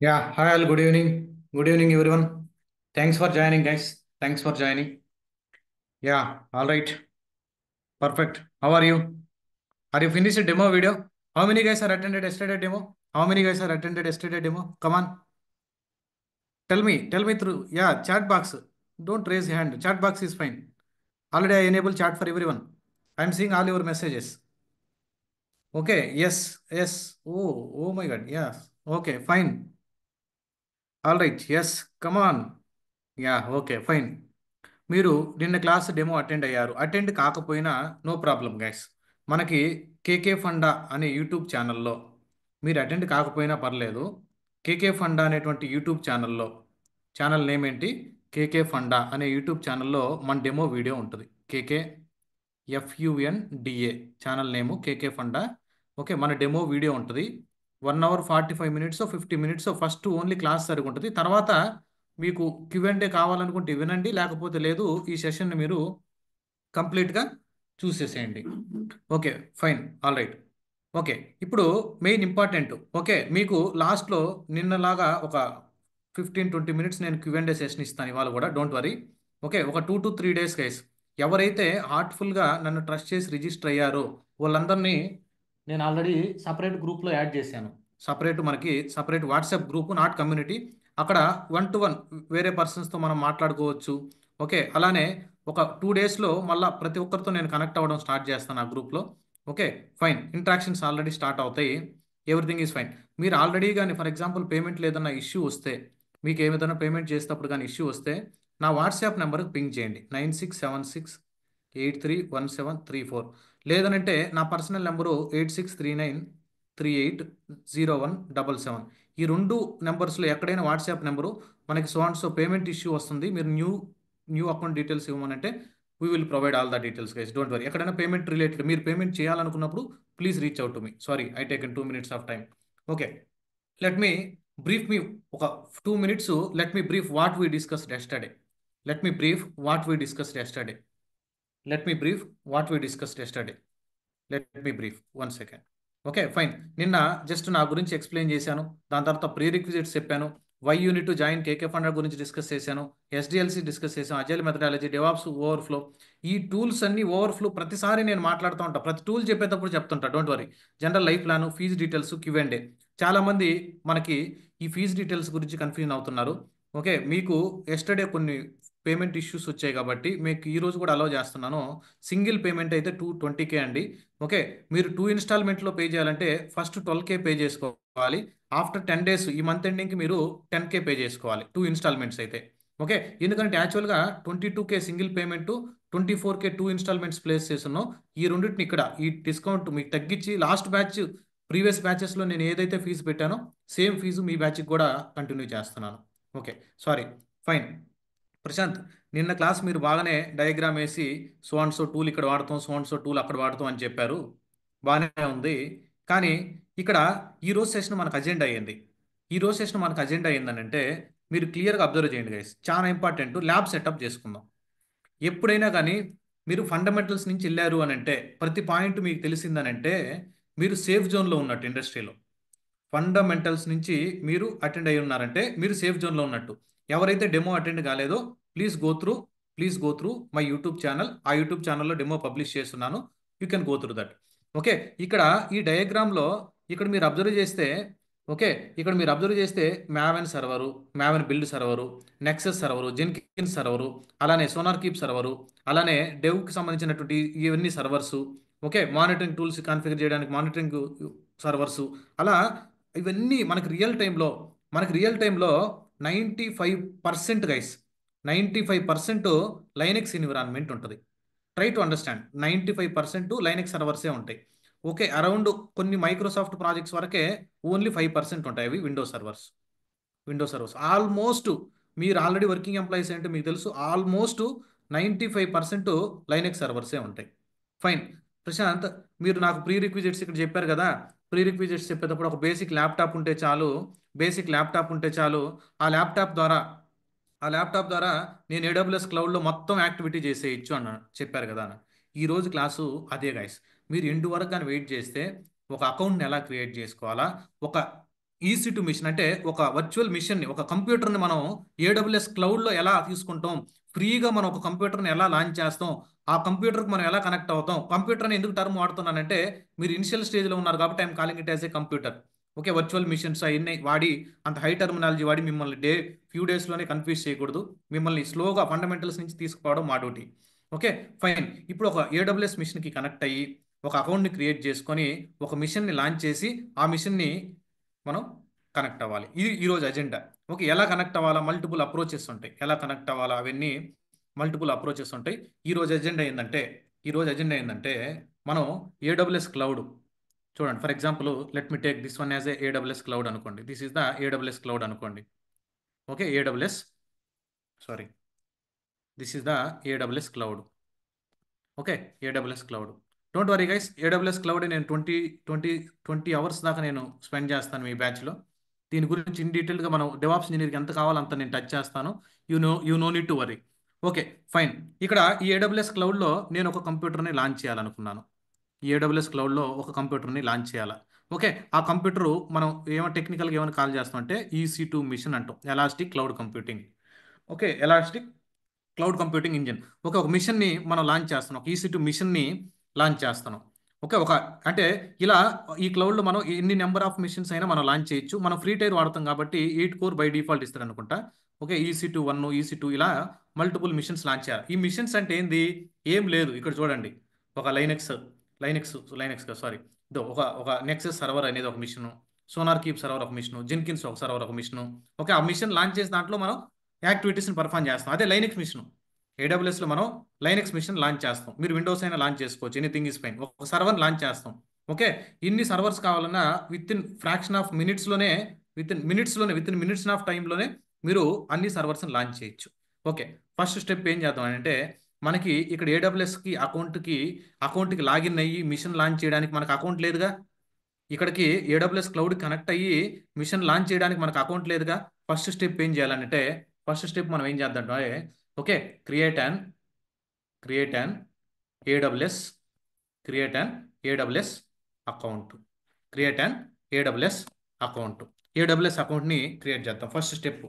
Yeah, hi all, good evening. Good evening, everyone. Thanks for joining, guys. Thanks for joining. Yeah, all right. Perfect. How are you? Are you finished the demo video? How many guys are attended yesterday demo? How many guys are attended yesterday demo? Come on, tell me through. Yeah, chat box. Don't raise hand. Chat box is fine. Already I enable chat for everyone. I'm seeing all your messages. Okay, yes. Oh my God. Yes. Okay, fine. All right. Yes, come on. Yeah, okay fine. మీరు నిన్న class demo attend అయ్యారు. Attend కాకపోయినా no problem guys. మనకి కేకే ఫండా అనే YouTube ఛానల్లో మీరు attend కాకపోయినా పర్లేదు. కేకే ఫండా అనేటువంటి యూట్యూబ్ ఛానల్లో, ఛానల్ నేమ్ ఏంటి? కేకే ఫండా అనే యూట్యూబ్ ఛానల్లో మన డెమో వీడియో ఉంటుంది. కేకే FUNDA ఛానల్ నేము కేకే ఫండా. ఓకే, మన డెమో వీడియో ఉంటుంది. 1 hour 45 minutes 50 minutes first only class సరిగా ఉంటుంది. తర్వాత మీకు Q&A కావాలనుకుంటే వినండి, లేకపోతే లేదు. ఈ సెషన్ని మీరు కంప్లీట్గా చూసేసేయండి. Okay fine, all right. Okay, ఇప్పుడు మెయిన్ ఇంపార్టెంట్. ఓకే, మీకు లాస్ట్లో నిన్నలాగా ఒక 15-20 మినిట్స్ నేను Q&A సెషన్ ఇస్తాను ఇవాళ కూడా, డోంట్ వరీ. ఓకే, ఒక 2 to 3 days గైస్. ఎవరైతే హార్ట్ఫుల్గా నన్ను ట్రస్ట్ చేసి రిజిస్టర్ అయ్యారో వాళ్ళందరినీ నేను ఆల్రెడీ సపరేట్ గ్రూప్లో యాడ్ చేశాను. మనకి separate WhatsApp group, not community. అక్కడ 1-to-1 వేరే పర్సన్స్తో మనం మాట్లాడుకోవచ్చు. ఓకే, అలానే ఒక 2 డేస్లో మళ్ళీ ప్రతి ఒక్కరితో నేను కనెక్ట్ అవ్వడం స్టార్ట్ చేస్తాను ఆ గ్రూప్లో. Okay fine, interactions already start అవుతాయి. Everything is fine. మీరు ఆల్రెడీ కానీ ఫర్ ఎగ్జాంపుల్ పేమెంట్ లేదన్న ఇష్యూ వస్తే, మీకు ఏదైనా పేమెంట్ చేసేటప్పుడు కానీ ఇష్యూ వస్తే నా వాట్సాప్ నెంబర్కి పింక్ చేయండి, 9676831734. లేదనంటే నా పర్సనల్ నెంబరు 8639380177. ఈ రెండు నెంబర్స్లో ఎక్కడైనా వాట్సాప్ నెంబరు మనకి సో పేమెంట్ ఇష్యూ వస్తుంది, మీరు న్యూ అకౌంట్ డీటెయిల్స్ ఇవ్వమనంటే we will provide all the details guys, don't worry. ఎక్కడైనా పేమెంట్ రిలేటెడ్ మీరు పేమెంట్ చేయాలనుకున్నప్పుడు please reach out to me. Sorry, I taken 2 minutes of time. Okay, let me brief మీ ఒక 2 minutes. Let me brief what we discussed yesterday. Let me brief what we discussed yesterday. Let me brief what we discussed yesterday. Let me brief 1 second. Okay fine. నిన్న just నా గురించి explain చేశాను. దాని తర్వాత prerequisites చెప్పాను. Why you need to join KK Funda గురించి discuss చేశాను. SDLC discuss చేశాను. Agile methodology, DevOps, overflow. ఈ టూల్స్ అన్ని ఓవర్ఫ్లో ప్రతిసారి నేను మాట్లాడుతూ ఉంటాను. ప్రతి టూల్ చెప్పేటప్పుడు చెప్తుంటా, don't worry. General life plan, fee details, Q&A. చాలామంది మనకి ఈ ఫీజు డీటెయిల్స్ గురించి కన్ఫ్యూజన్ అవుతున్నారు. ఓకే, మీకు ఎస్టర్డే కొన్ని పేమెంట్ ఇష్యూస్ వచ్చాయి కాబట్టి మీకు ఈరోజు కూడా అలౌ చేస్తున్నాను. సింగిల్ పేమెంట్ అయితే 220K అండి. ఓకే, మీరు 2 ఇన్స్టాల్మెంట్లో పే చేయాలంటే ఫస్ట్ 12K పే చేసుకోవాలి. ఆఫ్టర్ 10 days ఈ మంత్ ఎండింగ్కి మీరు 10K పే చేసుకోవాలి 2 ఇన్స్టాల్మెంట్స్ అయితే. ఓకే, ఎందుకంటే యాక్చువల్గా 22K single payment, 24K 2 instalments place చేస్తున్నాం. ఈ రెండింటిని ఇక్కడ ఈ డిస్కౌంట్ మీకు తగ్గించి లాస్ట్ బ్యాచ్ ప్రీవియస్ బ్యాచెస్లో నేను ఏదైతే ఫీజు పెట్టానో సేమ్ ఫీజు మీ బ్యాచ్కి కూడా కంటిన్యూ చేస్తున్నాను. Okay sorry, fine. ప్రశాంత్, నిన్న క్లాస్ మీరు బాగానే డయాగ్రామ్ వేసి సో టూల్ ఇక్కడ వాడతాం, సో టూల్ అక్కడ వాడతాం అని చెప్పారు. బాగానే ఉంది. కానీ ఇక్కడ ఈరోజు సెషన్ మనకు అజెండా అయ్యింది. ఈరోజు సెషన్ మనకు అజెండా అయ్యిందనంటే మీరు క్లియర్గా అబ్జర్వ్ చేయండి గైస్, చాలా ఇంపార్టెంట్. ల్యాబ్ సెటప్ చేసుకుందాం. ఎప్పుడైనా కానీ మీరు ఫండమెంటల్స్ నుంచి వెళ్ళారు అని అంటే, ప్రతి పాయింట్ మీకు తెలిసిందనంటే మీరు సేఫ్ జోన్లో ఉన్నట్టు ఇండస్ట్రీలో. ఫండమెంటల్స్ నుంచి మీరు అటెండ్ అయి ఉన్నారంటే మీరు సేఫ్ జోన్లో ఉన్నట్టు. ఎవరైతే డెమో అటెండ్ కాలేదో please go through my YouTube channel. ఆ యూట్యూబ్ ఛానల్లో డెమో పబ్లిష్ చేస్తున్నాను. You can go through that. Okay, ఇక్కడ ఈ డయాగ్రామ్లో ఇక్కడ మీరు అబ్జర్వ్ చేస్తే, ఓకే, ఇక్కడ మీరు అబ్జర్వ్ చేస్తే maven server, maven build server, Nexus server, Jenkins server, అలానే సోనార్ కీప్ సర్వరు, అలానే డెవ్కి సంబంధించినటువంటి ఇవన్నీ సర్వర్సు. ఓకే, మానిటరింగ్ టూల్స్ కాన్ఫిగర్ చేయడానికి మానిటరింగ్ సర్వర్సు. అలా ఇవన్నీ మనకి రియల్ టైంలో 95% గైస్, 95% లైనెక్స్ ఎన్విరాన్మెంట్ ఉంటుంది. ట్రై టు అండర్స్టాండ్, 95% లైనెక్స్ సర్వర్సే ఉంటాయి. ఓకే, అరౌండ్ కొన్ని మైక్రోసాఫ్ట్ ప్రాజెక్ట్స్ వరకే ఓన్లీ 5% ఉంటాయి అవి విండోస్ సర్వర్స్. ఆల్మోస్ట్ మీరు ఆల్రెడీ వర్కింగ్ ఎంప్లాయీస్ అంటే మీకు తెలుసు, ఆల్మోస్ట్ 95% లైనెక్స్ సర్వర్సే ఉంటాయి. ఫైన్. ప్రశాంత్, మీరు నాకు ప్రీ రిక్విజిట్స్ ఇక్కడ చెప్పారు కదా. ప్రీ రిక్విజిట్స్ చెప్పేటప్పుడు ఒక బేసిక్ ల్యాప్టాప్ ఉంటే చాలు. ఆ ల్యాప్టాప్ ద్వారా నేను AWS క్లౌడ్లో మొత్తం యాక్టివిటీ చేసేయచ్చు అన్న చెప్పారు కదా అన్న. ఈరోజు క్లాసు అదే గైస్. మీరు ఎండు వరకు కానీ వెయిట్ చేస్తే ఒక అకౌంట్ని ఎలా క్రియేట్ చేసుకోవాలా, ఒక EC2 మిషన్ అంటే ఒక వర్చువల్ మిషన్ని, ఒక కంప్యూటర్ని మనం AWS క్లౌడ్లో ఎలా తీసుకుంటాం, ఫ్రీగా మనం ఒక కంప్యూటర్ని ఎలా లాంచ్ చేస్తాం, ఆ కంప్యూటర్కి మనం ఎలా కనెక్ట్ అవుతాం. కంప్యూటర్ని ఎందుకు టర్మ్ వాడుతున్నానంటే, మీరు ఇనిషియల్ స్టేజ్లో ఉన్నారు కాబట్టి I'm calling it as a computer. Okay, virtual machines అవన్నీ వాడి అంత హై టర్మినాలజీ వాడి మిమ్మల్ని ఫ్యూ డేస్లోనే కన్ఫ్యూజ్ చేయకూడదు. మిమ్మల్ని స్లోగా ఫండమెంటల్స్ నుంచి తీసుకుపోవడం మా డ్యూటీ. Okay, fine. ఇప్పుడు ఒక AWS మిషన్కి కనెక్ట్ అయ్యి ఒక అకౌంట్ని క్రియేట్ చేసుకొని ఒక మిషన్ని లాంచ్ చేసి ఆ మిషన్ని మనం కనెక్ట్ అవ్వాలి. ఇది ఈరోజు అజెండా. ఓకే, ఎలా కనెక్ట్ అవ్వాలా, మల్టిపుల్ అప్రోచెస్ ఉంటాయి. ఎలా కనెక్ట్ అవ్వాలా అవన్నీ మల్టిపుల్ అప్రోచెస్ ఉంటాయి. ఈరోజు అజెండా ఏంటంటే మనం AWS క్లౌడ్ చూడండి. For example let me take this one as a AWS cloud అనుకోండి. This is the AWS cloud అనుకోండి. Okay, sorry this is the AWS cloud. Okay, AWS cloud. Don't worry guys, AWS cloud నేను 20 hours దాకా నేను spend చేస్తాను మీ బ్యాచ్లో. దీని గురించి in డీటెయిల్గా మనం డెవాప్స్ ఇంజనీర్కి ఎంత కావాలో అంత నేను టచ్ చేస్తాను. You know need to worry. Okay, fine. ఇక్కడ ఈ AWS క్లౌడ్లో నేను ఒక కంప్యూటర్ని లాంచ్ చేయాలనుకున్నాను. ఈ AWS క్లౌడ్లో ఒక కంప్యూటర్ని లాంచ్ చేయాలి. ఓకే, ఆ కంప్యూటరు మనం టెక్నికల్గా ఏమైనా కాల్ చేస్తాం అంటే EC2 మిషన్ అంటాం, elastic cloud computing. Okay, elastic cloud computing engine. ఒక మిషన్ని మనం లాంచ్ చేస్తున్నాం, ఒక EC2 మిషన్ని లాంచ్ చేస్తున్నాం. ఓకే, అంటే ఇలా ఈ క్లౌడ్లో మనం ఎన్ని నెంబర్ ఆఫ్ మిషన్స్ అయినా మనం లాంచ్ చేయొచ్చు. మనం ఫ్రీ టైర్ వాడతాం కాబట్టి 8 కోర్ బై డిఫాల్ట్ ఇస్తారు అనుకుంటా. ఓకే, EC2 1, EC2 ఇలా మల్టిపుల్ మిషన్స్ లాంచ్ చేయాలి. ఈ మిషన్స్ అంటే ఏంది, ఏం లేదు. ఇక్కడ చూడండి, ఒక లైనెక్స్ సారీ, ఒక ఒక నెక్సస్ సర్వర్ అనేది ఒక మిషన్, సోనార్ కీప్ సర్వర్ ఒక మిషన్, జెన్కిన్స్ ఒక సర్వర్ ఒక మిషన్. ఓకే, ఆ మిషన్ లాంచ్ చేసిన దాంట్లో మనం యాక్టివిటీస్ని పర్ఫామ్ చేస్తాం. అదే లైనెక్స్ మిషన్, AWSలో మనం లైనెక్స్ మిషన్ లాంచ్ చేస్తాం. మీరు విండోస్ అయినా లాంచ్ చేసుకోవచ్చు, ఎనీథింగ్ ఈస్ ఫైన్. ఒక సర్వర్ లాంచ్ చేస్తాం. ఓకే, ఇన్ని సర్వర్స్ కావాలన్నా విత్ ఇన్ మినిట్స్ ఆఫ్ టైంలోనే మీరు అన్ని సర్వర్స్ని లాంచ్ చేయొచ్చు. ఓకే, ఫస్ట్ స్టెప్ ఏం చేద్దాం అంటే, మనకి ఇక్కడ AWSకి అకౌంట్కి లాగిన్ అయ్యి మిషన్ లాంచ్ చేయడానికి మనకు అకౌంట్ లేదుగా. ఇక్కడికి AWS క్లౌడ్ కనెక్ట్ అయ్యి మిషన్ లాంచ్ చేయడానికి మనకు అకౌంట్ లేదుగా. ఫస్ట్ స్టెప్ ఏం చేయాలంటే, ఫస్ట్ స్టెప్ మనం ఏం చేద్దాం అంటే, okay, create an AWS create an AWS account create an AWS account AWS అకౌంట్ని క్రియేట్ చేద్దాం. ఫస్ట్ స్టెప్,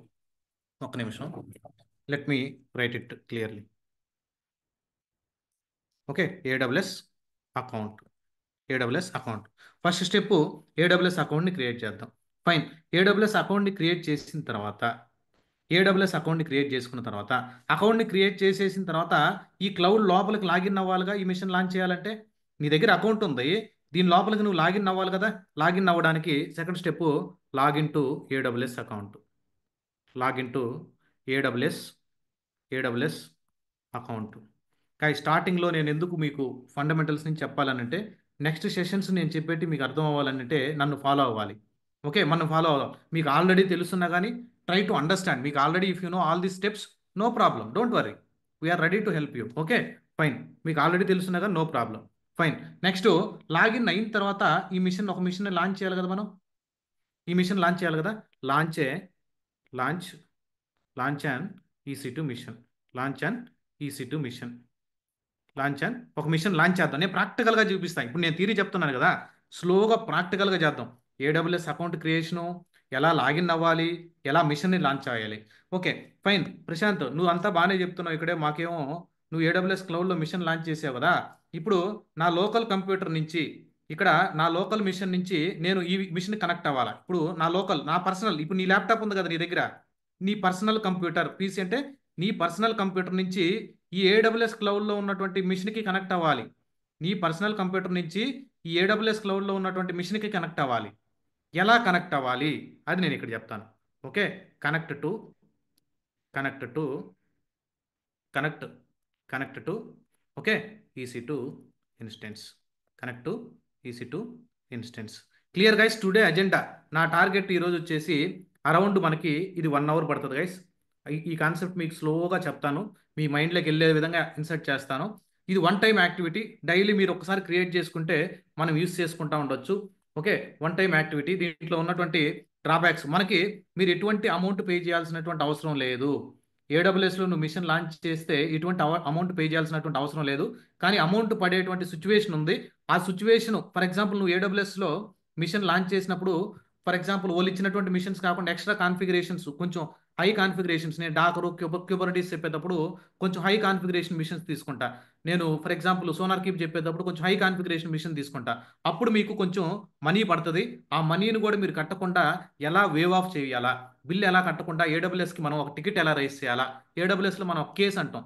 ఒక్క నిమిషం, let me right it clearly. Okay, account AWS account. First step AWS అకౌంట్ని క్రియేట్ చేద్దాం. ఫైన్. AWS అకౌంట్ని create చేసిన తర్వాత అకౌంట్ని క్రియేట్ చేసేసిన తర్వాత ఈ క్లౌడ్ లోపలికి లాగిన్ అవ్వాలిగా. ఈ మిషన్ లాంచ్ చేయాలంటే నీ దగ్గర అకౌంట్ ఉంది, దీని లోపలికి నువ్వు లాగిన్ అవ్వాలి కదా. లాగిన్ అవ్వడానికి second step, login to AWS account. Login to AWS account. కానీ స్టార్టింగ్లో నేను ఎందుకు మీకు ఫండమెంటల్స్ నుంచి చెప్పాలనంటే, నెక్స్ట్ సెషన్స్ నేను చెప్పేటి మీకు అర్థం అవ్వాలంటే నన్ను ఫాలో అవ్వాలి. ఓకే, మనం ఫాలో అవ్వాలి. మీకు ఆల్రెడీ తెలుసున్నా కానీ ట్రై టు అండర్స్టాండ్. మీకు already if you know all the steps, no problem, don't worry, we're ready to help you. Okay, fine. మీకు ఆల్రెడీ తెలుసున్నా కానీ no problem. Fine. Next, login అయిన తర్వాత ఒక మిషన్ లాంచ్ చేయాలి కదా. మనం ఈ మిషన్ లాంచ్ చేయాలి కదా. Launch launch and EC2 machine ఒక మిషన్ లాంచ్ చేద్దాం. నేను ప్రాక్టికల్గా చూపిస్తాను. ఇప్పుడు నేను థియరీ చెప్తున్నాను కదా, స్లోగా ప్రాక్టికల్గా చేద్దాం. AWS అకౌంట్ క్రియేషను, ఎలా లాగిన్ అవ్వాలి, ఎలా మిషన్ని లాంచ్ చేయాలి. Okay, fine. ప్రశాంత్, నువ్వు అంతా బాగానే చెప్తున్నావు. ఇక్కడే మాకేమో నువ్వు AWS క్లౌడ్లో మిషన్ లాంచ్ చేసావు కదా. ఇప్పుడు నా లోకల్ కంప్యూటర్ నుంచి, ఇక్కడ నా లోకల్ మిషన్ నుంచి నేను ఈ మిషన్ కనెక్ట్ అవ్వాలా. ఇప్పుడు నా పర్సనల్, ఇప్పుడు నీ ల్యాప్టాప్ ఉంది కదా నీ దగ్గర, నీ పర్సనల్ కంప్యూటర్ PC అంటే నీ పర్సనల్ కంప్యూటర్ నుంచి ఈ AWS క్లౌడ్లో ఉన్నటువంటి మిషన్కి కనెక్ట్ అవ్వాలి. నీ పర్సనల్ కంప్యూటర్ నుంచి ఈ AWS క్లౌడ్లో ఉన్నటువంటి మిషన్కి కనెక్ట్ అవ్వాలి. ఎలా కనెక్ట్ అవ్వాలి అది నేను ఇక్కడ చెప్తాను. Okay, connect to okay EC2 instance. Clear guys. Today agenda, నా టార్గెట్ ఈరోజు వచ్చేసి అరౌండ్ మనకి ఇది 1 అవర్ పడుతుంది గైస్. ఈ కాన్సెప్ట్ మీకు స్లోగా చెప్తాను, మీ మైండ్లోకి వెళ్ళే విధంగా ఇన్సర్ట్ చేస్తాను. ఇది వన్ టైం యాక్టివిటీ. డైలీ మీరు ఒకసారి క్రియేట్ చేసుకుంటే మనం యూస్ చేసుకుంటా ఉండొచ్చు. Okay, one time activity. దీంట్లో ఉన్నటువంటి డ్రాబ్యాక్స్, మనకి మీరు ఎటువంటి అమౌంట్ పే చేయాల్సినటువంటి అవసరం లేదు. AWSలో నువ్వు మిషన్ లాంచ్ చేస్తే ఎటువంటి అమౌంట్ పే చేయాల్సినటువంటి అవసరం లేదు. కానీ అమౌంట్ పడేటువంటి సిచ్యువేషన్ ఉంది. ఆ సిచ్యువేషన్, ఫర్ ఎగ్జాంపుల్ నువ్వు AWSలో మిషన్ లాంచ్ చేసినప్పుడు ఫర్ ఎగ్జాంపుల్ వాళ్ళు ఇచ్చినటువంటి మిషన్స్ కాకుండా ఎక్స్ట్రా కాన్ఫిగరేషన్స్, కొంచెం హై కాన్ఫిగరేషన్స్, నేను డాకరు క్యూబర్నెటీస్ చెప్పేటప్పుడు కొంచెం హై కాన్ఫిగరేషన్ మిషన్స్ తీసుకుంటా. నేను ఫర్ ఎగ్జాంపుల్ సోనార్ కీప్ చెప్పేటప్పుడు కొంచెం హై కాన్ఫిగరేషన్ మిషన్ తీసుకుంటా. అప్పుడు మీకు కొంచెం మనీ పడుతుంది. ఆ మనీని కూడా మీరు కట్టకుండా ఎలా వేవ్ ఆఫ్ చేయాలా, బిల్ ఎలా కట్టకుండా ఏడబ్ల్యూఎస్కి మనం ఒక టికెట్ ఎలా రైజ్ చేయాలా, ఏడబ్ల్యూఎస్లో మనం ఒక కేసు అంటాం,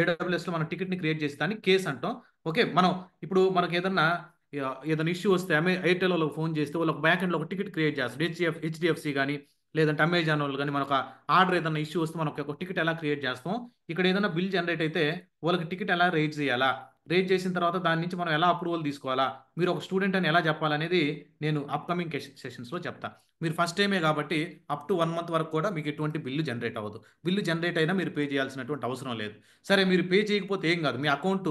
ఏడబ్ల్యూఎస్లో మనం టికెట్ని క్రియేట్ చేసి దాన్ని కేసు అంటాం. ఓకే, మనం ఇప్పుడు మనకి ఏదైనా ఇష్యూ వస్తే ఎయిర్టెల్ వాళ్ళకి ఫోన్ చేస్తే వాళ్ళు ఒక బ్యాక్ ఎండ్లో ఒక టికెట్ క్రియేట్ చేస్తారు. హెచ్డిఎఫ్సి కానీ లేదంటే అమెజాన్ వాళ్ళు కానీ మనకు ఆర్డర్ ఏదైనా ఇష్యూ వస్తే మనకు ఒక టికెట్ ఎలా క్రియేట్ చేస్తాం, ఇక్కడ ఏదైనా బిల్ జనరేట్ అయితే వాళ్ళకి టికెట్ ఎలా రేజ్ చేయాలా, రేజ్ చేసిన తర్వాత దాని నుంచి మనం ఎలా అప్రూవల్ తీసుకోవాలా, మీరు ఒక స్టూడెంట్ అని ఎలా చెప్పాలనేది నేను అప్కమింగ్ సెషన్స్లో చెప్తా. మీరు ఫస్ట్ టైమే కాబట్టి అప్ టు 1 మంత్ వరకు కూడా మీకు ఎటువంటి బిల్లు జనరేట్ అవ్వదు. బిల్లు జనరేట్ అయినా మీరు పే చేయాల్సినటువంటి అవసరం లేదు. సరే, మీరు పే చేయకపోతే ఏం కాదు, మీ అకౌంట్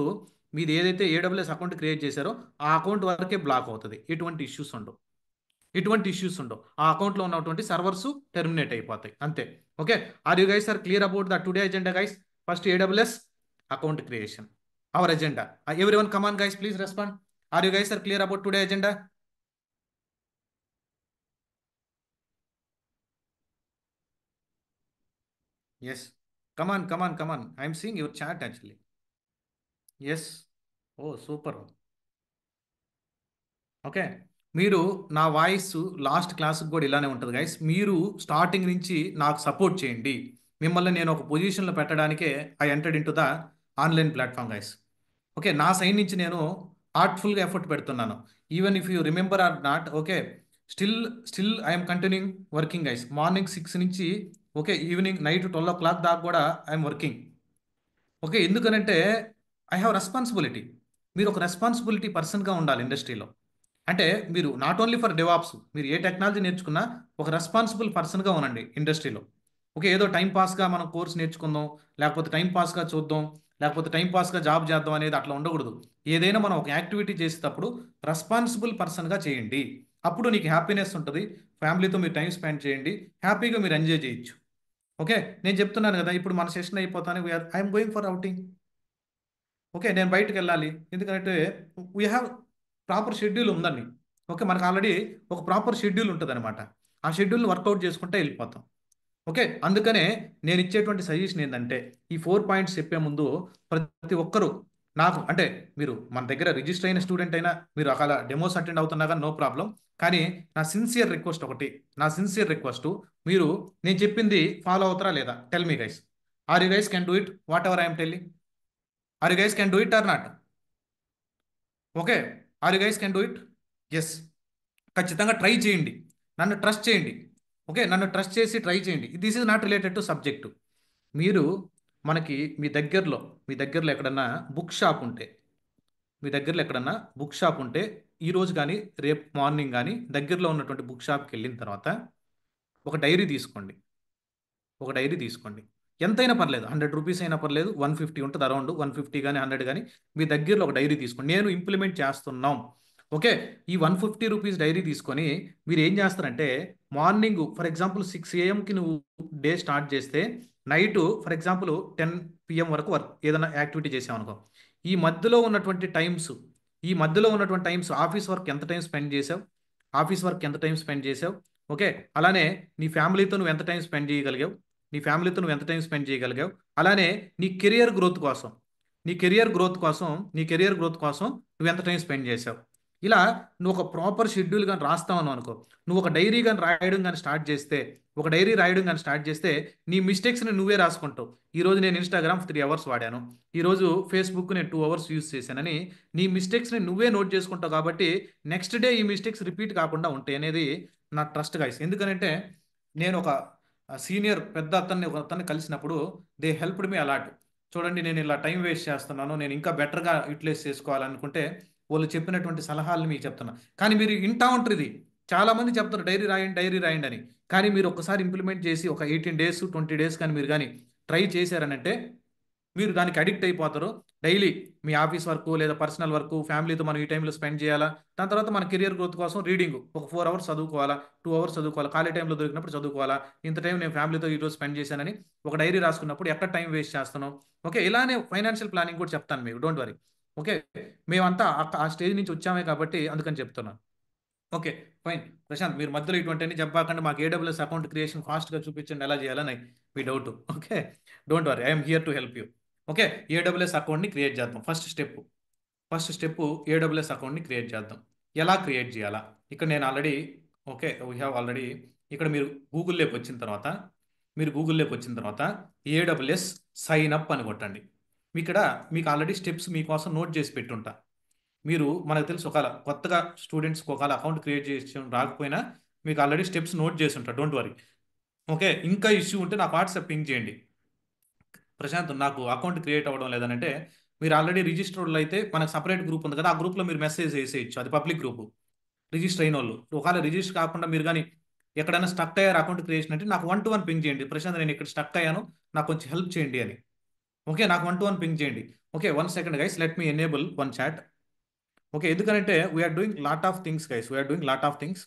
మీది ఏదైతే ఏడబ్ల్యూఎస్ అకౌంట్ క్రియేట్ చేశారో ఆ అకౌంట్ వరకే బ్లాక్ అవుతుంది. ఎటువంటి ఇష్యూస్ ఉండవు. ఆ అకౌంట్లో ఉన్నటువంటి సర్వర్స్ టెర్మినేట్ అయిపోతాయి అంతే. Okay, are you guys are clear about the today agenda guys? First AWS account creation, our agenda. Everyone come on guys, please respond. Are you guys are clear about today agenda? Yes, come on. I'm seeing your chat actually. Yes, oh super. Okay, మీరు నా voice last క్లాస్కి కూడా ఇలానే ఉంటుంది guys. మీరు starting నుంచి నాకు support చేయండి. మిమ్మల్ని నేను ఒక పొజిషన్లో పెట్టడానికే I entered in to the online platform guys. Okay, నా సైడ్ నుంచి నేను హార్ట్ఫుల్గా ఎఫర్ట్ పెడుతున్నాను. Even if you remember or not, okay, still still I'm continuing working guys. Morning 6 నుంచి ఓకే ఈవినింగ్ నైట్ 12 o'clock దాకా కూడా ఐఎమ్ వర్కింగ్. ఓకే, ఎందుకనంటే I have responsibility. మీరు ఒక రెస్పాన్సిబిలిటీ పర్సన్గా ఉండాలి ఇండస్ట్రీలో. అంటే మీరు నాట్ ఓన్లీ ఫర్ డెవాప్స్, మీరు ఏ టెక్నాలజీ నేర్చుకున్నా ఒక రెస్పాన్సిబుల్ పర్సన్గా ఉండండి ఇండస్ట్రీలో. ఓకే, ఏదో టైం పాస్గా మనం కోర్స్ నేర్చుకుందాం, లేకపోతే టైం పాస్గా చూద్దాం, లేకపోతే టైం పాస్గా జాబ్ చేద్దాం అనేది అట్లా ఉండకూడదు. ఏదైనా మనం ఒక యాక్టివిటీ చేసేటప్పుడు రెస్పాన్సిబుల్ పర్సన్గా చేయండి. అప్పుడు నీకు హ్యాపీనెస్ ఉంటుంది. ఫ్యామిలీతో మీరు టైం స్పెండ్ చేయండి, హ్యాపీగా మీరు ఎంజాయ్ చేయొచ్చు. ఓకే, నేను చెప్తున్నాను కదా, ఇప్పుడు మన సెషన్ అయిపోతాను, I'm going for outing. Okay, నేను బయటకు వెళ్ళాలి, ఎందుకంటే వీ హ్యావ్ ప్రాపర్ షెడ్యూల్ ఉందండి. ఓకే, మనకు ఆల్రెడీ ఒక ప్రాపర్ షెడ్యూల్ ఉంటుంది అనమాట. ఆ షెడ్యూల్ని వర్కౌట్ చేసుకుంటే వెళ్ళిపోతాం. ఓకే, అందుకనే నేను ఇచ్చేటువంటి సజెషన్ ఏంటంటే, ఈ 4 పాయింట్స్ చెప్పే ముందు ప్రతి ఒక్కరూ నాకు అంటే, మీరు మన దగ్గర రిజిస్టర్ అయిన స్టూడెంట్ అయినా మీరు అలా డెమోస్ అటెండ్ అవుతున్నా కానీ నో ప్రాబ్లం. కానీ నా సిన్సియర్ రిక్వెస్ట్, మీరు నేను చెప్పింది ఫాలో అవుతారా లేదా? Tell me guys, are you guys can do it whatever I'm telling? Are you guys can do it or not? Okay, are you guys can do it? Yes, ఖచ్చితంగా try చేయండి. నన్ను trust చేయండి. Okay, నన్ను trust చేసి try చేయండి. This is not related to subject. మీరు మనకి మీ దగ్గరలో ఎక్కడన్నా బుక్ షాప్ ఉంటే మీ దగ్గరలో ఎక్కడన్నా బుక్ షాప్ ఉంటే ఈరోజు కానీ రేపు మార్నింగ్ కానీ దగ్గరలో ఉన్నటువంటి బుక్ షాప్కి వెళ్ళిన తర్వాత ఒక డైరీ తీసుకోండి. ఎంతైనా పర్లేదు, 100 రూపీస్ అయినా పర్లేదు, 150 ఉంటుంది, అరౌండ్ 150 కానీ 100 కానీ మీ దగ్గరలో ఒక డైరీ తీసుకోండి. నేను ఇంప్లిమెంట్ చేస్తున్నాం. ఓకే, ఈ 150 రూపీస్ డైరీ తీసుకొని మీరు ఏం చేస్తారంటే, మార్నింగ్ ఫర్ ఎగ్జాంపుల్ 6 AM నువ్వు డే స్టార్ట్ చేస్తే నైట్ ఫర్ ఎగ్జాంపుల్ 10 PM వరకు వర్క్ ఏదైనా యాక్టివిటీ చేసావు అనుకో. ఈ మధ్యలో ఉన్నటువంటి టైమ్స్ ఆఫీస్ వర్క్ ఎంత టైం స్పెండ్ చేసావు? ఓకే, అలానే నీ ఫ్యామిలీతో నువ్వు ఎంత టైం స్పెండ్ చేయగలిగావు? అలానే నీ కెరియర్ గ్రోత్ కోసం నువ్వు ఎంత టైం స్పెండ్ చేసావు? ఇలా నువ్వు ఒక ప్రాపర్ షెడ్యూల్ కానీ రాస్తావని అనుకో, నువ్వు ఒక డైరీ కానీ రాయడం కానీ స్టార్ట్ చేస్తే నీ మిస్టేక్స్ని నువ్వే రాసుకుంటావు. ఈరోజు నేను ఇన్స్టాగ్రామ్ 3 hours వాడాను, ఈరోజు ఫేస్బుక్ నేను 2 hours యూస్ చేశానని నీ మిస్టేక్స్ని నువ్వే నోట్ చేసుకుంటావు. కాబట్టి నెక్స్ట్ డే ఈ మిస్టేక్స్ రిపీట్ కాకుండా ఉంటాయి అనేది నా ట్రస్ట్ గైస్. ఎందుకంటే నేను ఒక సీనియర్ పెద్ద ఒక అతన్ని కలిసినప్పుడు దే హెల్ప్డ్ మీ అలాట్. చూడండి, నేను ఇలా టైం వేస్ట్ చేస్తున్నాను, నేను ఇంకా బెటర్గా యూటిలైజ్ చేసుకోవాలనుకుంటే వాళ్ళు చెప్పినటువంటి సలహాలు మీకు చెప్తున్నా. కానీ మీరు ఇంటా ఉంటారు, ఇది చాలా మంది చెప్తారు డైరీ రాయండి అని. కానీ మీరు ఒకసారి ఇంప్లిమెంట్ చేసి ఒక 18 days 20 days కానీ మీరు కానీ ట్రై చేశారనంటే మీరు దానికి అడిక్ట్ అయిపోతారు. డైలీ మీ ఆఫీస్ వర్క్ లేదా పర్సనల్ వర్క్ ఫ్యామిలీతో మనం ఈ టైంలో స్పెండ్ చేయాలా, దాని తర్వాత మన కెరియర్ గ్రోత్ కోసం రీడింగ్ ఒక 4 hours చదువుకోవాలా, 2 hours చదువుకోవాలా, ఖాళీ టైంలో దొరికినప్పుడు చదువుకోవాలా, ఇంత టైం నేను ఫ్యామిలీతో ఈరోజు స్పెండ్ చేశానని ఒక డైరీ రాసుకున్నప్పుడు ఎక్కడ టైం వేస్ట్ చేస్తాను. ఓకే, ఇలానే ఫైనాన్షియల్ ప్లానింగ్ కూడా చెప్తాను మీకు, డోంట్ వరీ. ఓకే, మేమంతా ఆ స్టేజ్ నుంచి వచ్చామే కాబట్టి అందుకని చెప్తున్నాను. Okay, fine. ప్రశాంత్, మీరు మధ్యలో ఇటువంటివన్నీ చెప్పాకంటే మాకు ఏడబ్ల్యూఎస్ అకౌంట్ క్రియేషన్ ఫాస్ట్గా చూపించండి ఎలా చేయాలని మీ doubt. Okay, don't worry, I'm here to help you. Okay, AWS అకౌంట్ని క్రియేట్ చేద్దాం. ఫస్ట్ స్టెప్ ఏడబ్ల్యూఎస్ అకౌంట్ని క్రియేట్ చేద్దాం. ఎలా క్రియేట్ చేయాలా? ఇక్కడ నేను already, okay, we have already. ఇక్కడ మీరు గూగుల్లోకి వచ్చిన తర్వాత ఏడబ్ల్యూఎస్ సైన్ అప్ అని కొట్టండి. ఇక్కడ మీకు ఆల్రెడీ స్టెప్స్ మీకోసం నోట్ చేసి పెట్టుంటా. మీరు, మనకు తెలుసు, ఒకవేళ కొత్తగా స్టూడెంట్స్కి ఒకవేళ అకౌంట్ క్రియేట్ చేసి రాకపోయినా మీకు ఆల్రెడీ స్టెప్స్ నోట్ చేసి ఉంటారు, డోంట్ వరీ. ఓకే, ఇంకా ఇష్యూ ఉంటే నాకు వాట్సాప్ పింగ్ చేయండి. ప్రశాంత్, నాకు అకౌంట్ క్రియేట్ అవ్వడం లేదనంటే, మీరు ఆల్రెడీ రిజిస్టర్డ్ అయితే మనకు సపరేట్ గ్రూప్ ఉంది కదా, ఆ గ్రూప్లో మీరు మెసేజ్ వేసేయచ్చు. అది పబ్లిక్ గ్రూప్, రిజిస్టర్ అయిన వాళ్ళు. ఒకవేళ రిజిస్టర్ కాకుండా మీరు కానీ ఎక్కడైనా స్టక్ అయ్యారు అకౌంట్ క్రియేషన్ అంటే నాకు 1-to-1 పింగ్ చేయండి. ప్రశాంత్, నేను ఇక్కడ స్టక్ అయ్యాను, నాకు కొంచెం హెల్ప్ చేయండి అని. ఓకే, నాకు 1-to-1 పింగ్ చేయండి. Okay, 1 second guys, let me enable one chat. Okay, ఎందుకంటే we're doing lot of things guys, we're doing lot of things.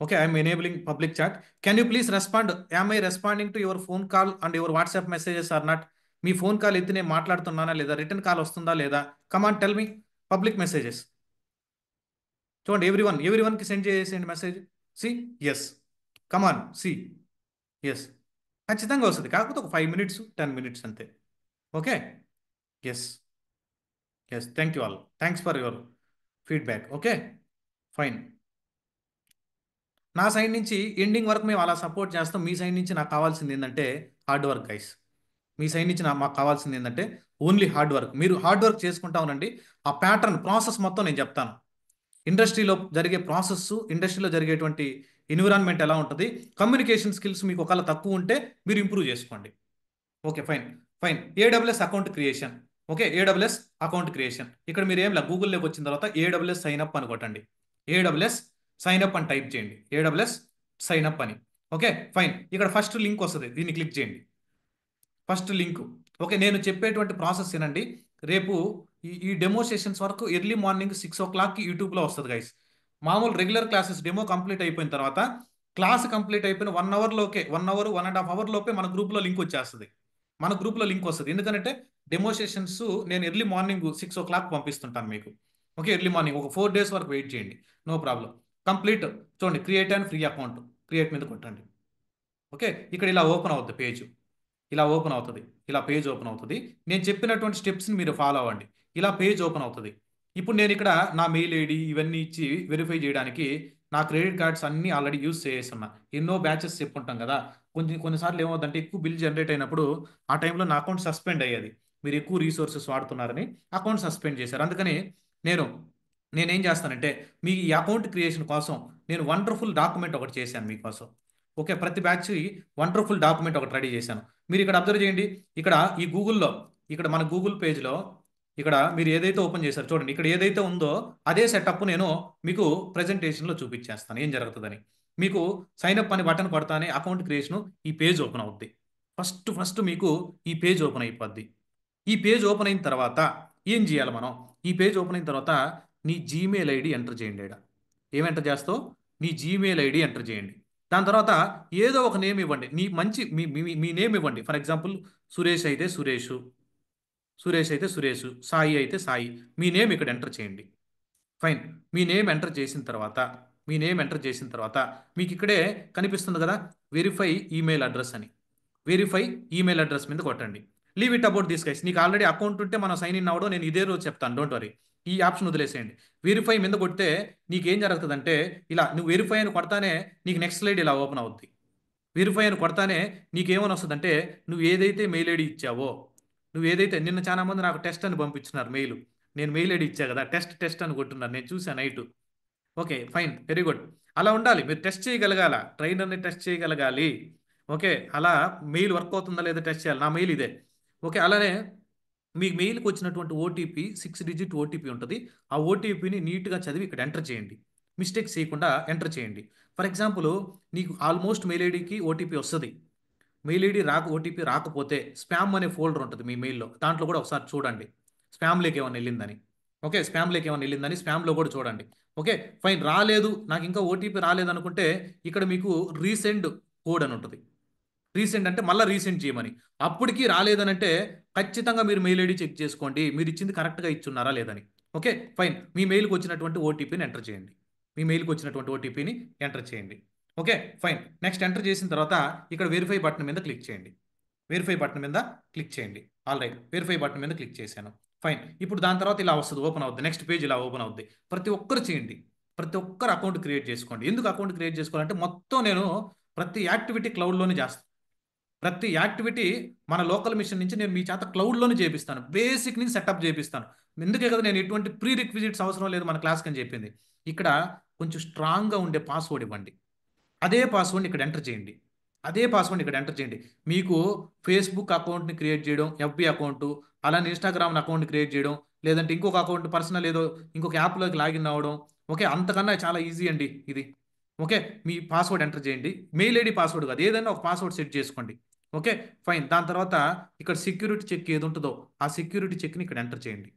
Okay, I'm enabling public chat. Can you please respond? Am I responding to your phone call and your WhatsApp messages or not? మీ phone call ఎత్తి నేను మాట్లాడుతున్నానా లేదా, return call వస్తుందా లేదా? Come on tell me. Public messages చూడండి, every వన్కి send చేసేయండి message. C, yes, come on, see, yes, ఖచ్చితంగా వస్తుంది. కాకపోతే ఒక 5 minutes 10 minutes అంతే. Okay, yes, yes, thank you all, thanks for your feedback. Okay, fine. నా సైడ్ నుంచి ఎండింగ్ వరకు మేము అలా సపోర్ట్ చేస్తాం. మీ సైడ్ నుంచి నాకు కావాల్సింది ఏంటంటే హార్డ్ వర్క్ గైస్. మీ సైడ్ నుంచి మాకు కావాల్సింది ఏంటంటే ఓన్లీ హార్డ్ వర్క్. మీరు హార్డ్ వర్క్ చేసుకుంటా ఉండండి. ఆ ప్యాటర్న్ ప్రాసెస్ మొత్తం నేను చెప్తాను. ఇండస్ట్రీలో జరిగే ప్రాసెస్, ఇండస్ట్రీలో జరిగేటువంటి ఎన్విరాన్మెంట్ ఎలా ఉంటుంది, కమ్యూనికేషన్ స్కిల్స్ మీకు ఒకవేళ తక్కువ ఉంటే మీరు ఇంప్రూవ్ చేసుకోండి. Okay, fine. Fine, AWS account creation. Okay, AWS account creation. ఇక్కడ మీరు ఏం లేదు, గూగుల్లోకి వచ్చిన తర్వాత ఏడబ్ల్యూఎస్ సైన్ అప్ అని కొట్టండి. ఏడబ్ల్యూఎస్ సైన్ అప్ అని టైప్ చేయండి. ఏడబ్ల్యూఎస్ సైన్ అప్ అని. Okay, fine. ఇక్కడ ఫస్ట్ లింక్ వస్తుంది, దీన్ని క్లిక్ చేయండి. First link. ఓకే, నేను చెప్పేటువంటి ప్రాసెస్ ఏనండి. రేపు ఈ డెమో సెషన్స్ వరకు ఎర్లీ మార్నింగ్ 6 o'clock యూట్యూబ్లో వస్తుంది గైస్. మామూలు రెగ్యులర్ క్లాసెస్ డెమో కంప్లీట్ అయిపోయిన తర్వాత, క్లాస్ కంప్లీట్ అయిపోయిన 1 hour లోకే, 1 hour 1.5 hour లోపే మన గ్రూప్లో లింక్ వచ్చేస్తుంది. మన గ్రూప్లో లింక్ వస్తుంది. ఎందుకంటే డెమో సెషన్స్ నేను ఎర్లీ మార్నింగ్ 6 o'clock పంపిస్తుంటాను మీకు. ఓకే, ఎర్లీ మార్నింగ్ ఒక 4 days వరకు వెయిట్ చేయండి, నో ప్రాబ్లం. కంప్లీట్. చూడండి, create and free account, create మీద కొట్టండి. ఓకే, ఇక్కడ ఇలా ఓపెన్ అవుతుంది పేజ్. ఇలా ఓపెన్ అవుతుంది, ఇలా పేజ్ ఓపెన్ అవుతుంది. నేను చెప్పినటువంటి స్టెప్స్ని మీరు ఫాలో అవ్వండి. ఇలా పేజ్ ఓపెన్ అవుతుంది. ఇప్పుడు నేను ఇక్కడ నా మెయిల్ ఐడి ఇవన్నీ ఇచ్చి వెరిఫై చేయడానికి నా క్రెడిట్ కార్డ్స్ అన్నీ ఆల్రెడీ యూస్ చేస్తున్నా. ఎన్నో బ్యాచెస్ చెప్పుంటాం కదా, కొన్నిసార్లు ఏమవుతుందంటే ఎక్కువ బిల్ జనరేట్ అయినప్పుడు ఆ టైంలో నా అకౌంట్ సస్పెండ్ అయ్యేది. మీరు ఎక్కువ రీసోర్సెస్ వాడుతున్నారని అకౌంట్ సస్పెండ్ చేశారు. అందుకని నేను నేనేం చేస్తానంటే మీ ఈ అకౌంట్ క్రియేషన్ కోసం నేను వండర్ఫుల్ డాక్యుమెంట్ ఒకటి చేశాను మీకోసం. ఓకే, ప్రతి బ్యాచ్ వండర్ఫుల్ డాక్యుమెంట్ ఒకటి రెడీ చేశాను. మీరు ఇక్కడ అబ్జర్వ్ చేయండి. ఇక్కడ ఈ గూగుల్లో, ఇక్కడ మన గూగుల్ పేజ్లో ఇక్కడ మీరు ఏదైతే ఓపెన్ చేశారో చూడండి, ఇక్కడ ఏదైతే ఉందో అదే సెటప్ నేను మీకు ప్రజెంటేషన్లో చూపించేస్తాను ఏం జరుగుతుందని. మీకు సైన్ అప్ అని బటన్ కొడతానే అకౌంట్ క్రియేషన్ ఈ పేజ్ ఓపెన్ అవుద్ది. ఫస్ట్ మీకు ఈ పేజ్ ఓపెన్ అయిపోద్ది. ఈ పేజ్ ఓపెన్ అయిన తర్వాత ఏం చేయాలి మనం? ఈ పేజ్ ఓపెన్ అయిన తర్వాత నీ జీమెయిల్ ఐడి ఎంటర్ చేయండి. ఇక్కడ ఏం ఎంటర్ చేస్తావు? నీ జీమెయిల్ ఐడి ఎంటర్ చేయండి. దాని తర్వాత ఏదో ఒక నేమ్ ఇవ్వండి. నీ మంచి మీ నేమ్ ఇవ్వండి. ఫర్ ఎగ్జాంపుల్ సురేష్ అయితే సురేష్, సాయి అయితే సాయి. మీ నేమ్ ఇక్కడ ఎంటర్ చేయండి. ఫైన్. మీ నేమ్ ఎంటర్ చేసిన తర్వాత మీకు ఇక్కడే కనిపిస్తుంది కదా, వెరిఫై ఈమెయిల్ అడ్రస్ అని. వెరిఫై ఈమెయిల్ అడ్రస్ మీద కొట్టండి. Leave it about this guys. నీకు ఆల్రెడీ అకౌంట్ ఉంటే మనం సైన్ ఇన్ అవ్వడం నేను ఇదే రోజు చెప్తాను, డోంట్ వరీ. ఈ ఆప్షన్ వదిలేసేయండి. వెరిఫై మీద కొడితే నీకేం జరుగుతుందంటే, ఇలా నువ్వు వెరిఫై అని కొడతానే నీకు నెక్స్ట్ స్లైడ్ ఇలా ఓపెన్ అవుద్ది. వెరిఫై అని కొడతానే నీకేమని వస్తుందంటే, నువ్వు ఏదైతే మెయిల్ ఐడి ఇచ్చావో, నువ్వు ఏదైతే నిన్న చాలా మంది నాకు టెస్ట్ అని పంపించినారు మెయిల్. నేను మెయిల్ ఐడి ఇచ్చా కదా, టెస్ట్ అని కొట్టున్నారు, నేను చూసాను night. Okay, fine, very good. అలా ఉండాలి. మీరు టెస్ట్ చేయగలగాల, ట్రైనర్ని టెస్ట్ చేయగలగాలి. ఓకే, అలా మెయిల్ వర్క్ అవుతుందా లేదా టెస్ట్ చేయాలి. నా మెయిల్ ఇదే. ఓకే, అలానే మీ మెయిల్కి వచ్చినటువంటి ఓటీపీ 6 digit ఓటీపీ ఉంటుంది. ఆ ఓటీపీని నీట్గా చదివి ఇక్కడ ఎంటర్ చేయండి. మిస్టేక్స్ చేయకుండా ఎంటర్ చేయండి. ఫర్ ఎగ్జాంపుల్, నీకు ఆల్మోస్ట్ మెయిల్ ఐడికి ఓటీపీ వస్తుంది. మెయిల్ ఐడి ఓటీపీ రాకపోతే స్పామ్ అనే ఫోల్డర్ ఉంటుంది మీ మెయిల్లో, దాంట్లో కూడా ఒకసారి చూడండి స్పామ్లోకి ఏమైనా వెళ్ళిందని. ఓకే, స్పామ్లోకి ఏమైనా వెళ్ళిందని స్పామ్లో కూడా చూడండి. Okay, fine. రాలేదు, నాకు ఇంకా ఓటీపీ రాలేదు అనుకుంటే ఇక్కడ మీకు రీసెండ్ కోడ్ అని ఉంటుంది. రీసెండ్ అంటే మళ్ళీ రీసెండ్ చేయమని. అప్పటికి రాలేదనంటే ఖచ్చితంగా మీరు మెయిల్ ఐడి చెక్ చేసుకోండి, మీరు ఇచ్చింది కరెక్ట్గా ఇచ్చున్నారా లేదని. Okay, fine. మీ మెయిల్కి వచ్చినటువంటి ఓటీపీని ఎంటర్ చేయండి. మీ మెయిల్కి వచ్చినటువంటి ఓటీపీని ఎంటర్ చేయండి. Okay, fine. నెక్స్ట్ ఎంటర్ చేసిన తర్వాత ఇక్కడ వెరిఫై బటన్ మీద క్లిక్ చేయండి. వెరిఫై బటన్ మీద క్లిక్ చేయండి. ఆల్ రైట్, వెరిఫై బటన్ మీద క్లిక్ చేశాను. ఫైన్. ఇప్పుడు దాని తర్వాత ఇలా వస్తుంది, ఓపెన్ అవుద్ది. నెక్స్ట్ పేజ్ ఇలా ఓపెన్ అవుద్ది. ప్రతి ఒక్కరు చేయండి. ప్రతి ఒక్కరు అకౌంట్ క్రియేట్ చేసుకోండి. ఎందుకు అకౌంట్ క్రియేట్ చేసుకోవాలంటే మొత్తం నేను ప్రతి యాక్టివిటీ క్లౌడ్లోనే చేస్తాను. ప్రతి యాక్టివిటీ మన లోకల్ మిషన్ నుంచి నేను మీ చేత క్లౌడ్లోనే చేపిస్తాను. బేసిక్ నుంచి సెటప్ చేపిస్తాను. ఎందుకే కదా నేను ఎటువంటి ప్రీ రిక్విజిట్స్ అవసరం లేదు మన క్లాస్కి అని చెప్పింది. ఇక్కడ కొంచెం స్ట్రాంగ్గా ఉండే పాస్వర్డ్ ఇవ్వండి. అదే పాస్వర్డ్ని ఇక్కడ ఎంటర్ చేయండి. అదే పాస్వర్డ్ ఇక్కడ ఎంటర్ చేయండి. మీకు ఫేస్బుక్ అకౌంట్ని క్రియేట్ చేయడం, ఎఫ్బి అకౌంట్, అలానే ఇన్స్టాగ్రామ్ అకౌంట్ క్రియేట్ చేయడం, లేదంటే ఇంకొక అకౌంట్ పర్సనల్ ఏదో ఇంకొక యాప్లోకి లాగిన్ అవ్వడం, ఓకే, అంతకన్నా చాలా ఈజీ అండి ఇది. ఓకే, మీ పాస్వర్డ్ ఎంటర్ చేయండి. మెయిల్ ఐడి పాస్వర్డ్ కాదు, ఏదైనా ఒక పాస్వర్డ్ సెట్ చేసుకోండి. Okay, fine. దాని తర్వాత ఇక్కడ సెక్యూరిటీ చెక్ ఏది ఉంటుందో ఆ సెక్యూరిటీ చెక్ని ఇక్కడ ఎంటర్ చేయండి.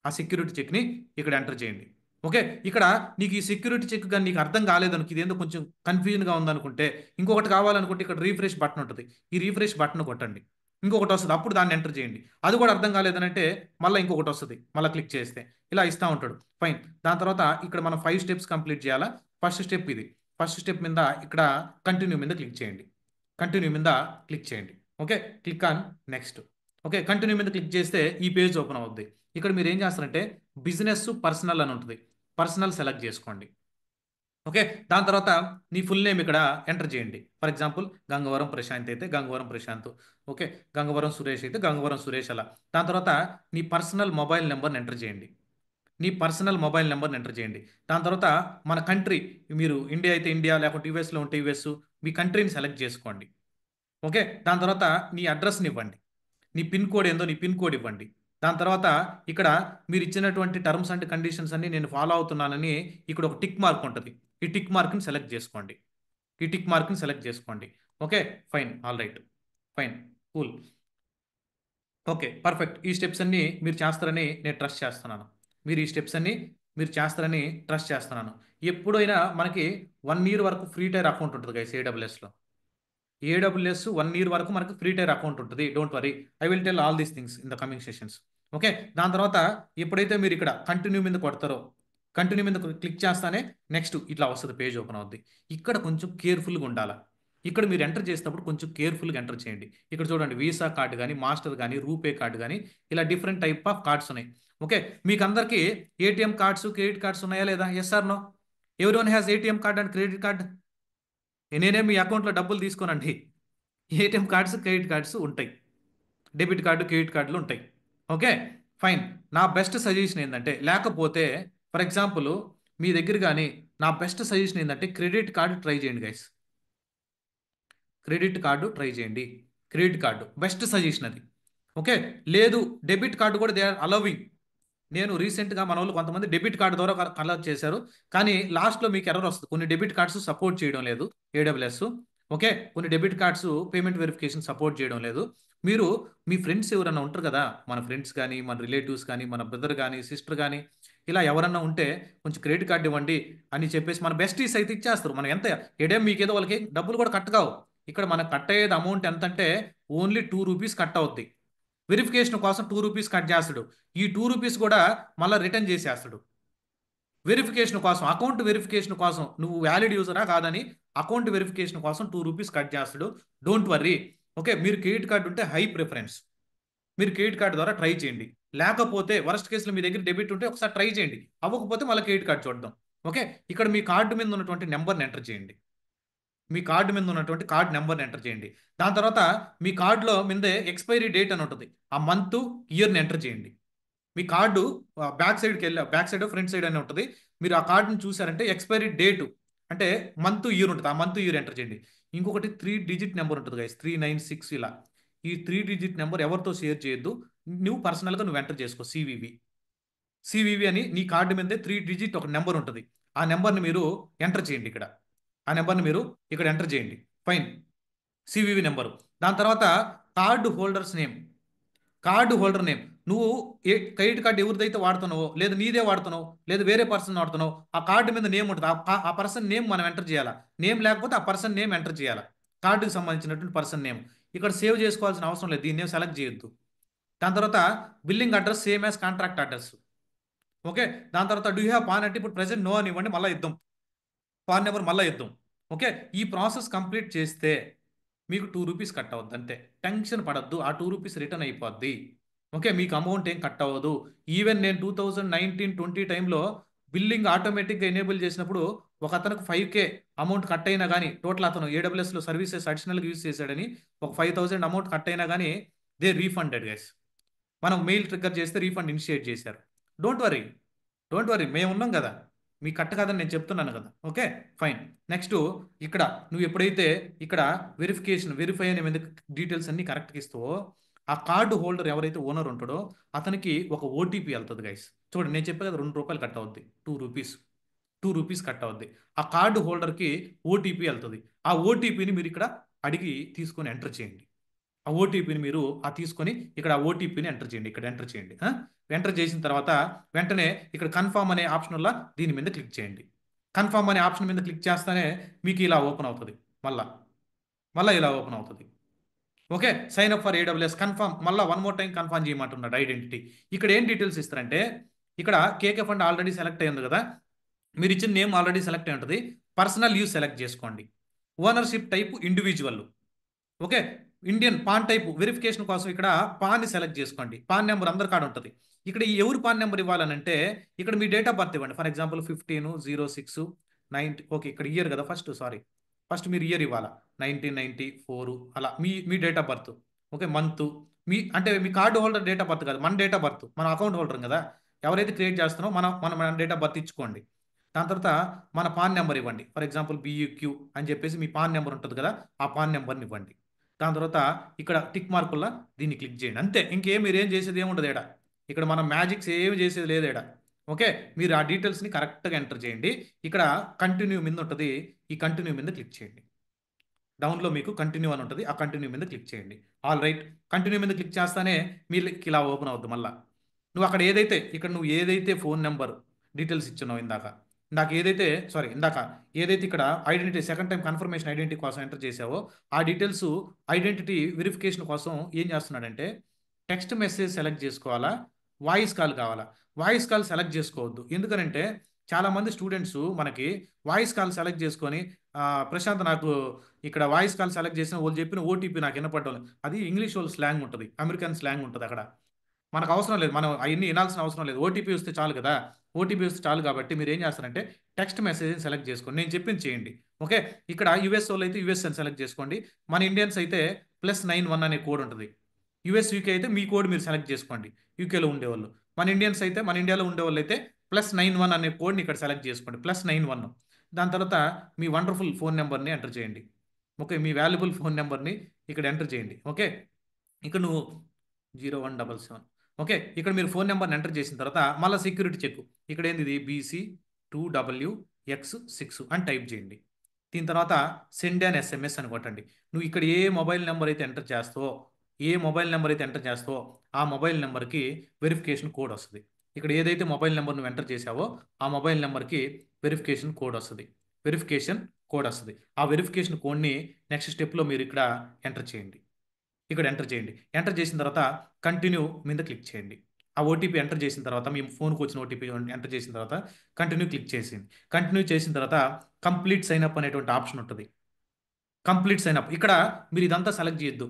ఆ సెక్యూరిటీ చెక్ని ఇక్కడ ఎంటర్ చేయండి. ఓకే, ఇక్కడ నీకు ఈ సెక్యూరిటీ చెక్ కానీ నీకు అర్థం కాలేదనుకో, ఇదేందో కొంచెం కన్ఫ్యూజన్గా ఉందనుకుంటే, ఇంకొకటి కావాలనుకుంటే ఇక్కడ రీఫ్రెష్ బటన్ ఉంటుంది. ఈ రీఫ్రెష్ బటన్ కొట్టండి. ఇంకొకటి వస్తుంది, అప్పుడు దాన్ని ఎంటర్ చేయండి. అది కూడా అర్థం కాలేదనంటే మళ్ళీ ఇంకొకటి వస్తుంది, మళ్ళీ క్లిక్ చేస్తే ఇలా ఇస్తూ ఉంటాడు. ఫైన్. దాని తర్వాత ఇక్కడ మనం 5 స్టెప్స్ కంప్లీట్ చేయాలా. ఫస్ట్ స్టెప్ ఇది. ఫస్ట్ స్టెప్ మీద ఇక్కడ కంటిన్యూ మీద క్లిక్ చేయండి. కంటిన్యూ మీద క్లిక్ చేయండి. Okay, click on next. Okay, continue మీద క్లిక్ చేస్తే ఈ పేజ్ ఓపెన్ అవుద్ది. ఇక్కడ మీరు ఏం చేస్తారంటే బిజినెస్ పర్సనల్ అని ఉంటుంది. పర్సనల్ సెలెక్ట్ చేసుకోండి. ఓకే, దాని తర్వాత నీ ఫుల్ నేమ్ ఇక్కడ ఎంటర్ చేయండి. ఫర్ ఎగ్జాంపుల్ గంగవరం ప్రశాంత్ అయితే గంగవరం ప్రశాంత్. ఓకే, గంగవరం సురేష్ అయితే గంగవరం సురేష్ అలా. దాని తర్వాత నీ పర్సనల్ మొబైల్ నెంబర్ని ఎంటర్ చేయండి. నీ పర్సనల్ మొబైల్ నెంబర్ని ఎంటర్ చేయండి. దాని తర్వాత మన కంట్రీ, మీరు ఇండియా అయితే ఇండియా, లేకుంటే యూఎస్లో ఉంటే యూఎస్, మీ కంట్రీని సెలెక్ట్ చేసుకోండి. ఓకే, దాని తర్వాత నీ అడ్రస్ని ఇవ్వండి. నీ పిన్ కోడ్ ఏందో నీ పిన్ కోడ్ ఇవ్వండి. దాని తర్వాత ఇక్కడ మీరు ఇచ్చినటువంటి టర్మ్స్ అండ్ కండిషన్స్ అన్ని నేను ఫాలో అవుతున్నానని ఇక్కడ ఒక టిక్ మార్క్ ఉంటుంది. ఈ టిక్ మార్క్ని సెలెక్ట్ చేసుకోండి. ఈ టిక్ మార్క్ని సెలెక్ట్ చేసుకోండి. Okay, fine. All right, fine, cool. Okay, perfect. ఈ స్టెప్స్ అన్ని మీరు చేస్తారని నేను ట్రస్ట్ చేస్తున్నాను. మీరు ఈ స్టెప్స్ అన్ని మీరు చేస్తారని ట్రస్ట్ చేస్తున్నాను. ఎప్పుడైనా మనకి 1 ఇయర్ వరకు ఫ్రీ టైర్ అకౌంట్ ఉంటుంది గైస్ ఏడబ్ల్యూఎస్లో. ఏడబ్ల్యూఎస్ 1 ఇయర్ వరకు మనకు ఫ్రీ టైర్ అకౌంట్ ఉంటుంది. Don't worry, I will tell all these things in the coming sessions. Okay, దాని తర్వాత ఎప్పుడైతే మీరు ఇక్కడ కంటిన్యూ మీద కొడతారో, కంటిన్యూ మీద క్లిక్ చేస్తానే నెక్స్ట్ ఇట్లా వస్తుంది, పేజ్ ఓపెన్ అవుద్ది. ఇక్కడ కొంచెం కేర్ఫుల్గా ఉండాలి. ఇక్కడ మీరు ఎంటర్ చేసేటప్పుడు కొంచెం కేర్ఫుల్గా ఎంటర్ చేయండి. ఇక్కడ చూడండి, వీసా కార్డు కానీ, మాస్టర్ కానీ, రూపే కార్డు కానీ, ఇలా డిఫరెంట్ టైప్ ఆఫ్ కార్డ్స్ ఉన్నాయి. ఓకే, మీకు అందరికీ ఏటీఎం కార్డ్స్, క్రెడిట్ కార్డ్స్ ఉన్నాయా లేదా? Yes or no? Everyone has ATM card and credit card? నేనే మీ అకౌంట్లో డబ్బులు తీసుకోనండి. ఏటీఎం కార్డ్స్, క్రెడిట్ కార్డ్స్ ఉంటాయి. డెబిట్ కార్డు, క్రెడిట్ కార్డులు ఉంటాయి. Okay, fine. నా బెస్ట్ సజెషన్ ఏంటంటే, లేకపోతే ఫర్ ఎగ్జాంపుల్ మీ దగ్గర కానీ, నా బెస్ట్ సజెషన్ ఏంటంటే క్రెడిట్ కార్డు ట్రై చేయండి గైస్. క్రెడిట్ కార్డు ట్రై చేయండి. క్రెడిట్ కార్డు బెస్ట్ సజెషన్ అది. ఓకే, లేదు డెబిట్ కార్డు కూడా దే ఆర్ అలవింగ్. నేను రీసెంట్గా మన వాళ్ళు కొంతమంది డెబిట్ కార్డు ద్వారా కలెక్ట్ చేశారు, కానీ లాస్ట్లో మీకు ఎర్రర్ వస్తుంది. కొన్ని డెబిట్ కార్డ్స్ సపోర్ట్ చేయడం లేదు ఏడబ్ల్యూఎస్. ఓకే, కొన్ని debit cards payment verification support చేయడం లేదు. మీరు మీ ఫ్రెండ్స్ ఎవరన్నా ఉంటారు కదా, మన ఫ్రెండ్స్ కానీ, మన రిలేటివ్స్ కానీ, మన బ్రదర్ కానీ, సిస్టర్ కానీ, ఇలా ఎవరన్నా ఉంటే కొంచెం క్రెడిట్ కార్డు ఇవ్వండి అని చెప్పేసి మన బెస్టీస్ అయితే ఇచ్చేస్తారు. మనం ఎంత ఏడేం మీకేదో వాళ్ళకి డబ్బులు కూడా కట్ కావు. ఇక్కడ మనకు కట్ అయ్యేది అమౌంట్ ఎంత అంటే ఓన్లీ 2 రూపీస్ కట్ అవుద్ది. వెరిఫికేషన్ కోసం 2 రూపీస్ కట్ చేస్తాడు. ఈ 2 రూపీస్ కూడా మళ్ళీ రిటర్న్ చేసేస్తాడు. వెరిఫికేషన్ కోసం, అకౌంట్ వెరిఫికేషన్ కోసం, నువ్వు వ్యాలిడ్ యూజరా కాదని అకౌంట్ వెరిఫికేషన్ కోసం 2 రూపీస్ కట్ చేస్తాడు. Don't worry. ఓకే, మీరు క్రెడిట్ కార్డు ఉంటే హై ప్రిఫరెన్స్. మీరు క్రెడిట్ కార్డు ద్వారా ట్రై చేయండి. లేకపోతే వరస్ట్ కేసులో మీ దగ్గర డెబిట్ ఉంటే ఒకసారి ట్రై చేయండి. అవ్వకపోతే మళ్ళీ క్రెడిట్ కార్డు చూద్దాం. ఓకే, ఇక్కడ మీ కార్డు మీద ఉన్నటువంటి నెంబర్ని ఎంటర్ చేయండి. మీ కార్డు మీద ఉన్నటువంటి కార్డ్ నెంబర్ని ఎంటర్ చేయండి. దాని తర్వాత మీ కార్డులో మీదే ఎక్స్పైరీ డేట్ అని ఉంటుంది. ఆ మంత్, ఇయర్ని ఎంటర్ చేయండి. మీ కార్డు బ్యాక్ సైడ్కి వెళ్ళి, బ్యాక్ సైడ్ ఫ్రంట్ సైడ్ అని ఉంటుంది. మీరు ఆ కార్డుని చూసారంటే ఎక్స్పైరీ డేటు అంటే మంత్, ఇయర్ ఉంటుంది. ఆ మంత్, ఇయర్ ఎంటర్ చేయండి. ఇంకొకటి 3 డిజిట్ నెంబర్ ఉంటుంది గైస్, 396 ఇలా. ఈ 3 డిజిట్ నెంబర్ ఎవరితో షేర్ చేయొద్దు. నువ్వు పర్సనల్గా నువ్వు ఎంటర్ చేసుకో. సివివి అని నీ కార్డు మీదే 3 డిజిట్ ఒక నెంబర్ ఉంటుంది. ఆ నెంబర్ని మీరు ఎంటర్ చేయండి ఇక్కడ. ఆ నెంబర్ని మీరు ఇక్కడ ఎంటర్ చేయండి. Fine, CVV number. దాని తర్వాత card holders name. Card holder name, నువ్వు క్రెడిట్ కార్డు ఎవరిదైతే వాడుతున్నావో, లేదు నీదే వాడుతున్నావు, లేదు వేరే పర్సన్ వాడుతున్నావు, ఆ కార్డు మీద నేమ్ ఉంటుంది. ఆ పర్సన్ నేమ్ మనం ఎంటర్ చేయాలా. నేమ్ లేకపోతే ఆ పర్సన్ నేమ్ ఎంటర్ చేయాలా. కార్డుకి సంబంధించినటువంటి పర్సన్ నేమ్ ఇక్కడ సేవ్ చేసుకోవాల్సిన అవసరం లేదు. దీన్ని సెలెక్ట్ చేయొద్దు. దాని తర్వాత billing address same as contract address. Okay, దాని తర్వాత డూ హ్యావ్ పాన్ అంటే ఇప్పుడు ప్రెసెంట్ నో అని ఇవ్వండి, మళ్ళీ ఇద్దాం. పాన్ నెంబర్ మళ్ళీ ఇద్దాం. ఓకే, ఈ ప్రాసెస్ కంప్లీట్ చేస్తే మీకు రూ. 2 కట్ అవుద్ది అంతే. టెన్షన్ పడద్దు, ఆ రూ. 2 రిటర్న్ అయిపోద్ది. ఓకే, మీకు అమౌంట్ ఏం కట్ అవ్వదు. ఈవెన్ నేను 2019-20 టైంలో బిల్లింగ్ ఆటోమేటిక్గా ఎనేబుల్ చేసినప్పుడు ఒక అతనికి 5K అమౌంట్ కట్ అయినా కానీ, టోటల్ అతను ఏడబ్ల్యూఎస్లో సర్వీసెస్ అడిషనల్గా యూస్ చేశాడని ఒక 5,000 అమౌంట్ కట్ అయినా కానీ దే రీఫండెడ్ గైస్. మనం మెయిల్ ట్రిగ్గర్ చేస్తే రీఫండ్ ఇనిషియేట్ చేశారు. డోంట్ వరీ, డోంట్ వరీ, మేము ఉన్నాం కదా. మీ కట్ కాదని నేను చెప్తున్నాను కదా. Okay, fine. నెక్స్ట్, ఇక్కడ నువ్వు ఎప్పుడైతే ఇక్కడ వెరిఫై అనే డీటెయిల్స్ అన్ని కరెక్ట్గా ఇస్తావో, ఆ కార్డు హోల్డర్ ఎవరైతే ఓనర్ ఉంటాడో అతనికి ఒక ఓటీపీ వెళ్తుంది గైస్. చూడండి, నేను చెప్పే కదా, ₹2 కట్ అవుద్ది, రూ. 2 కట్ అవుద్ది. ఆ కార్డు హోల్డర్కి ఓటీపీ వెళ్తుంది. ఆ ఓటీపీని మీరు ఇక్కడ అడిగి తీసుకొని ఎంటర్ చేయండి. ఆ ఓటీపీని మీరు తీసుకొని ఇక్కడ ఆ ఓటీపీని ఎంటర్ చేయండి, ఇక్కడ ఎంటర్ చేయండి. ఎంటర్ చేసిన తర్వాత వెంటనే ఇక్కడ కన్ఫర్మ్ అనే ఆప్షన్ వల్ల దీని మీద క్లిక్ చేయండి. కన్ఫర్మ్ అనే ఆప్షన్ మీద క్లిక్ చేస్తేనే మీకు ఇలా ఓపెన్ అవుతుంది. మళ్ళా మళ్ళీ ఇలా ఓపెన్ అవుతుంది. Okay, sign up for AWS confirm, మళ్ళీ వన్ మోర్ టైం కన్ఫర్మ్ చేయమంటున్నాడు ఐడెంటిటీ. ఇక్కడ ఏం డీటెయిల్స్ ఇస్తారంటే, ఇక్కడ కేకే ఫండ్ ఆల్రెడీ సెలెక్ట్ అయ్యింది కదా, మీరు ఇచ్చిన నేమ్ ఆల్రెడీ సెలెక్ట్ అయి ఉంటుంది. పర్సనల్ యూజ్ సెలెక్ట్ చేసుకోండి. Ownership type individual. Okay, Indian pan type verification కోసం ఇక్కడ పాన్ని సెలెక్ట్ చేసుకోండి. పాన్ నెంబర్ అందరి కాడ ఉంటుంది. ఇక్కడ ఈ ఎవరు పాన్ నెంబర్ ఇవ్వాలనంటే ఇక్కడ మీ డేట్ ఆఫ్ బర్త్ ఇవ్వండి. For example 15/06/90. ఓకే, ఇక్కడ ఇయర్ కదా ఫస్ట్ మీరు ఇయర్ ఇవ్వాలా, 1994 అలా మీ date of birth. Okay, month మీ అంటే మీ card holder date of birth కాదు, మన డేట్ ఆఫ్ బర్త్, మన అకౌంట్ హోల్డర్ కదా, ఎవరైతే క్రియేట్ చేస్తున్నారో మన డేట్ ఆఫ్ బర్త్ ఇచ్చుకోండి. దాని తర్వాత మన పాన్ నెంబర్ ఇవ్వండి. ఫర్ ఎగ్జాంపుల్ BUQ అని చెప్పేసి మీ పాన్ నెంబర్ ఉంటుంది కదా, ఆ పాన్ నెంబర్ని ఇవ్వండి. దాని తర్వాత ఇక్కడ టిక్ మార్కుల్లా దీన్ని క్లిక్ చేయండి. అంతే, ఇంకేం మీరు ఏం చేసేది ఏముండదు ఏడా. ఇక్కడ మనం మ్యాజిక్స్ ఏమి చేసేది లేదు ఏడా. ఓకే, మీరు ఆ డీటెయిల్స్ని కరెక్ట్గా ఎంటర్ చేయండి. ఇక్కడ కంటిన్యూ మీద ఉంటుంది, ఈ కంటిన్యూ మీద క్లిక్ చేయండి. డౌన్లో మీకు కంటిన్యూ అని ఉంటుంది, ఆ కంటిన్యూ మీద క్లిక్ చేయండి. ఆల్ రైట్, కంటిన్యూ మీద క్లిక్ చేస్తానే మీకు ఇలా ఓపెన్ అవుద్ది. మళ్ళీ నువ్వు అక్కడ నువ్వు ఏదైతే ఫోన్ నెంబర్ డీటెయిల్స్ ఇచ్చున్నావు ఇందాక ఏదైతే ఇక్కడ identity second time confirmation identity కోసం ఎంటర్ చేసావో, ఆ డీటెయిల్స్ ఐడెంటిటీ వెరిఫికేషన్ కోసం ఏం చేస్తున్నాడంటే టెక్స్ట్ మెసేజ్ సెలెక్ట్ చేసుకోవాలా, వాయిస్ కాల్ కావాలా. వాయిస్ కాల్ సెలెక్ట్ చేసుకోవద్దు. ఎందుకంటే చాలామంది స్టూడెంట్స్ మనకి వాయిస్ కాల్ సెలెక్ట్ చేసుకొని ప్రశాంత్ నాకు ఇక్కడ వాయిస్ కాల్ సెలెక్ట్ చేసిన వాళ్ళు చెప్పిన ఓటీపీ నాకు వినపడడం లేదు. అది ఇంగ్లీష్ వాళ్ళు స్లాంగ్ ఉంటుంది, అమెరికన్ స్లాంగ్ ఉంటుంది అక్కడ. మనకు అవసరం లేదు, మనం అవన్నీ వినాల్సిన అవసరం లేదు. ఓటీపీ వస్తే చాలు కదా. ఓటీపీ వస్తే చాలు కాబట్టి మీరు ఏం చేస్తారంటే టెక్స్ట్ మెసేజ్ సెలెక్ట్ చేసుకోండి. నేను చెప్పింది చేయండి. ఓకే, ఇక్కడ యూఎస్ వాళ్ళు అయితే యూఎస్ అని సెలెక్ట్ చేసుకోండి. మన ఇండియన్స్ అయితే +91 అనే కోడ్ ఉంటుంది. యూకే అయితే మీ కోడ్ మీరు సెలెక్ట్ చేసుకోండి. యూకేలో ఉండేవాళ్ళు. మన ఇండియన్స్ అయితే మన ఇండియాలో ఉండేవాళ్ళు అయితే +91 అనే కోడ్ని ఇక్కడ సెలెక్ట్ చేసుకోండి. +91. దాని తర్వాత మీ వండర్ఫుల్ ఫోన్ నెంబర్ని ఎంటర్ చేయండి. ఓకే, మీ వాల్యుబుల్ ఫోన్ నెంబర్ని ఇక్కడ ఎంటర్ చేయండి. ఓకే, ఇక్కడ నువ్వు 0177. ఓకే, ఇక్కడ మీరు ఫోన్ నెంబర్ని ఎంటర్ చేసిన తర్వాత మళ్ళీ సెక్యూరిటీ చెక్. ఇక్కడ ఏంది, ఇది BC2WX6 అని టైప్ చేయండి. దీని తర్వాత సెండ్ అన్ SMS అని కొట్టండి. నువ్వు ఇక్కడ ఏ మొబైల్ నెంబర్ అయితే ఎంటర్ చేస్తావో ఆ మొబైల్ నెంబర్కి వెరిఫికేషన్ కోడ్ వస్తుంది. ఇక్కడ ఏదైతే మొబైల్ నెంబర్ నువ్వు ఎంటర్ చేసావో ఆ మొబైల్ నెంబర్కి వెరిఫికేషన్ కోడ్ వస్తుంది. ఆ వెరిఫికేషన్ కోడ్ని నెక్స్ట్ స్టెప్లో మీరు ఇక్కడ ఎంటర్ చేయండి. ఎంటర్ చేసిన తర్వాత కంటిన్యూ మీద క్లిక్ చేయండి. ఆ ఓటీపీ ఎంటర్ చేసిన తర్వాత మీ ఫోన్కి వచ్చిన ఓటీపీ ఎంటర్ చేసిన తర్వాత కంటిన్యూ క్లిక్ చేసింది. కంటిన్యూ చేసిన తర్వాత కంప్లీట్ సైన్ అప్ అనేటువంటి ఆప్షన్ ఉంటుంది. కంప్లీట్ సైన్ అప్ ఇక్కడ మీరు ఇదంతా సెలెక్ట్ చేయొద్దు.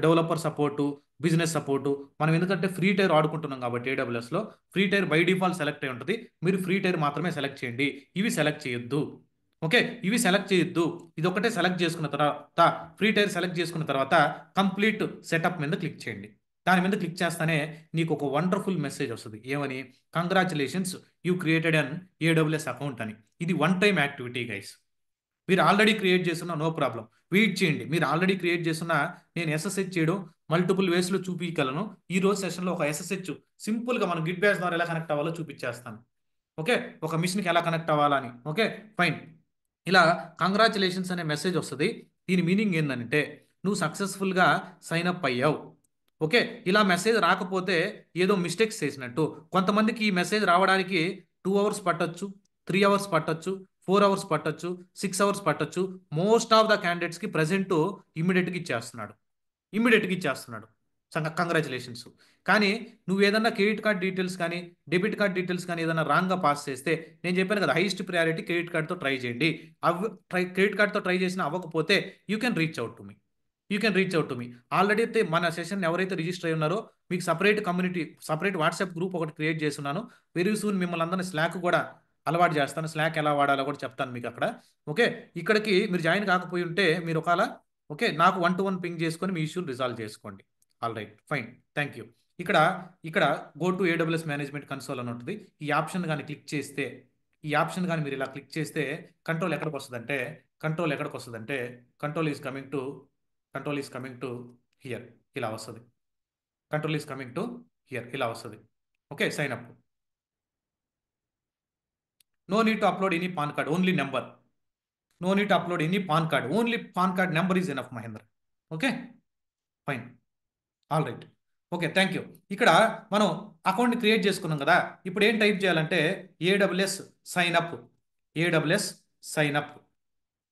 డెవలపర్ సపోర్టు, బిజినెస్ సపోర్టు, మనం ఎందుకంటే ఫ్రీ టైర్ ఆడుకుంటున్నాం కాబట్టి AWSలో free tier by default select అయి ఉంటుంది. మీరు ఫ్రీ టైర్ మాత్రమే సెలెక్ట్ చేయండి, ఇవి సెలెక్ట్ చేయొద్దు. ఓకే, ఇవి సెలెక్ట్ చేయొద్దు. ఇది ఒకటే సెలెక్ట్ చేసుకున్న తర్వాత ఫ్రీ టైర్ సెలెక్ట్ చేసుకున్న తర్వాత కంప్లీట్ సెటప్ మీద క్లిక్ చేయండి. దాని మీద క్లిక్ చేస్తానే నీకు ఒక వండర్ఫుల్ మెసేజ్ వస్తుంది. ఏమని? Congratulations, you created an AWS account అని. ఇది వన్ టైం యాక్టివిటీ గైస్. మీరు ఆల్రెడీ క్రియేట్ చేస్తున్న నో ప్రాబ్లం, వెయిట్ చేయండి. మీరు ఆల్రెడీ క్రియేట్ చేస్తున్న నేను SSH చేయడం మల్టిపుల్ వేస్లో చూపించగలను. ఈ రోజు సెషన్లో ఒక SSH సింపుల్గా మనం గిట్ బ్యాష్ ద్వారా ఎలా కనెక్ట్ అవ్వాలో చూపించేస్తాను. ఓకే, ఒక మిషన్కి ఎలా కనెక్ట్ అవ్వాలని. Okay, fine. ఇలా కంగ్రాచులేషన్స్ అనే మెసేజ్ వస్తుంది. దీని మీనింగ్ ఏంటంటే నువ్వు సక్సెస్ఫుల్గా సైన్ అప్ అయ్యావు. ఓకే, ఇలా మెసేజ్ రాకపోతే ఏదో మిస్టేక్స్ చేసినట్టు. కొంతమందికి ఈ మెసేజ్ రావడానికి 2 అవర్స్ పట్టొచ్చు, 3 అవర్స్ పట్టొచ్చు, 4 అవర్స్ పట్టొచ్చు, 6 అవర్స్ పట్టొచ్చు. మోస్ట్ ఆఫ్ ద క్యాండిడేట్స్కి ప్రజెంట్ ఇమ్మీడియట్గా ఇచ్చేస్తున్నాడు. కంగ్రాచులేషన్స్. కానీ నువ్వు ఏదన్నా క్రెడిట్ కార్డ్ డీటెయిల్స్ కానీ డెబిట్ కార్డ్ డీటెయిల్స్ కానీ ఏదైనా రాంగ్గా పాస్ చేస్తే, నేను చెప్పాను కదా హైయెస్ట్ ప్రయారిటీ క్రెడిట్ కార్డ్తో ట్రై చేయండి. క్రెడిట్ కార్డ్తో ట్రై చేసినా అవ్వకపోతే you can reach out to me. You can reach out to me. Already అయితే మన సెషన్ ఎవరైతే రిజిస్టర్ అయి ఉన్నారో మీకు separate community, separate WhatsApp group ఒకటి క్రియేట్ చేస్తున్నాను. వెరీ సూన్ మిమ్మల్ని అందరినీ స్లాక్ కూడా అలవాటు చేస్తాను. స్లాక్ ఎలా వాడాలో కూడా చెప్తాను మీకు అక్కడ. ఓకే, ఇక్కడికి మీరు జాయిన్ కాకపోయి ఉంటే మీరు ఒకవేళ ఓకే నాకు 1-to-1 పింగ్ చేసుకొని మీ ఇష్యూని రిజాల్వ్ చేసుకోండి. All right, fine, thank you. ఇక్కడ ఇక్కడ go to AWS management console అని ఉంటుంది. ఈ ఆప్షన్ కానీ క్లిక్ చేస్తే, ఈ ఆప్షన్ కానీ మీరు ఇలా క్లిక్ చేస్తే కంట్రోల్ ఎక్కడికి వస్తుందంటే, కంట్రోల్ ఎక్కడికి వస్తుందంటే control is coming to, control is coming to here, ఇలా వస్తుంది. Control is coming to here, ఇలా వస్తుంది. Okay, sign up. No need to upload any PAN card, only number. No need to upload any PAN card, only PAN card number is enough Mahendra. Okay, fine, all right. Okay, thank you. ఇక్కడ మనం account create చేసుకున్నాం కదా, ఇప్పుడు ఏం type చేయాలంటే AWS sign up, AWS sign up,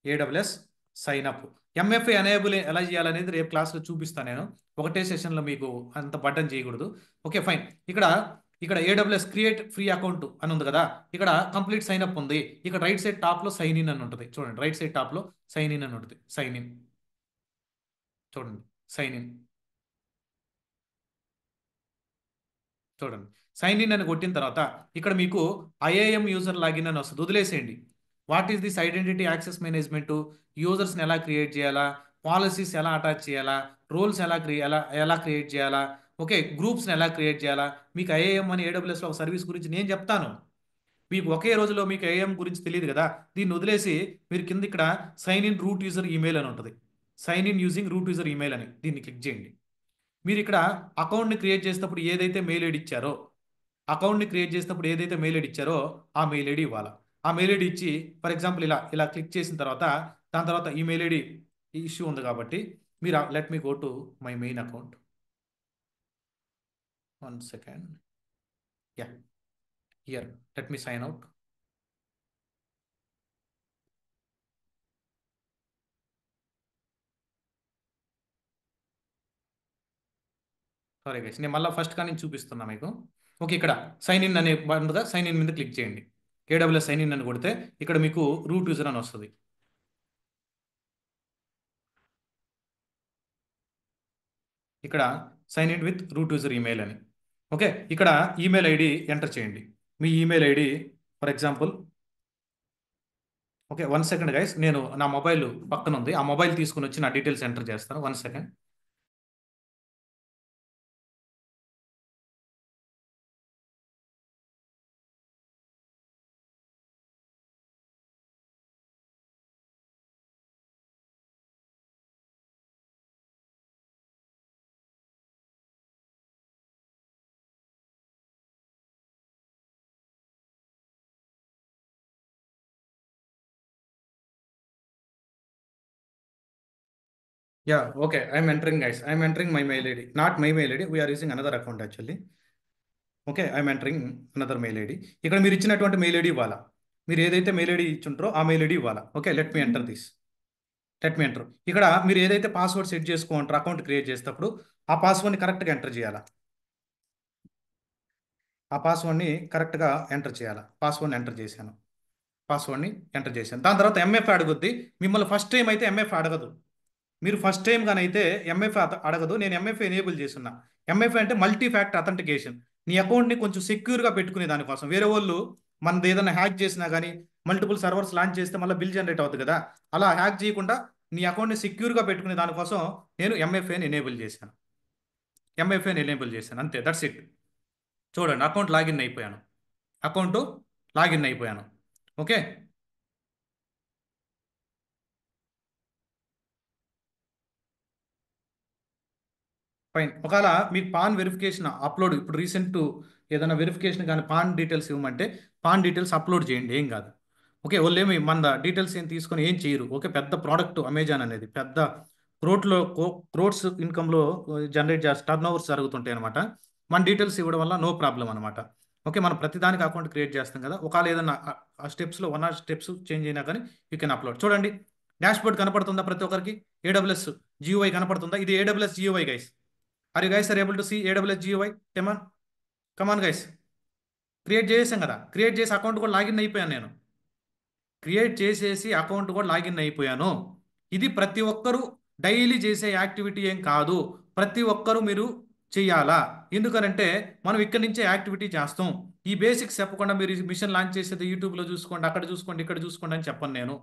AWS sign up. MFI enable ఎలా చేయాలనేది రేపు క్లాస్లో చూపిస్తాను నేను. ఒకటే సెషన్లో మీకు అంత బటన్ చేయకూడదు. Okay, fine. ఇక్కడ ఇక్కడ ఏడబ్ల్యూఎస్ క్రియేట్ ఫ్రీ అకౌంట్ అని ఉంది కదా, ఇక్కడ కంప్లీట్ సైన్ అప్ ఉంది. ఇక్కడ రైట్ సైడ్ టాప్లో సైన్ ఇన్ అని ఉంటుంది చూడండి. రైట్ సైడ్ టాప్లో సైన్ ఇన్ అని ఉంటుంది. సైన్ ఇన్ చూడండి, సైన్ ఇన్ చూడండి. సైన్ ఇన్ అని కొట్టిన తర్వాత ఇక్కడ మీకు ఐఏఎం యూజర్ లాగిన్ అని వస్తుంది, వదిలేసేయండి. What is this identity access management, యూజర్స్ని ఎలా క్రియేట్ చేయాలా, పాలసీస్ ఎలా అటాచ్ చేయాలా, రోల్స్ ఎలా ఎలా క్రియేట్ చేయాలా, ఓకే గ్రూప్స్ని ఎలా క్రియేట్ చేయాలా, మీకు ఐఏఎం అని ఏడబ్ల్యూఎస్లో ఒక సర్వీస్ గురించి నేను చెప్తాను. మీకు ఒకే రోజులో మీకు ఐఏఎం గురించి తెలియదు కదా, దీన్ని వదిలేసి మీరు కింద ఇక్కడ sign in root user email అని ఉంటుంది. Sign in using root user email అని దీన్ని క్లిక్ చేయండి. మీరు ఇక్కడ అకౌంట్ని క్రియేట్ చేసేటప్పుడు ఏదైతే మెయిల్ ఐడి ఇచ్చారో, అకౌంట్ని క్రియేట్ చేసేటప్పుడు ఏదైతే మెయిల్ ఐడి ఇచ్చారో ఆ మెయిల్ ఐడి ఇవ్వాలి. ఆ మెయిల్ ఐడి ఇచ్చి ఫర్ ఎగ్జాంపుల్ ఇలా ఇలా క్లిక్ చేసిన తర్వాత దాని తర్వాత ఈ మెయిల్ ఐడి ఇష్యూ ఉంది కాబట్టి మీరు let me go to my main account. 1 second, ya, here let me sign out. Sorry guys, నేను మళ్ళీ ఫస్ట్ కానీ చూపిస్తున్నా మీకు. ఓకే, ఇక్కడ సైన్ ఇన్ అనే ఉంటుందా, సైన్ ఇన్ మీద క్లిక్ చేయండి. ఏడబ్ల్యూఎస్ సైన్ ఇన్ అని కొడితే ఇక్కడ మీకు రూట్ యూజర్ అని వస్తుంది. ఇక్కడ sign in with root user email అని. ఓకే, ఇక్కడ ఈమెయిల్ ఐడి ఎంటర్ చేయండి. మీ email ID for example, okay 1 second guys, నేను నా మొబైల్ పక్కన ఉంది, ఆ మొబైల్ తీసుకుని వచ్చి నా డీటెయిల్స్ ఎంటర్ చేస్తాను. 1 second. Ya, okay, I'm entering guys, I'm entering my mail ID, not my mail ID, we're using another account actually. Okay, I'm entering another mail ID. ఇక్కడ మీరు ఇచ్చినటువంటి మెయిల్ ఐడి ఇవ్వాలా, మీరు ఏదైతే మెయిల్ ఐడి ఇచ్చుంటారో ఆ mail ID ఇవ్వాలా. Okay, let me enter this, let me enter. ఇక్కడ మీరు ఏదైతే పాస్వర్డ్ సెట్ చేసుకుంటారో అకౌంట్ క్రియేట్ చేసేటప్పుడు ఆ పాస్వర్డ్ని కరెక్ట్గా ఎంటర్ చేయాలా, ఆ పాస్వర్డ్ని కరెక్ట్గా ఎంటర్ చేయాలా. పాస్వర్డ్ని ఎంటర్ చేశాను, పాస్వర్డ్ని ఎంటర్ చేశాను. దాని తర్వాత ఎంఎఫ్ అడుగుద్ది. మిమ్మల్ని ఫస్ట్ టైం అయితే ఎంఎఫ్ అడగదు. మీరు ఫస్ట్ టైం కానీ అయితే ఎంఎఫ్ అడగదు. నేను ఎంఎఫ్ ఎనేబుల్ చేస్తున్నా. ఎంఎఫ్ అంటే మల్టీ ఫ్యాక్టర్ అథెంటికేషన్. నీ అకౌంట్ని కొంచెం సెక్యూర్గా పెట్టుకునే దానికోసం. వేరే వాళ్ళు మనది ఏదైనా హ్యాక్ చేసినా కానీ మల్టిపుల్ సర్వర్స్ లాంచ్ చేస్తే మళ్ళీ బిల్ జనరేట్ అవుతుంది కదా, అలా హ్యాక్ చేయకుండా నీ అకౌంట్ని సెక్యూర్గా పెట్టుకునే దానికోసం నేను ఎంఎఫ్ఏని ఎనేబుల్ చేశాను. ఎంఎఫ్ఏని ఎనేబుల్ చేశాను, అంతే, దట్స్ ఇట్. చూడండి, అకౌంట్ లాగిన్ అయిపోయాను, అకౌంట్ లాగిన్ అయిపోయాను. Okay, fine. ఒకవేళ మీకు పాన్ వెరిఫికేషన్ అప్లోడ్, ఇప్పుడు రీసెంట్ ఏదైనా వెరిఫికేషన్ కానీ పాన్ డీటెయిల్స్ ఇవ్వమంటే పాన్ డీటెయిల్స్ అప్లోడ్ చేయండి, ఏం కాదు. ఓకే, వాళ్ళు ఏమి మన డీటెయిల్స్ ఏం తీసుకొని ఏం చేయరు. ఓకే, పెద్ద ప్రోడక్ట్ అమెజాన్ అనేది పెద్ద క్రోట్లో క్రోడ్స్ ఇన్కమ్లో జనరేట్ చేస్తే టర్న్ ఓవర్స్ జరుగుతుంటాయి అనమాట. మన డీటెయిల్స్ ఇవ్వడం వల్ల నో ప్రాబ్లం అనమాట. ఓకే, మనం ప్రతిదానికి అకౌంట్ క్రియేట్ చేస్తాం కదా, ఒకవేళ ఏదైనా ఆ స్టెప్స్లో 1 or 2 స్టెప్స్ చేంజ్ అయినా కానీ యూ కెన్ అప్లోడ్. చూడండి, డాష్ బోర్డ్ కనపడుతుందా ప్రతి ఒక్కరికి? ఏడబ్ల్యూఎస్ జియోఐ కనపడుతుందా? ఇది AWS GUI guys, are you guys are able to see AWS GUI? Come on guys. Create చేసాం కదా, క్రియేట్ చేసి అకౌంట్ కూడా లాగిన్ అయిపోయాను నేను. క్రియేట్ చేసేసి అకౌంట్ కూడా లాగిన్ అయిపోయాను. ఇది ప్రతి ఒక్కరూ డైలీ చేసే యాక్టివిటీ ఏం కాదు, ప్రతి ఒక్కరూ మీరు చెయ్యాలా. ఎందుకనంటే మనం ఇక్కడి నుంచే యాక్టివిటీ చేస్తాం. ఈ బేసిక్స్ చెప్పకుండా మీరు మిషన్ లాంచ్ చేసేది యూట్యూబ్లో చూసుకోండి, అక్కడ చూసుకోండి, ఇక్కడ చూసుకోండి అని చెప్పను నేను.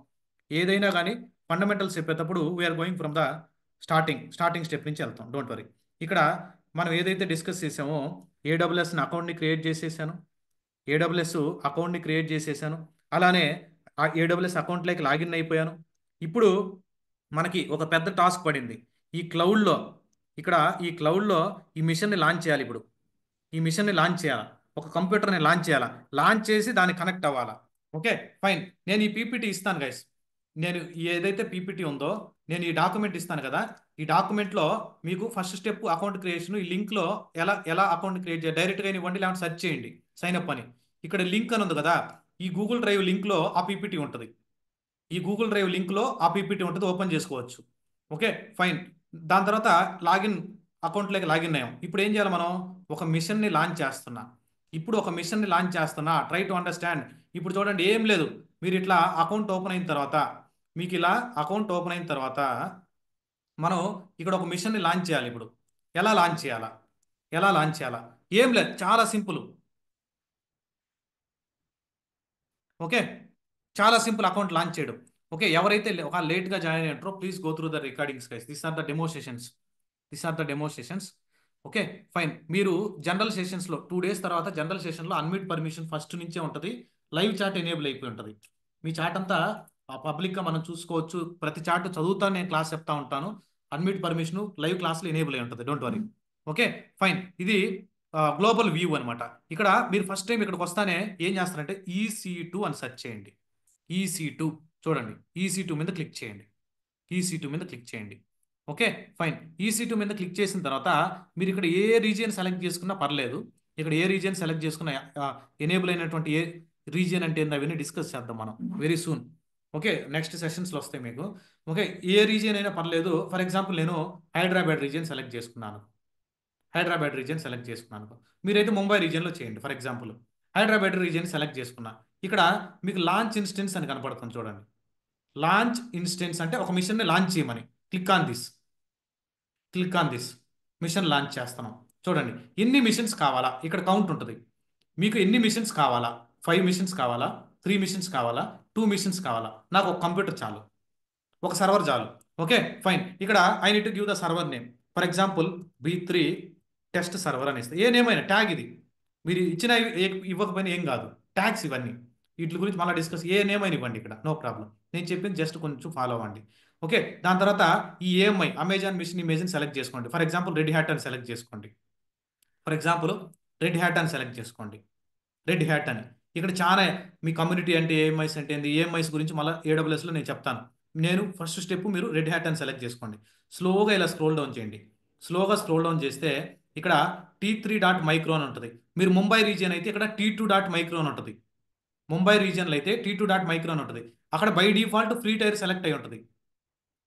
ఏదైనా కానీ ఫండమెంటల్స్ చెప్పేటప్పుడు we're going from the starting step నుంచి వెళ్తాం. Don't worry. ఇక్కడ మనం ఏదైతే డిస్కస్ చేసామో AWS అకౌంట్ని క్రియేట్ చేసేసాను, ఏడబ్ల్యూఎస్ అకౌంట్ని క్రియేట్ చేసేసాను, అలానే ఆ AWS అకౌంట్లోకి లాగిన్ అయిపోయాను. ఇప్పుడు మనకి ఒక పెద్ద టాస్క్ పడింది. ఈ క్లౌడ్లో ఇక్కడ ఈ క్లౌడ్లో ఈ మిషన్ని లాంచ్ చేయాలి. ఇప్పుడు ఈ మిషన్ని లాంచ్ చేయాలా, ఒక కంప్యూటర్ని లాంచ్ చేయాలా, లాంచ్ చేసి దాన్ని కనెక్ట్ అవ్వాలా. Okay fine. నేను ఈ పీపీటీ ఇస్తాను గైస్. నేను ఏదైతే పీపీటీ ఉందో నేను ఈ డాక్యుమెంట్ ఇస్తాను కదా, ఈ డాక్యుమెంట్లో మీకు ఫస్ట్ స్టెప్ అకౌంట్ క్రియేషన్. ఈ లింక్లో ఎలా ఎలా అకౌంట్ క్రియేట్ చేయాలి డైరెక్ట్గా ఇవ్వండి, లేకపోతే సెర్చ్ చేయండి సైన్ అప్ అని. ఇక్కడ లింక్ అని ఉంది కదా, ఈ గూగుల్ డ్రైవ్ లింక్లో ఆ పీపీటీ ఉంటుంది. ఈ గూగుల్ డ్రైవ్ లింక్లో ఆ పీపీటీ ఉంటుంది, ఓపెన్ చేసుకోవచ్చు. Okay fine. దాని తర్వాత లాగిన్ అకౌంట్లోకి లాగిన్ అయ్యాం. ఇప్పుడు ఏం చేయాలి మనం? ఒక మిషన్ని లాంచ్ చేస్తున్నా. ఇప్పుడు ఒక మిషన్ని లాంచ్ చేస్తున్నా, ట్రై టు అండర్స్టాండ్. ఇప్పుడు చూడండి, ఏం లేదు, మీరు ఇట్లా అకౌంట్ ఓపెన్ అయిన తర్వాత, మీకు ఇలా అకౌంట్ ఓపెన్ అయిన తర్వాత మనం ఇక్కడ ఒక మిషన్ని లాంచ్ చేయాలి. ఇప్పుడు ఎలా లాంచ్ చేయాలా, ఎలా లాంచ్ చేయాలా? ఏం లేదు, చాలా సింపుల్. ఓకే, చాలా సింపుల్ అకౌంట్ లాంచ్ చేయడం. ఓకే, ఎవరైతే ఒక లేట్గా జాయిన్ అయ్యారో please go through the recordings guys. This are the demo sessions, this are the demo sessions. Okay fine. మీరు జనరల్ సెషన్స్లో 2 days తర్వాత జనరల్ సెషన్లో అన్మ్యూట్ పర్మిషన్ ఫస్ట్ నుంచే ఉంటుంది, లైవ్ చాట్ ఎనేబుల్ అయిపోయి ఉంటుంది. మీ చాట్ అంతా పబ్లిక్గా మనం చూసుకోవచ్చు. ప్రతి చాట్ చదువుతా నేను క్లాస్ చెప్తా ఉంటాను. అన్మ్యూట్ పర్మిషన్ లైవ్ క్లాస్లో ఎనేబుల్ అయి ఉంటుంది, డోంట్ వరీ. Okay fine. ఇది గ్లోబల్ వ్యూ అనమాట. ఇక్కడ మీరు ఫస్ట్ టైం ఇక్కడికి వస్తానే ఏం చేస్తారంటే EC2 అని సెర్చ్ చేయండి. EC2 చూడండి, EC2 మీద క్లిక్ చేయండి, EC2 మీద క్లిక్ చేయండి. Okay fine. EC2 మీద క్లిక్ చేసిన తర్వాత మీరు ఇక్కడ ఏ రీజియన్ సెలెక్ట్ చేసుకున్నా పర్లేదు. ఇక్కడ ఏ రీజియన్ సెలెక్ట్ చేసుకున్న ఎనేబుల్ అయినటువంటి ఏ రీజియన్ అంటే ఏందో అవన్నీ డిస్కస్ చేద్దాం మనం వెరీ సూన్. ఓకే, నెక్స్ట్ సెషన్స్లో వస్తాయి మీకు. ఓకే, ఏ రీజియన్ అయినా పర్లేదు. ఫర్ ఎగ్జాంపుల్ నేను హైదరాబాద్ రీజియన్ సెలెక్ట్ చేసుకున్నాను, హైదరాబాద్ రీజియన్ సెలెక్ట్ చేసుకున్నాను. మీరైతే ముంబై రీజియన్లో చేయండి. For example Hyderabad region select చేసుకున్నా. ఇక్కడ మీకు లాంచ్ ఇన్స్టెన్స్ అని కనపడుతుంది చూడండి. లాంచ్ ఇన్స్టెన్స్ అంటే ఒక మిషన్ని లాంచ్ చేయమని. Click on this, click on this. Machine launch చేస్తున్నాం. చూడండి, ఎన్ని మిషన్స్ కావాలా ఇక్కడ కౌంట్ ఉంటుంది. మీకు ఎన్ని మిషన్స్ కావాలా? 5 మిషన్స్ కావాలా, 3 మిషన్స్ కావాలా, 2 మిషన్స్ కావాలా? నాకు ఒక కంప్యూటర్ చాలు, ఒక సర్వర్ చాలు. Okay fine. ఇక్కడ I need to give the server name. For example B3 test server అని ఇస్తే, ఏ నేమ్ అయినా ట్యాగ్ ఇది మీరు ఇచ్చిన ఇవ్వకపోయినా ఏం కాదు, ట్యాగ్స్ ఇవన్నీ. వీటి గురించి మళ్ళీ డిస్కస్, ఏ నేమ్ అయినా ఇవ్వండి, ఇక్కడ నో ప్రాబ్లం. నేను చెప్పింది జస్ట్ కొంచెం ఫాలో అవ్వండి. ఓకే, దాని తర్వాత ఈ EMI అమెజాన్ మిషన్ ఇమేజ్ని సెలెక్ట్ చేసుకోండి. ఫర్ ఎగ్జాంపుల్ రెడ్ హ్యాట్ అని సెలెక్ట్ చేసుకోండి. ఫర్ ఎగ్జాంపుల్ రెడ్ హ్యాట్ అని సెలెక్ట్ చేసుకోండి, రెడ్ హ్యాట్ అని. ఇక్కడ చాలా మీ కమ్యూనిటీ అంటే ఏఎంఐస్ అంటే ఏంది, ఏఎంఐస్ గురించి మళ్ళీ AWSలో నేను చెప్తాను. నేను ఫస్ట్ స్టెప్ మీరు రెడ్ హ్యాట్ అని సెలెక్ట్ చేసుకోండి. స్లోగా ఇలా స్క్రోల్ డౌన్ చేయండి. స్లోగా స్క్రోల్ డౌన్ చేస్తే ఇక్కడ T3.micro అని ఉంటుంది. మీరు ముంబై రీజియన్ అయితే ఇక్కడ T2.micro అని ఉంటుంది. ముంబై రీజియన్లో అయితే T2.micro అని ఉంటుంది. అక్కడ by default free tyre select అయి ఉంటుంది.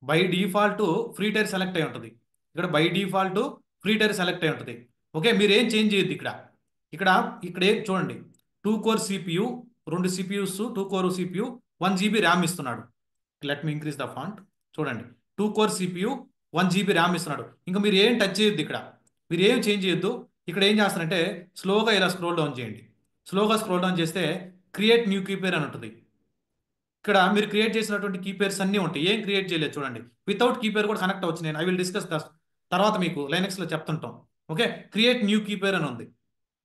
By default free tyre select అయి ఉంటుంది. ఇక్కడ by default free tyre select అయి ఉంటుంది. ఓకే, మీరు ఏం చేంజ్ చేయొద్దు ఇక్కడ. ఇక్కడ ఇక్కడ ఏం చూడండి, 2 core CPU, 2 CPUs, 2 core CPU, 1 GB RAM ఇస్తున్నాడు. Let me increase the font. చూడండి, 2 core CPU, 1 GB ర్యామ్ ఇస్తున్నాడు. ఇంకా మీరు ఏం టచ్ చేయొద్దు ఇక్కడ, మీరు ఏం చేంజ్ చేయొద్దు. ఇక్కడ ఏం చేస్తారంటే స్లోగా ఇలా స్క్రోల్ డౌన్ చేయండి. స్లోగా స్క్రోల్ డౌన్ చేస్తే క్రియేట్ న్యూ కీపేర్ అని ఉంటుంది. ఇక్కడ మీరు క్రియేట్ చేసినటువంటి కీపేర్స్ అన్నీ ఉంటాయి. ఏం క్రియేట్ చేయలేదు చూడండి, వితౌట్ కీపేర్ కూడా కనెక్ట్ అవచ్చు. నేను ఐ విల్ డిస్కస్ తర్వాత మీకు లైనక్స్లో చెప్తుంటాం. ఓకే, క్రియేట్ న్యూ కీపేర్ అని ఉంది.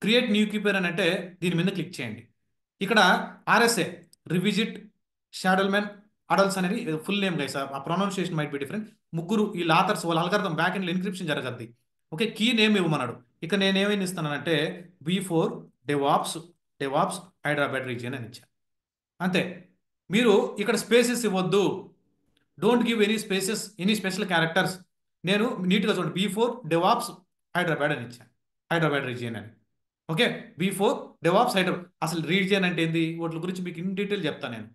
క్రియేట్ న్యూ కీపేర్ అని అంటే దీని మీద క్లిక్ చేయండి. ఇక్కడ RSA రివిజిట్ షాడల్మెన్ అడల్స్ అనేది ఫుల్ నేమ్ గైస్, ఆ ప్రొనౌన్సియేషన్ మైట్ బి డిఫరెంట్. ముగ్గురు ఈ లాథర్స్ వాళ్ళ అల్గారిథం బ్యాక్ ఎండ్ ఎన్క్రిప్షన్ జరగద్ది. ఓకే, కీ నేమ్ ఇవ్వమన్నాడు. ఇక నేను ఏమైనా ఇస్తానంటే B4 డెవాప్స్ హైదరాబాద్ రీజియన్ అని ఇచ్చాను. అంతే. మీరు ఇక్కడ స్పేసెస్ ఇవ్వద్దు, don't give any spaces, any special characters. నేను నీట్గా చూడండి, B4 డెవాప్స్ హైదరాబాద్ అని ఇచ్చాను, హైదరాబాద్ రీజియన్ అని. Okay, B4 DevOps Hyderabad. అసలు రీజియన్ అంటే ఏంది, వాటి గురించి మీకు ఇన్ డీటెయిల్ చెప్తాను నేను.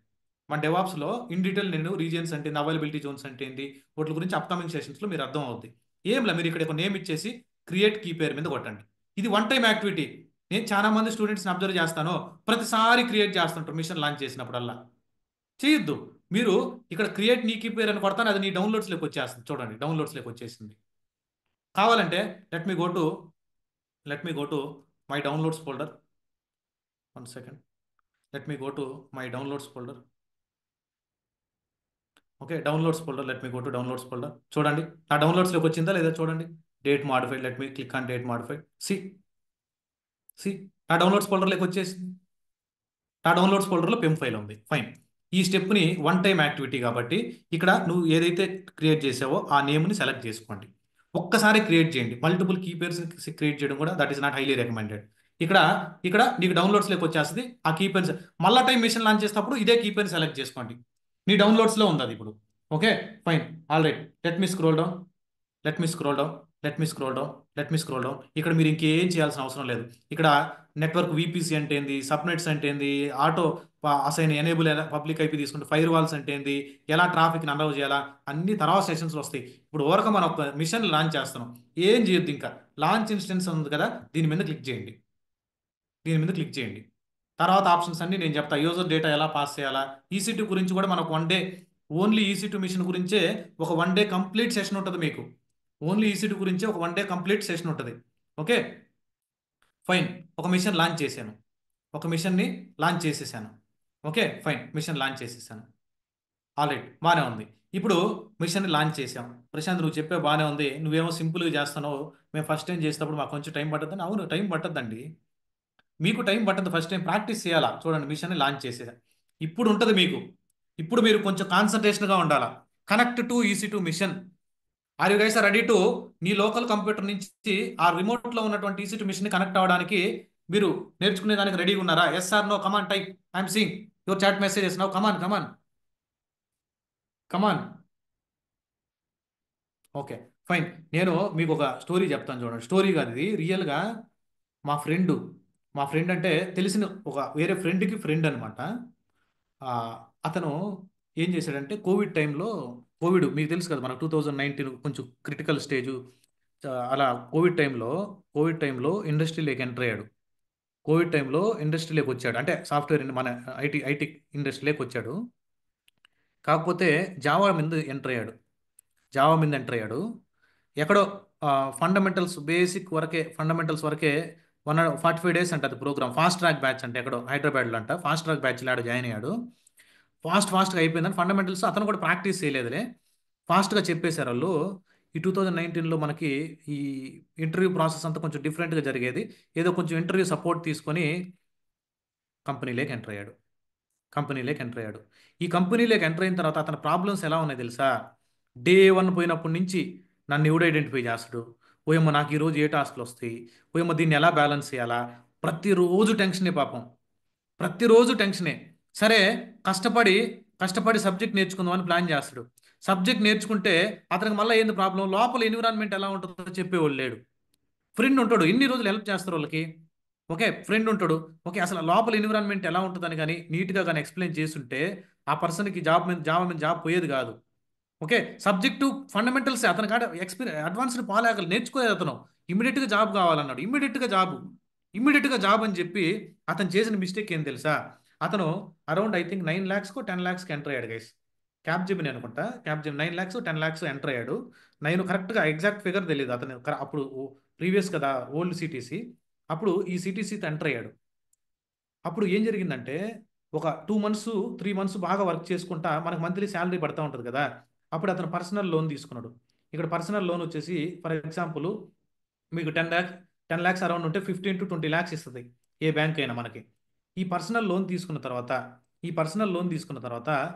మన డెవాప్స్లో ఇన్ డీటెయిల్ నేను రీజియన్స్ అంటే అవైలబిలిటీ జోన్స్ అంటే ఏంటి, వాటి గురించి అప్కమింగ్ సెషన్స్లో మీరు అర్థం అవుద్ది. ఏంలా మీరు ఇక్కడ ఒక నేమ్ ఇచ్చేసి క్రియేట్ కీ పేరు మీద కొట్టండి. ఇది వన్ టైం యాక్టివిటీ. నేను చాలా మంది స్టూడెంట్స్ని అబ్జర్వ్ చేస్తాను, ప్రతిసారి క్రియేట్ చేస్తుంటారు మిషన్ లాంచ్ చేసినప్పుడల్లా. చేయొద్దు. మీరు ఇక్కడ క్రియేట్ నీ కీ పేరు అని కొడతాను, అది నీ డౌన్లోడ్స్లోకి వచ్చేస్తుంది. చూడండి, డౌన్లోడ్స్లోకి వచ్చేసింది. కావాలంటే let me go to my downloads folder. One second. Let me go to my downloads folder. Okay, downloads folder. Let me go to downloads folder. చూడండి నా డౌన్లోడ్స్లోకి వచ్చిందా లేదా చూడండి. Date modified. Let me click on date modified. See see నా downloads ఫోల్డర్లోకి వచ్చేసింది. నా డౌన్లోడ్స్ ఫోల్డర్లో పెమ్ ఫైల్ ఉంది. ఫైన్. ఈ స్టెప్ని వన్ టైం యాక్టివిటీ కాబట్టి ఇక్కడ నువ్వు ఏదైతే క్రియేట్ చేసావో ఆ నేమ్ని సెలెక్ట్ చేసుకోండి. ఒక్కసారి క్రియేట్ చేయండి. మల్టిపుల్ కీ పేర్స్ క్రియేట్ చేయడం కూడా that is not highly recommended. ఇక్కడ ఇక్కడ నీకు డౌన్లోడ్స్లోకి వచ్చేస్తుంది ఆ కీ పేర్స్. మళ్ళా టైం మిషన్ లాంచ్ చేసినప్పుడు ఇదే కీ పేరు సెలెక్ట్ చేసుకోండి. నీ డౌన్లోడ్స్లో ఉంది అది ఇప్పుడు. Okay fine. All right. Let me scroll down. Let me scroll down. Let me scroll down. Let me scroll down. ఇక్కడ మీరు ఇంకేం చేయాల్సిన అవసరం లేదు. ఇక్కడ నెట్వర్క్ విపిసి అంటే ఏంది, సబ్నెట్స్ అంటే ఏంది, auto assign enable public IP తీసుకుంటే ఫైర్ వాల్స్ అంటే ఏంది, ఎలా ట్రాఫిక్ని అలౌ చేయాలా, అన్ని తర్వాత సెషన్స్లో వస్తాయి. ఇప్పుడు ఓరక మనం ఒక మిషన్ లాంచ్ చేస్తున్నాం. ఏం చేయొద్దు, ఇంకా లాంచ్ ఇన్స్టెన్స్ ఉంది కదా, దీని మీద క్లిక్ చేయండి. దీని మీద క్లిక్ చేయండి. తర్వాత ఆప్షన్స్ అన్ని నేను చెప్తా. యూజర్ డేటా ఎలా పాస్ చేయాలా, ఈసీ2 గురించి కూడా మనకు వన్ డే, ఓన్లీ ఈసీ2 మిషన్ గురించే ఒక వన్ డే కంప్లీట్ సెషన్ ఉంటుంది మీకు. ఓన్లీ ఈసీ2 గురించే ఒక వన్ డే కంప్లీట్ సెషన్ ఉంటుంది. Okay fine. ఒక మిషన్ లాంచ్ చేశాను. ఒక మిషన్ని లాంచ్ చేసేసాను. Okay fine. మిషన్ లాంచ్ చేసేసాను. ఆల్రెడీ బాగానే ఉంది. ఇప్పుడు మిషన్ని లాంచ్ చేసాం. ప్రశాంత్ నువ్వు చెప్పే బాగానే ఉంది, నువ్వేమో సింపుల్గా చేస్తున్నావు, మేము ఫస్ట్ టైం చేసేటప్పుడు మాకు కొంచెం టైం పడుతుందని. అవును, టైం పట్టద్దండి. మీకు టైం పట్టదు, ఫస్ట్ టైం ప్రాక్టీస్ చేయాలా. చూడండి, మిషన్ని లాంచ్ చేసేదా ఇప్పుడు ఉంటుంది మీకు. ఇప్పుడు మీరు కొంచెం కాన్సన్ట్రేషన్గా ఉండాలా. Connect to EC2 machine. Are you guys are ready to నీ లోకల్ కంప్యూటర్ నుంచి ఆ రిమోట్లో ఉన్నటువంటి ఈసీ2 మిషన్ కనెక్ట్ అవ్వడానికి మీరు నేర్చుకునే దానికి రెడీగా ఉన్నారా? Yes or no? Come on type. I'm seeing your chat messages now. Come on come on come on. Okay fine. నేను మీకు ఒక స్టోరీ చెప్తాను చూడండి. స్టోరీ కాదు ఇది, రియల్గా మా ఫ్రెండ్. మా ఫ్రెండ్ అంటే తెలిసిన ఒక వేరే ఫ్రెండ్కి ఫ్రెండ్ అనమాట. అతను ఏం చేశాడంటే కోవిడ్ టైంలో, కోవిడ్ మీకు తెలుసు కదా, మనకు 2019 కొంచెం క్రిటికల్ స్టేజు. అలా కోవిడ్ టైంలో ఇండస్ట్రీలోకి ఎంటర్ అయ్యాడు. కోవిడ్ టైంలో ఇండస్ట్రీలోకి వచ్చాడు, అంటే సాఫ్ట్వేర్ మన ఐటీ ఇండస్ట్రీలోకి వచ్చాడు. కాకపోతే జావా మీద ఎంటర్ అయ్యాడు. జావా మీద ఎంటర్ అయ్యాడు. ఎక్కడో ఫండమెంటల్స్, బేసిక్ వరకే, ఫండమెంటల్స్ వరకే 145 days అంట అది ప్రోగ్రామ్. ఫాస్ట్ ట్రాక్ బ్యాచ్ అంటే ఎక్కడో హైదరాబాద్లో అంట. ఫాస్ట్ ట్రాక్ బ్యాచ్లో ఆడు జాయిన్ అయ్యాడు. ఫాస్ట్గా అయిపోయిందని ఫండమెంటల్స్ అతను కూడా ప్రాక్టీస్ చేయలేదులే, ఫాస్ట్గా చెప్పేశారు వాళ్ళు. ఈ 2019లో మనకి ఈ ఇంటర్వ్యూ ప్రాసెస్ అంతా కొంచెం డిఫరెంట్గా జరిగేది. ఏదో కొంచెం ఇంటర్వ్యూ సపోర్ట్ తీసుకొని కంపెనీలోకి ఎంటర్ అయ్యాడు. ఈ కంపెనీలోకి ఎంటర్ అయిన తర్వాత అతని ప్రాబ్లమ్స్ ఎలా ఉన్నాయి తెలుసా? డే 1 పోయినప్పటి నుంచి నన్ను ఎవడు ఐడెంటిఫై చేస్తాడు, ఓయమ్మ నాకు ఈరోజు ఏ టాస్క్లు వస్తాయి, ఓయమ్మ దీన్ని ఎలా బ్యాలెన్స్ చేయాలా, ప్రతిరోజు టెన్షనే పాపం. ప్రతిరోజు టెన్షనే. సరే, కష్టపడి కష్టపడి సబ్జెక్ట్ నేర్చుకుందామని ప్లాన్ చేస్తాడు. సబ్జెక్ట్ నేర్చుకుంటే అతనికి మళ్ళీ ఏంది ప్రాబ్లం, లోపల ఎన్విరాన్మెంట్ ఎలా ఉంటుందో చెప్పేవాళ్ళు లేడు. ఫ్రెండ్ ఉంటాడు, ఎన్ని రోజులు హెల్ప్ చేస్తారు వాళ్ళకి. ఓకే, ఫ్రెండ్ ఉంటాడు. ఓకే, అసలు లోపల ఎన్విరాన్మెంట్ ఎలా ఉంటుందని కానీ నీట్గా కానీ ఎక్స్ప్లెయిన్ చేస్తుంటే ఆ పర్సన్కి జాబ్ పోయేది కాదు. ఓకే, సబ్జెక్టు ఫండమెంటల్స్ అతని కాడ అడ్వాన్స్డ్ పాలేకలు నేర్చుకోలేదు అతను. ఇమీడియట్గా జాబ్ కావాలన్నాడు. ఇమీడియట్గా జాబ్ అని చెప్పి అతను చేసిన మిస్టేక్ ఏం తెలుసా? అతను around I think 9 lakhs or 10 lakhs enter అయ్యాడు గైస్. క్యాప్జెమిని అనుకుంటా, Capgemini 9 lakhs or 10 lakhs enter అయ్యాడు. నేను కరెక్ట్గా ఎగ్జాక్ట్ ఫిగర్ తెలియదు అతను. అప్పుడు ప్రీవియస్ కదా, ఓల్డ్ సిటీసీ. అప్పుడు ఈ సిటీసీతో ఎంటర్ అయ్యాడు. అప్పుడు ఏం జరిగిందంటే ఒక 2 months 3 months బాగా వర్క్ చేసుకుంటా మనకు మంత్లీ శాలరీ పడతా ఉంటుంది కదా. అప్పుడు అతను పర్సనల్ లోన్ తీసుకున్నాడు. ఇక్కడ పర్సనల్ లోన్ వచ్చేసి ఫర్ ఎగ్జాంపుల్ మీకు 10 lakhs అరౌండ్ ఉంటే 15 to 20 lakhs ఇస్తుంది ఏ బ్యాంక్ అయినా మనకి. ఈ పర్సనల్ లోన్ తీసుకున్న తర్వాత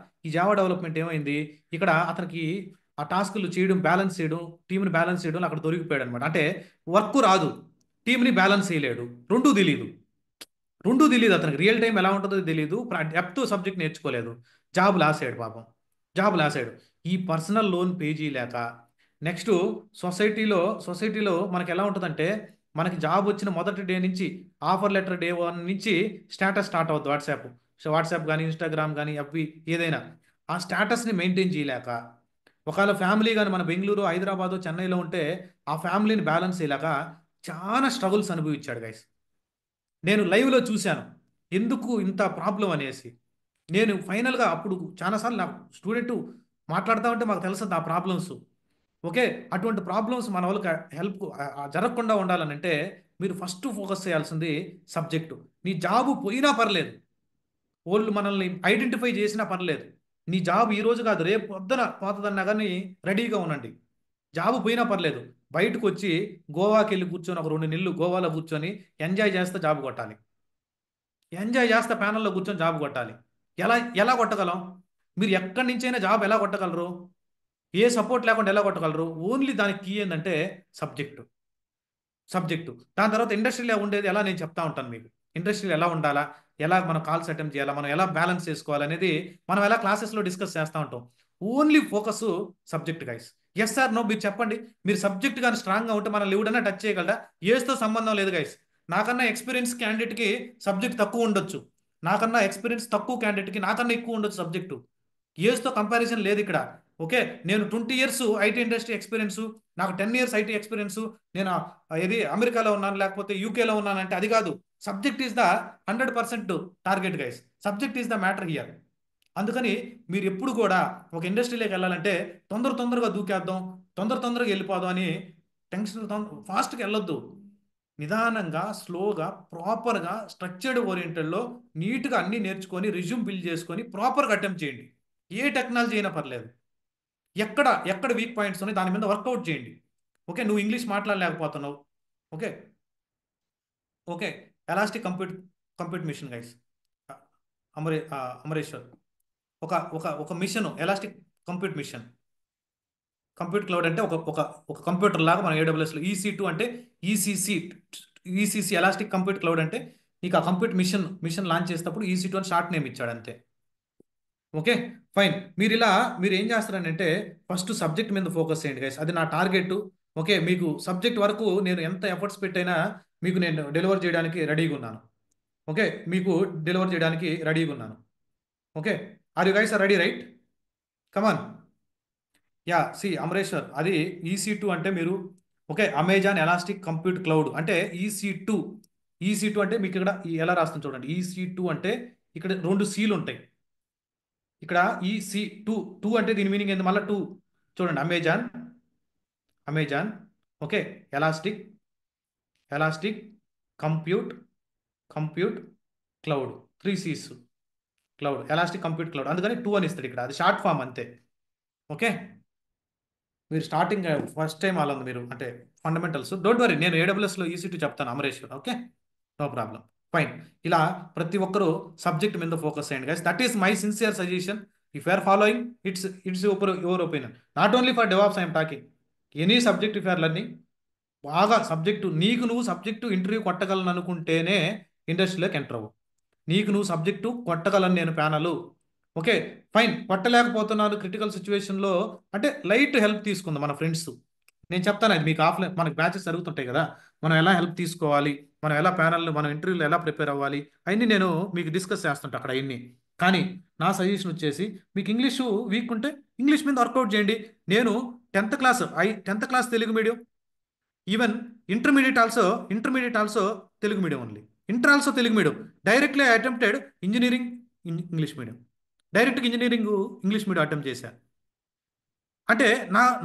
ఈ జావా డెవలప్మెంట్ ఏమైంది, ఇక్కడ అతనికి ఆ టాస్క్లు చేయడం, బ్యాలెన్స్ చేయడం, టీంని బ్యాలెన్స్ చేయడం అక్కడ దొరికిపోయాడు అనమాట. అంటే వర్క్ రాదు, టీంని బ్యాలెన్స్ చేయలేడు, రెండూ తెలియదు అతనికి. రియల్ టైం ఎలా ఉంటుందో తెలియదు, డెప్త్ సబ్జెక్ట్ నేర్చుకోలేదు. జాబ్ లాస్ అయ్యాడు పాపం. ఈ పర్సనల్ లోన్ పేజీ లేక నెక్స్ట్ సొసైటీలో మనకి ఎలా ఉంటుందంటే, మనకి జాబ్ వచ్చిన మొదటి డే నుంచి, ఆఫర్ లెటర్ డే 1 నుంచి స్టేటస్ స్టార్ట్ అవుతుంది. వాట్సాప్ కానీ, ఇన్స్టాగ్రామ్ కానీ, ఎఫ్బి ఏదైనా ఆ స్టేటస్ని మెయింటైన్ చేయలేక ఒకవేళ ఫ్యామిలీ కానీ మన బెంగళూరు, హైదరాబాదు, చెన్నైలో ఉంటే ఆ ఫ్యామిలీని బ్యాలెన్స్ అయ్యేలాగా చాలా స్ట్రగుల్స్ అనుభవించాడు గైస్. నేను లైవ్లో చూశాను ఎందుకు ఇంత ప్రాబ్లం అనేసి. నేను ఫైనల్గా అప్పుడు చాలాసార్లు నా స్టూడెంట్ మాట్లాడుతూ ఉంటే మాకు తెలుస్తుంది ఆ ప్రాబ్లమ్స్. ఓకే, అటువంటి ప్రాబ్లమ్స్ మన వాళ్ళకి హెల్ప్ జరగకుండా ఉండాలనంటే మీరు ఫస్ట్ ఫోకస్ చేయాల్సింది సబ్జెక్టు. నీ జాబు పోయినా పర్లేదు, వాళ్ళు మనల్ని ఐడెంటిఫై చేసినా పర్లేదు, నీ జాబ్ ఈ రోజు కాదు రేపు పొద్దున పోతుందన్నా కానీ రెడీగా ఉండండి. జాబు పోయినా పర్లేదు, బయటకు వచ్చి గోవాకి వెళ్ళి కూర్చొని ఒక 2 నెలలు గోవాలో కూర్చొని ఎంజాయ్ చేస్తే జాబ్ కొట్టాలి. ఎంజాయ్ చేస్తే ప్యానల్లో కూర్చొని జాబ్ కొట్టాలి. ఎలా ఎలా కొట్టగలం? మీరు ఎక్కడి నుంచైనా జాబ్ ఎలా కొట్టగలరు? ఏ సపోర్ట్ లేకుండా ఎలా కొట్టగలరు? ఓన్లీ దానికి కీ ఏంటంటే సబ్జెక్టు. సబ్జెక్టు దాని తర్వాత ఇండస్ట్రీలో ఉండేది ఎలా నేను చెప్తా ఉంటాను మీకు. ఇండస్ట్రీలో ఎలా ఉండాలా, ఎలా మనం కాల్స్ అటెంప్ట్ చేయాలా, మనం ఎలా బ్యాలెన్స్ చేసుకోవాలనేది మనం ఎలా క్లాసెస్లో డిస్కస్ చేస్తూ ఉంటాం. Only focus subject guys. Yes sir no మీరు చెప్పండి. మీరు సబ్జెక్ట్ కానీ స్ట్రాంగ్గా ఉంటే మనం ఎవడన్నా టచ్ చేయగలరా? ఏస్తో సంబంధం లేదు గైస్. నాకన్నా ఎక్స్పీరియన్స్ క్యాండిడేట్కి సబ్జెక్ట్ తక్కువ ఉండొచ్చు, నాకన్నా ఎక్స్పీరియన్స్ తక్కువ క్యాండిడేట్కి నాకన్నా ఎక్కువ ఉండొచ్చు సబ్జెక్టు. ఏజ్తో కంపారిజన్ లేదు ఇక్కడ. ఓకే, నేను 20 years ఐటీ ఇండస్ట్రీ ఎక్స్పీరియన్స్, నాకు 10 years ఐటీ ఎక్స్పీరియన్స్, నేను ఇది అమెరికాలో ఉన్నాను లేకపోతే యూకేలో ఉన్నానంటే అది కాదు. Subject is the 100% target guys. Subject is the matter here. అందుకని మీరు ఎప్పుడు కూడా ఒక ఇండస్ట్రీలోకి వెళ్ళాలంటే తొందరగా దూకేద్దాం, తొందరగా వెళ్ళిపోదాం అని టెన్షన్ ఫాస్ట్గా వెళ్ళొద్దు. నిదానంగా స్లోగా ప్రాపర్గా స్ట్రక్చర్డ్ ఓరియంటెడ్లో నీట్గా అన్నీ నేర్చుకొని రిజ్యూమ్ బిల్డ్ చేసుకొని ప్రాపర్గా అటెంప్ట్ చేయండి. ఏ టెక్నాలజీ అయినా పర్లేదు. ఎక్కడ ఎక్కడ వీక్ పాయింట్స్ ఉన్నాయి దాని మీద వర్కౌట్ చేయండి. ఓకే, నువ్వు ఇంగ్లీష్ మాట్లాడలేకపోతున్నావు. Okay, okay, elastic compute compute machine guys. Amareshwar ఒక ఒక ఒక machine, elastic compute machine. Compute cloud అంటే ఒక ఒక ఒక కంప్యూటర్ లాగా మన ఏడబ్ల్యూఎస్లో EC2 అంటే ECC. ECC elastic compute cloud అంటే నీకు ఆ కంప్యూట్ మిషన్ లాంచ్ చేసేటప్పుడు EC2 అని షార్ట్ నేమ్ ఇచ్చాడు అంతే. Okay, fine. మీరు ఏం చేస్తారంటే ఫస్ట్ సబ్జెక్ట్ మీద ఫోకస్ చేయండి గైస్, అది నా టార్గెట్. ఓకే, మీకు సబ్జెక్ట్ వరకు నేను ఎంత ఎఫర్ట్స్ పెట్టైనా మీకు నేను డెలివర్ చేయడానికి రెడీగా ఉన్నాను. ఓకే, మీకు డెలివర్ చేయడానికి రెడీగా ఉన్నాను. Okay, are you guys are ready right? Come on. Ya see Amareshwar, అది EC2 అంటే మీరు okay, Amazon elastic compute cloud అంటే EC2. EC2 అంటే మీకు ఇక్కడ ఎలా రాస్తుంది చూడండి. EC2 అంటే ఇక్కడ 2 Cలు ఉంటాయి. ఇక్కడ EC2 టూ అంటే దీని మీనింగ్ ఏంది? మళ్ళీ 2 చూడండి. Amazon okay, elastic compute compute cloud. 3 Cs cloud, elastic compute cloud, అందుకని 2 అని ఇస్తాడు ఇక్కడ, అది షార్ట్ ఫామ్ అంతే. ఓకే, మీరు స్టార్టింగ్ ఫస్ట్ టైం అలా ఉంది మీరు అంటే ఫండమెంటల్స్. డోంట్ వరీ, నేను AWSలో EC2 చెప్తాను Amareshwar. Okay, no problem. Fine. ఇలా ప్రతి ఒక్కరూ సబ్జెక్ట్ మీద ఫోకస్ చేయండి guys. That is my sincere suggestion. If you are following, it's your opinion. Not only for DevOps I'm talking, any subject if you are learning. బాగా subject నువ్వు subject interview కొట్టగలను అనుకుంటేనే ఇండస్ట్రీలోకి ఎంటర్ అవ్వు. నువ్వు subject కొట్టగలను నేను ప్యానలు. Okay, fine. కొట్టలేకపోతున్నాను క్రిటికల్ సిచ్యువేషన్లో అంటే లైట్ హెల్ప్ తీసుకుందాం మన ఫ్రెండ్స్. నేను చెప్తాను, అది మీకు ఆఫ్లైన్ మనకి బ్యాచెస్ జరుగుతుంటాయి కదా, మనం ఎలా హెల్ప్ తీసుకోవాలి, మనం ఎలా ప్యానల్, మనం ఇంటర్వ్యూలో ఎలా ప్రిపేర్ అవ్వాలి, అవన్నీ నేను మీకు డిస్కస్ చేస్తుంటా అక్కడ అవన్నీ. కానీ నా సజెషన్ వచ్చేసి మీకు ఇంగ్లీషు వీక్ ఉంటే ఇంగ్లీష్ మీద వర్కౌట్ చేయండి. నేను 10th class Telugu medium, even intermediate also Telugu medium only. Inter also Telugu medium. Directly attempted engineering English medium. డైరెక్ట్గా ఇంగ్లీష్ మీడియం అటెంప్ట్ చేశాను. అంటే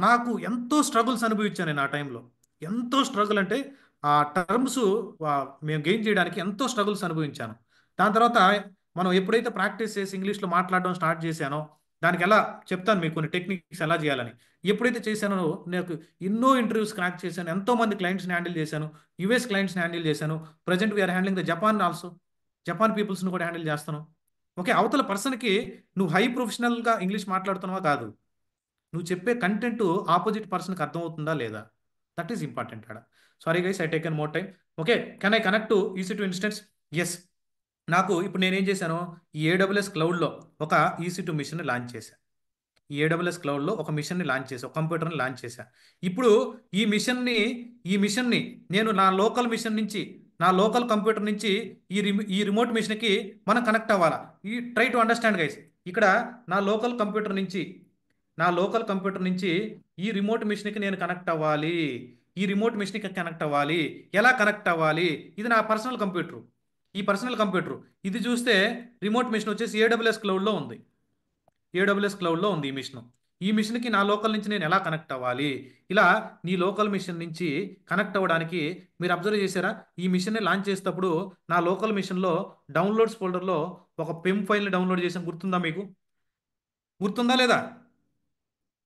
నాకు ఎంతో స్ట్రగుల్స్ అనుభవించాను నేను ఆ టైంలో. ఎంతో స్ట్రగుల్ అంటే ఆ టర్మ్స్ మేము గెయిన్ చేయడానికి ఎంతో స్ట్రగుల్స్ అనుభవించాను. దాని తర్వాత మనం ఎప్పుడైతే ప్రాక్టీస్ చేసి ఇంగ్లీష్లో మాట్లాడడం స్టార్ట్ చేశానో దానికి ఎలా చెప్తాను మీకు కొన్ని టెక్నిక్స్ ఎలా చేయాలని. ఎప్పుడైతే చేశానో నాకు ఎన్నో ఇంటర్వ్యూస్ క్రాక్ చేశాను, ఎంతోమంది క్లయింట్స్ని హ్యాండిల్ చేశాను, US క్లయింట్స్ని హ్యాండిల్ చేశాను. Present we're handling the Japan పీపుల్స్ని కూడా హ్యాండిల్ చేస్తాను. ఓకే, అవతల పర్సన్కి నువ్వు హై ప్రొఫెషనల్గా ఇంగ్లీష్ మాట్లాడుతున్నావా కాదు, నువ్వు చెప్పే కంటెంట్ ఆపోజిట్ పర్సన్కి అర్థమవుతుందా లేదా, దట్ ఈస్ ఇంపార్టెంట్ ఆడ. Sorry guys, I taken more time. Okay, can I connect to EC2 instance? Yes. నాకు ఇప్పుడు నేనేం చేశాను, ఈ AWS క్లౌడ్లో ఒక EC2 మిషన్ని లాంచ్ చేశాను. ఈ AWS క్లౌడ్లో ఒక మిషన్ని లాంచ్ చేశాను, ఒక కంప్యూటర్ని లాంచ్ చేశాను. ఇప్పుడు ఈ మిషన్ని నేను నా లోకల్ కంప్యూటర్ నుంచి ఈ రిమోట్ మిషన్కి మనం కనెక్ట్ అవ్వాలా. Try to understand guys. ఇక్కడ నా లోకల్ కంప్యూటర్ నుంచి నా లోకల్ కంప్యూటర్ నుంచి ఈ రిమోట్ మిషన్కి నేను కనెక్ట్ అవ్వాలి. ఈ రిమోట్ మిషన్కి కనెక్ట్ అవ్వాలి. ఎలా కనెక్ట్ అవ్వాలి? ఇది నా పర్సనల్ కంప్యూటర్. ఈ పర్సనల్ కంప్యూటర్ ఇది చూస్తే రిమోట్ మిషన్ వచ్చేసి ఏడబ్ల్యూఎస్ క్లౌడ్లో ఉంది. ఏడబ్ల్యూఎస్ క్లౌడ్లో ఉంది ఈ మిషన్. ఈ మిషన్కి నా లోకల్ నుంచి నేను ఎలా కనెక్ట్ అవ్వాలి? ఇలా నీ లోకల్ మిషన్ నుంచి కనెక్ట్ అవ్వడానికి మీరు అబ్జర్వ్ చేశారా? ఈ మిషన్ని లాంచ్ చేసేటప్పుడు నా లోకల్ మిషన్లో డౌన్లోడ్స్ ఫోల్డర్లో ఒక పెమ్ ఫైల్ని డౌన్లోడ్ చేసాను. గుర్తుందా మీకు? గుర్తుందా లేదా?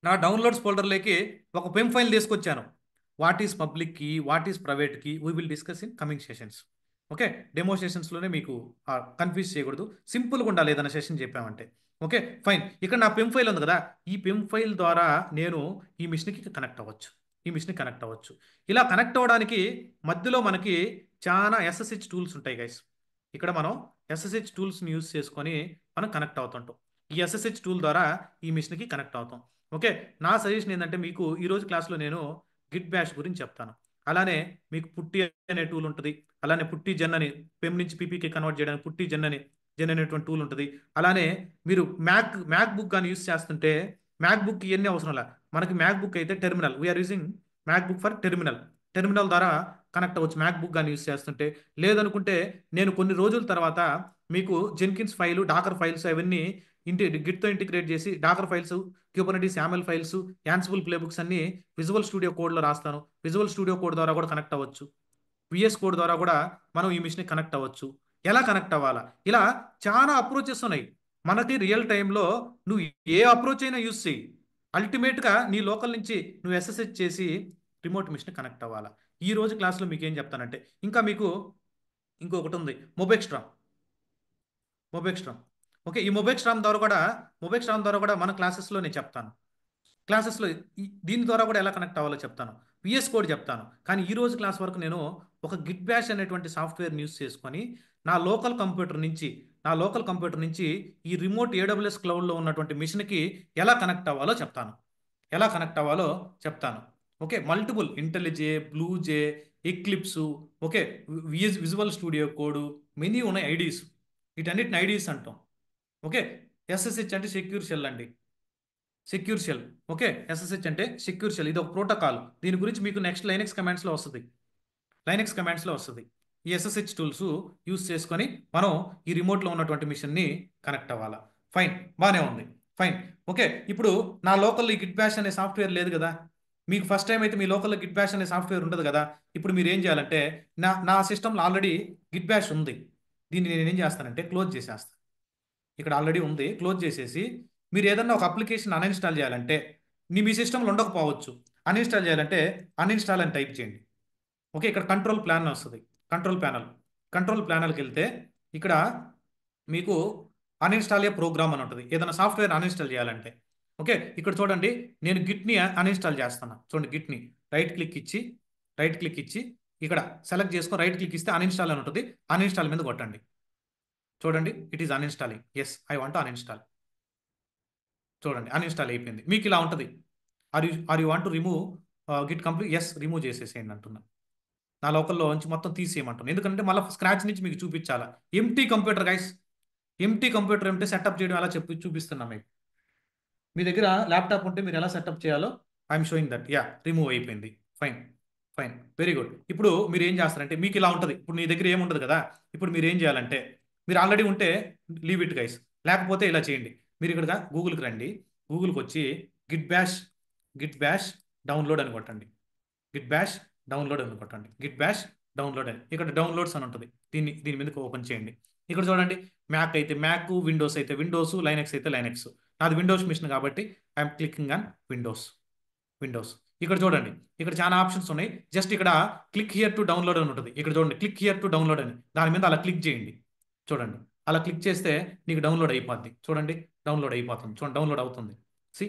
నా డౌన్లోడ్స్ ఫోల్డర్లోకి ఒక పెమ్ ఫైల్ తీసుకొచ్చాను. What is public key, what is private key, we will discuss in coming sessions. Okay, demo సెషన్స్లోనే మీకు కన్ఫ్యూజ్ చేయకూడదు, సింపుల్గా ఉండాలి ఏదైనా సెషన్ చెప్పామంటే. Okay fine. ఇక్కడ నా పెమ్ ఫైల్ ఉంది కదా, ఈ పెమ్ ఫైల్ ద్వారా నేను ఈ మిషన్కి కనెక్ట్ అవ్వచ్చు. ఈ మిషన్కి కనెక్ట్ అవ్వచ్చు. ఇలా కనెక్ట్ అవ్వడానికి మధ్యలో మనకి చాలా ఎస్ఎస్హెచ్ టూల్స్ ఉంటాయి గైస్. ఇక్కడ మనం ఎస్ఎస్హెచ్ టూల్స్ని యూస్ చేసుకొని మనం కనెక్ట్ అవుతుంటాం. ఈ ఎస్ఎస్హెచ్ టూల్ ద్వారా ఈ మిషన్కి కనెక్ట్ అవుతాం. ఓకే, నా సజెషన్ ఏంటంటే మీకు ఈరోజు క్లాస్లో నేను గిట్ బ్యాష్ గురించి చెప్తాను. అలానే మీకు పుట్టి అనే టూల్ ఉంటుంది. అలానే పుట్టి జెన్ అని పెమ్ నుంచి పీపీకి కన్వర్ట్ చేయడానికి పుట్టి జెన్ అనేటువంటి టూల్ ఉంటుంది. అలానే మీరు మ్యాక్ బుక్ కానీ యూస్ చేస్తుంటే మ్యాక్ బుక్ ఇవన్నీ అవసరం లే. మనకి మ్యాక్ బుక్ అయితే terminal, we're using MacBook for terminal ద్వారా కనెక్ట్ అవ్వచ్చు మ్యాక్ బుక్ కానీ యూస్ చేస్తుంటే. లేదనుకుంటే నేను కొన్ని రోజుల తర్వాత మీకు జెన్కిన్స్ ఫైలు, డాకర్ ఫైల్స్ అవన్నీ గిట్తో ఇంటిగ్రేట్ చేసి Docker files, Kubernetes YAML files, Ansible playbooks అన్ని విజువల్ స్టూడియో కోడ్లో రాస్తాను. విజువల్ స్టూడియో కోడ్ ద్వారా కూడా కనెక్ట్ అవ్వచ్చు. విఎస్ కోడ్ ద్వారా కూడా మనం ఈ మిషన్కి కనెక్ట్ అవ్వచ్చు. ఎలా కనెక్ట్ అవ్వాలా? ఇలా చాలా అప్రోచెస్ ఉన్నాయి మనకి. రియల్ టైంలో నువ్వు ఏ అప్రోచ్ అయినా యూస్ చేయి, అల్టిమేట్గా నీ లోకల్ నుంచి నువ్వు ఎస్ఎస్హెచ్ చేసి రిమోట్ మిషన్ కనెక్ట్ అవ్వాలా. ఈ రోజు క్లాస్లో మీకు ఏం చెప్తానంటే, ఇంకా మీకు ఇంకొకటి ఉంది, మొబెక్స్ట్రామ్. ఓకే, ఈ మొబెక్స్ట్రామ్ ద్వారా కూడా మన క్లాసెస్లో నేను చెప్తాను. క్లాసెస్లో దీని ద్వారా కూడా ఎలా కనెక్ట్ అవ్వాలో చెప్తాను. విఎస్ కోడ్ చెప్తాను. కానీ ఈ రోజు క్లాస్ వరకు నేను ఒక గిట్ బ్యాష్ అనేటువంటి సాఫ్ట్వేర్ని యూస్ చేసుకొని నా లోకల్ కంప్యూటర్ నుంచి ఈ రిమోట్ ఏడబ్ల్యూఎస్ క్లౌడ్లో ఉన్నటువంటి మిషన్కి ఎలా కనెక్ట్ అవ్వాలో చెప్తాను. Okay, multiple IntelliJ, BlueJ, Eclipse, okay, Visual Studio code, many ఉన్నాయి ఐడీస్. వీటన్నిటిని ఐడీస్ అంటాం. ఓకే, ఎస్ఎస్హెచ్ అంటే సెక్యూర్ షెల్ అండి. Secure shell. ఓకే, ఎస్ఎస్హెచ్ అంటే సెక్యూర్ షెల్. ఇది ఒక ప్రోటోకాల్. దీని గురించి మీకు నెక్స్ట్ లైనెక్స్ కమాండ్స్లో వస్తుంది. ఈ ఎస్ఎస్హెచ్ టూల్స్ యూస్ చేసుకొని మనం ఈ రిమోట్లో ఉన్నటువంటి మిషన్ని కనెక్ట్ అవ్వాలా. ఫైన్, బాగానే ఉంది. ఫైన్. ఓకే, ఇప్పుడు నా లోకల్లో ఈ గిట్ బ్యాష్ అనే సాఫ్ట్వేర్ లేదు కదా. మీకు ఫస్ట్ టైం అయితే మీ లోకల్లో గిట్ బ్యాష్ అనే సాఫ్ట్వేర్ ఉండదు కదా. ఇప్పుడు మీరు ఏం చేయాలంటే, నా సిస్టంలో ఆల్రెడీ గిట్ బ్యాష్ ఉంది. దీన్ని నేను ఏం చేస్తానంటే క్లోజ్ చేసేస్తాను. ఇక్కడ ఆల్రెడీ ఉంది, క్లోజ్ చేసేసి మీరు ఏదన్నా ఒక అప్లికేషన్ అన్ఇన్స్టాల్ చేయాలంటే మీ సిస్టంలో ఉండకపోవచ్చు. అన్ఇన్స్టాల్ చేయాలంటే అన్ఇన్స్టాల్ అని టైప్ చేయండి. ఓకే, ఇక్కడ కంట్రోల్ వస్తుంది. కంట్రోల్ ప్యానల్కి వెళ్తే ఇక్కడ మీకు అన్ఇన్స్టాల్ ఏ ప్రోగ్రామ్ అని ఉంటుంది. ఏదైనా సాఫ్ట్వేర్ అన్ఇన్స్టాల్ చేయాలంటే. ఓకే, ఇక్కడ చూడండి, నేను గిట్ని అన్ఇన్స్టాల్ చేస్తాను. చూడండి, గిట్ని రైట్ క్లిక్ ఇచ్చి ఇక్కడ సెలెక్ట్ చేసుకొని రైట్ క్లిక్ ఇస్తే అన్ఇన్స్టాల్ అని ఉంటుంది. అన్ఇన్స్టాల్ మీద కొట్టండి. చూడండి, it is uninstalling. Yes, I want uninstall. చూడండి, అన్ఇన్స్టాల్ అయిపోయింది. మీకు ఇలా ఉంటుంది. Are you want to remove Git complete? Yes, remove చేసేసేయండి అంటున్నా. నా లోకల్లో నుంచి మొత్తం తీసేయమంటున్నాను. ఎందుకంటే మళ్ళీ స్క్రాచ్ నుంచి మీకు చూపించాలా. Empty computer guys, empty computer అంటే సెటప్ చేయడం ఎలా చూపిస్తున్నా మీకు. మీ దగ్గర ల్యాప్టాప్ ఉంటే మీరు ఎలా సెటప్ చేయాలో I'm showing that. Yeah, remove అయిపోయింది. Fine, very good. ఇప్పుడు మీరు ఏం చేస్తారంటే, మీకు ఇలా ఉంటుంది. ఇప్పుడు మీ దగ్గర ఏముండదు కదా. ఇప్పుడు మీరు ఏం చేయాలంటే, మీరు ఆల్రెడీ ఉంటే లీవ్ ఇట్ గైస్, లేకపోతే ఇలా చేయండి. మీరు ఇక్కడ గూగుల్కి రండి. గూగుల్కి వచ్చి గిట్ బ్యాష్ డౌన్లోడ్ అని కొట్టండి. గిట్ బ్యాష్ డౌన్లోడ్ అని ఇక్కడ డౌన్లోడ్స్ అని ఉంటుంది. దీని మీదకి ఓపెన్ చేయండి. ఇక్కడ చూడండి, మ్యాక్ అయితే మ్యాక్, విండోస్ అయితే విండోస్, లైనెక్స్ అయితే లైనెక్స్. నాది విండోస్ మిషన్ కాబట్టి ఐఎమ్ క్లికింగ్ ఆన్ విండోస్. ఇక్కడ చూడండి, ఇక్కడ చాలా ఆప్షన్స్ ఉన్నాయి. జస్ట్ ఇక్కడ క్లిక్ హియర్ టు డౌన్లోడ్ అని ఉంటుంది. ఇక్కడ చూడండి, క్లిక్ హియర్ టు డౌన్లోడ్ అని, దాని మీద అలా క్లిక్ చేయండి. చూడండి, అలా క్లిక్ చేస్తే నీకు డౌన్లోడ్ అయిపోద్ది. చూడండి, డౌన్లోడ్ అయిపోతుంది. చూడండి, డౌన్లోడ్ అవుతుంది. See,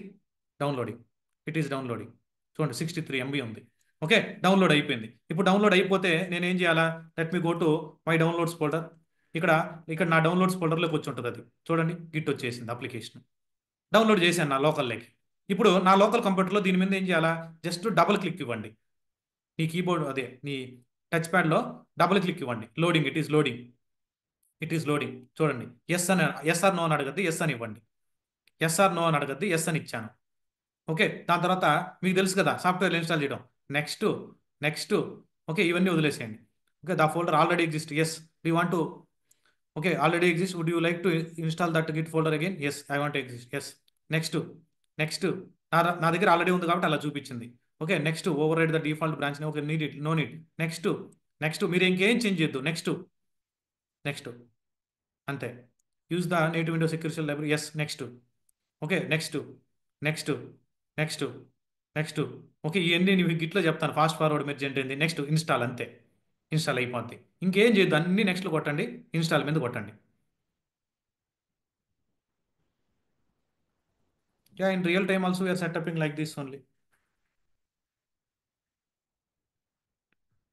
it is downloading. చూడండి, 63 MB ఉంది. ఓకే, డౌన్లోడ్ అయిపోయింది. ఇప్పుడు డౌన్లోడ్ అయిపోతే నేను ఏం చేయాలా? Let me go to my downloads folder. ఇక్కడ నా డౌన్లోడ్స్ ఫోల్డర్లోకి వచ్చి ఉంటుంది. అది చూడండి, గిట్ వచ్చేసింది. అప్లికేషన్ డౌన్లోడ్ చేశాను నా లోకల్లోకి. ఇప్పుడు నా లోకల్ కంప్యూటర్లో దీని మీద ఏం చేయాలా? జస్ట్ డబుల్ క్లిక్ ఇవ్వండి. నీ కీబోర్డ్ అదే నీ టచ్ ప్యాడ్లో డబుల్ క్లిక్ ఇవ్వండి. Loading, it is loading. చూడండి, ఎస్ ఆర్ నో అని అడగద్ది, ఎస్ అని ఇవ్వండి. ఎస్ ఆర్ నో అని అడగద్ది, ఎస్ అని ఇచ్చాను. ఓకే, దాని తర్వాత మీకు తెలుసు కదా సాఫ్ట్వేర్ ఇన్స్టాల్ చేయడం. Next, next. ఓకే, ఇవన్నీ వదిలేసేయండి. Okay, the folder already exist. Yes, do want to. Okay, already exist. Would you like to install that Git folder again? Yes, I want exist. Yes. Next, next. నా దగ్గర already ఉంది కాబట్టి అలా చూపించింది. Okay, next. Override the default branch. Okay, need it, no need. Next, next. మీరు ఇంకేం change చేయొద్దు. Next, next. అంతే. Use the native window security library. Yes, next. Okay, next, next, next, next. Okay, ఇవన్నీ నీకు గిట్లో చెప్తాను. Fast forward మెర్జెంట్ ఏంది, next install. అంతే, install అయిపోద్ది. ఇంకేం చేయొద్దు, అన్ని నెక్స్ట్లు కొట్టండి, ఇన్స్టాల్ మీద కొట్టండి. Yeah, in real time also we're setuping like this only.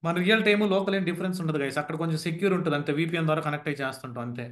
మన రియల్ టైమ్ లోకల్ ఏం డిఫరెన్స్ ఉండదు గైస్. అక్కడ కొంచెం సెక్యూర్ ఉంటుంది అంతే, VPN ద్వారా కనెక్ట్ అయ్యి చేస్తుంటాం అంతే.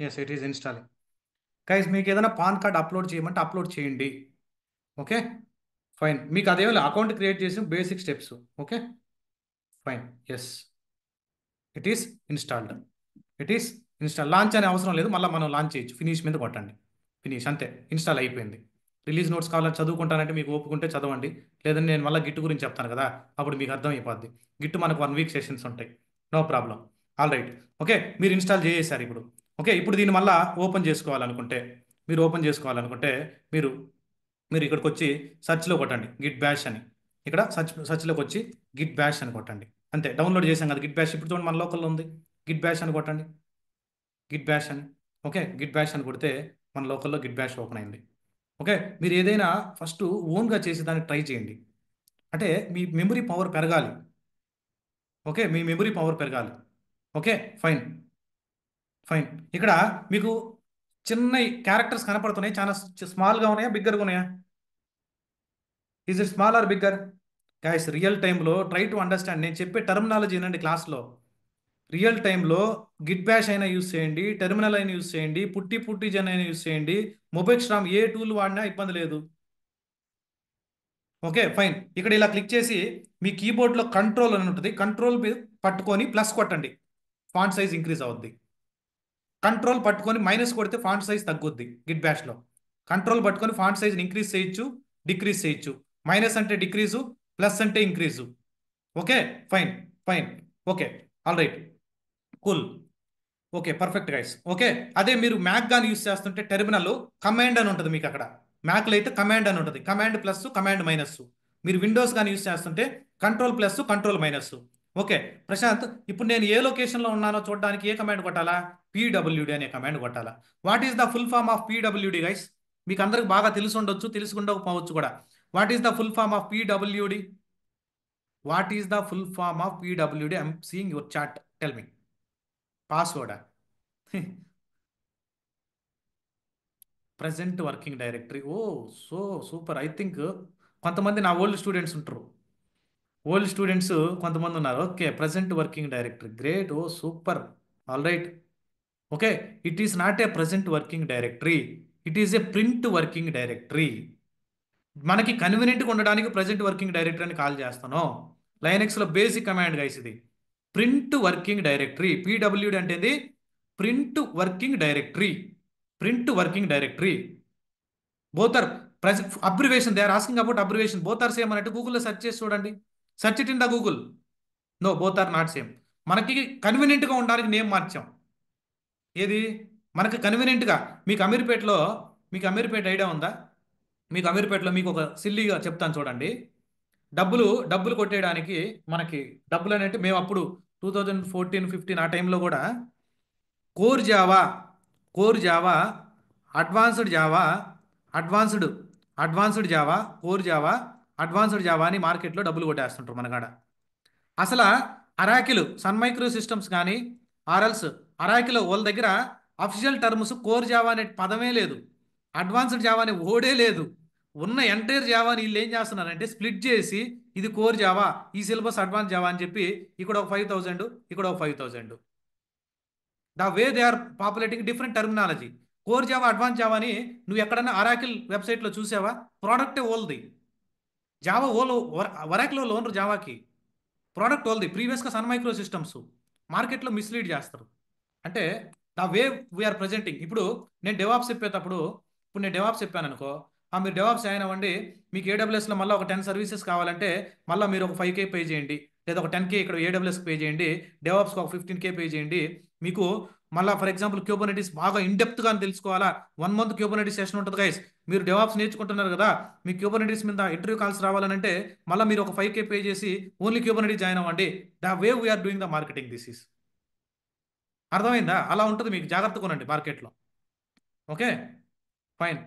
Yes, it is installing. Guys, మీకు ఏదైనా పాన్ కార్డ్ అప్లోడ్ చేయమంటే అప్లోడ్ చేయండి. Okay, fine. మీకు అదేమో అకౌంట్ క్రియేట్ చేసి basic steps. Okay, fine. Yes, it is installed. It is install. Launch అనే అవసరం లేదు, మళ్ళీ మనం లాంచ్ చేయొచ్చు. ఫినిష్ మీద కొట్టండి. ఫినిష్, అంతే, ఇన్స్టాల్ అయిపోయింది. రిలీజ్ నోట్స్ కావాలని చదువుకుంటానంటే మీకు ఓపుకుంటే చదవండి. లేదని నేను మళ్ళీ గిట్ గురించి చెప్తాను కదా, అప్పుడు మీకు అర్థం అయిపోద్ది. గిట్ మనకు 1 వీక్ సెషన్స్ ఉంటాయి. No problem. All right. Okay, మీరు ఇన్స్టాల్ చేసేసారు ఇప్పుడు. ఓకే, ఇప్పుడు దీన్ని మళ్ళీ ఓపెన్ చేసుకోవాలనుకుంటే, మీరు ఓపెన్ చేసుకోవాలనుకుంటే మీరు మీరు ఇక్కడికి వచ్చి సెర్చ్లో కొట్టండి గిట్ బ్యాష్ అని. ఇక్కడ సెర్చ్లోకి వచ్చి గిట్ బ్యాష్ అని కొట్టండి. అంతే, డౌన్లోడ్ చేసాం కదా గిట్ బ్యాష్. ఇప్పుడు చూడండి మన లోకల్లో ఉంది. గిట్ బ్యాష్ అని కొట్టండి. గిట్ బ్యాష్ అని. ఓకే, గిట్ బ్యాష్ అని కొడితే మన లోకల్లో గిట్ బ్యాష్ ఓపెన్ అయింది. ఓకే, మీరు ఏదైనా ఫస్ట్ ఓన్గా చేసి దాన్ని ట్రై చేయండి. అంటే మీ మెమరీ పవర్ పెరగాలి. ఓకే, మీ మెమరీ పవర్ పెరగాలి. Okay, fine, fine. ఇక్కడ మీకు చిన్న క్యారెక్టర్స్ కనపడుతున్నాయి. చాలా స్మాల్గా ఉన్నాయా, బిగ్గర్గా ఉన్నాయా? Is it small or bigger? Guys, real టైంలో ట్రై టు అండర్స్టాండ్. నేను చెప్పే టర్మినాలజీ ఏనండి క్లాస్లో. రియల్ టైంలో గిట్ బ్యాష్ అయినా యూస్ చేయండి, టెర్మినల్ అయినా యూస్ చేయండి, పుట్టి పుట్టి జన్ అయినా యూస్ చేయండి. మొబైల్ స్ట్రామ్ ఏ టూల్ వాడినా ఇబ్బంది లేదు. Okay, fine. ఇక్కడ ఇలా క్లిక్ చేసి మీ కీబోర్డ్లో కంట్రోల్ అని ఉంటుంది, కంట్రోల్ పట్టుకొని ప్లస్ కొట్టండి, ఫాంట్ సైజ్ ఇంక్రీజ్ అవుద్ది. కంట్రోల్ పట్టుకొని మైనస్ కొడితే ఫాంట్ సైజ్ తగ్గుద్ది గిట్ బ్యాష్లో. కంట్రోల్ పట్టుకొని ఫాంట్ సైజ్ ఇంక్రీజ్ చేయొచ్చు, డిక్రీజ్ చేయొచ్చు. మైనస్ అంటే డిక్రీజు, ప్లస్ అంటే increase. Okay, fine, fine. Okay, all right, cool. Okay, perfect guys. Okay, అదే మీరు మ్యాక్ గాని యూస్ చేస్తుంటే టెర్మినల్ కమాండ్ అని ఉంటుంది మీకు అక్కడ. మ్యాక్లో అయితే కమాండ్ అని ఉంటుంది, కమాండ్ ప్లస్, కమాండ్ మైనస్. మీరు విండోస్ కానీ యూస్ చేస్తుంటే control plus, control minus. Okay, Prashant, ఇప్పుడు నేను ఏ లొకేషన్లో ఉన్నానో చూడడానికి ఏ కమాండ్ కొట్టాలా? PWD అనే కమాండ్ కొట్టాలా? What is the full form of PWD guys? మీకు అందరికి బాగా తెలిసి ఉండొచ్చు, తెలిసి ఉండకపోవచ్చు కూడా. What is the full form of PWD? What is the full form of PWD? I'm seeing your chat, tell me. పాస్వర్డా? Present working directory. Oh, so super. I think కొంతమంది నా ఓల్డ్ స్టూడెంట్స్ ఉంటారు. ఓల్డ్ స్టూడెంట్స్ కొంతమంది ఉన్నారు. Okay, present working directory, great. Oh, super. All right. Okay, it is not a present working directory, it is a print working directory. మనకి కన్వీనియంట్గా ఉండడానికి present working directory అని call చేస్తాను. లైనెక్స్లో basic command guys ఇది. Print working directory, PWD అంటే ఇది print working directory. Print working directory. Both are abbreviation. They are asking about abbreviation. Both are same అన్నట్టు గూగుల్లో సెర్చ్ చేసి చూడండి. Search it in the Google. No, both are not same. మనకి కన్వీనియంట్గా ఉండడానికి name మార్చాం. ఏది మనకి కన్వీనియంట్గా. మీకు అమీర్పేటలో, మీకు అమీర్పేట ఐడియా ఉందా? మీకు అమీర్పేటలో మీకు ఒక సిల్లీగా చెప్తాను చూడండి. డబ్బులు డబ్బులు కొట్టేయడానికి మనకి డబ్బులు అనేవి మేము అప్పుడు 2014-15 ఆ టైంలో కూడా core Java, core Java, advanced Java, advanced advanced Java, core Java, advanced Java అని మార్కెట్లో డబ్బులు కొట్టేస్తుంటారు మనకాడ. అసలు అరాకిల్ సన్ మైక్రో సిస్టమ్స్ కానీ ఆర్ఎల్స్ అరాకిల్ వాళ్ళ దగ్గర అఫిషియల్ టర్మ్స్ కోర్ జావా అనే పదమే లేదు, అడ్వాన్స్డ్ జావా అనే ఓడే లేదు. ఉన్న ఎంటైర్ జావాని వీళ్ళు ఏం చేస్తున్నారంటే స్ప్లిట్ చేసి ఇది కోర్ జావా, ఈ సిలబస్ అడ్వాన్స్ జావా అని చెప్పి ఇక్కడ ఒక 5,000, ఇక్కడ ఒక 5,000. The way they are populating different terminology. Core Java advance Java అని నువ్వు ఎక్కడన్నా అరాకిల్ వెబ్సైట్లో చూసావా? ప్రోడక్టే ఓల్ది, జావా ఓలో వరాకిలో లోనరు జావాకి, ప్రోడక్ట్ ఓల్ది. ప్రీవియస్గా సన్ మైక్రో సిస్టమ్స్ మార్కెట్లో మిస్లీడ్ చేస్తారు. అంటే ద వే వీఆర్ ప్రజెంటింగ్. ఇప్పుడు నేను డెవాప్స్ చెప్పేటప్పుడు, ఇప్పుడు నేను డెవాప్స్ చెప్పాను అనుకో, మీరు డెవాప్స్ జాయిన్ అవ్వండి, మీకు ఏడబ్ల్యూఎస్లో మళ్ళీ ఒక 10 సర్వీసెస్ కావాలంటే మళ్ళీ మీరు ఒక 5K పే చేయండి, లేదా ఒక 10K ఇక్కడ ఏడబ్ల్యూఎస్కి పే చేయండి, డెవాప్స్కి ఒక 15K పే చేయండి. మీకు మళ్ళీ ఫర్ ఎగ్జాంపుల్ క్యూబర్నెటిస్ బాగా ఇన్డెప్త్గా తెలుసుకోవాలా, 1 month క్యూబర్నెటిస్ సెషన్ ఉంటుంది గైస్. మీరు డెవాప్స్ నేర్చుకుంటున్నారు కదా, మీ క్యూబర్నెటిస్ మీద ఇంటర్వ్యూ కాల్స్ రావాలంటే మళ్ళీ మీరు ఒక 5K పే చేసి ఓన్లీ క్యూబర్నెటిస్ జాయిన్ అవ్వండి. The way we're doing the marketing this is. అర్థమైందా? అలా ఉంటుంది, మీకు జాగ్రత్త కొనండి మార్కెట్లో. Okay fine.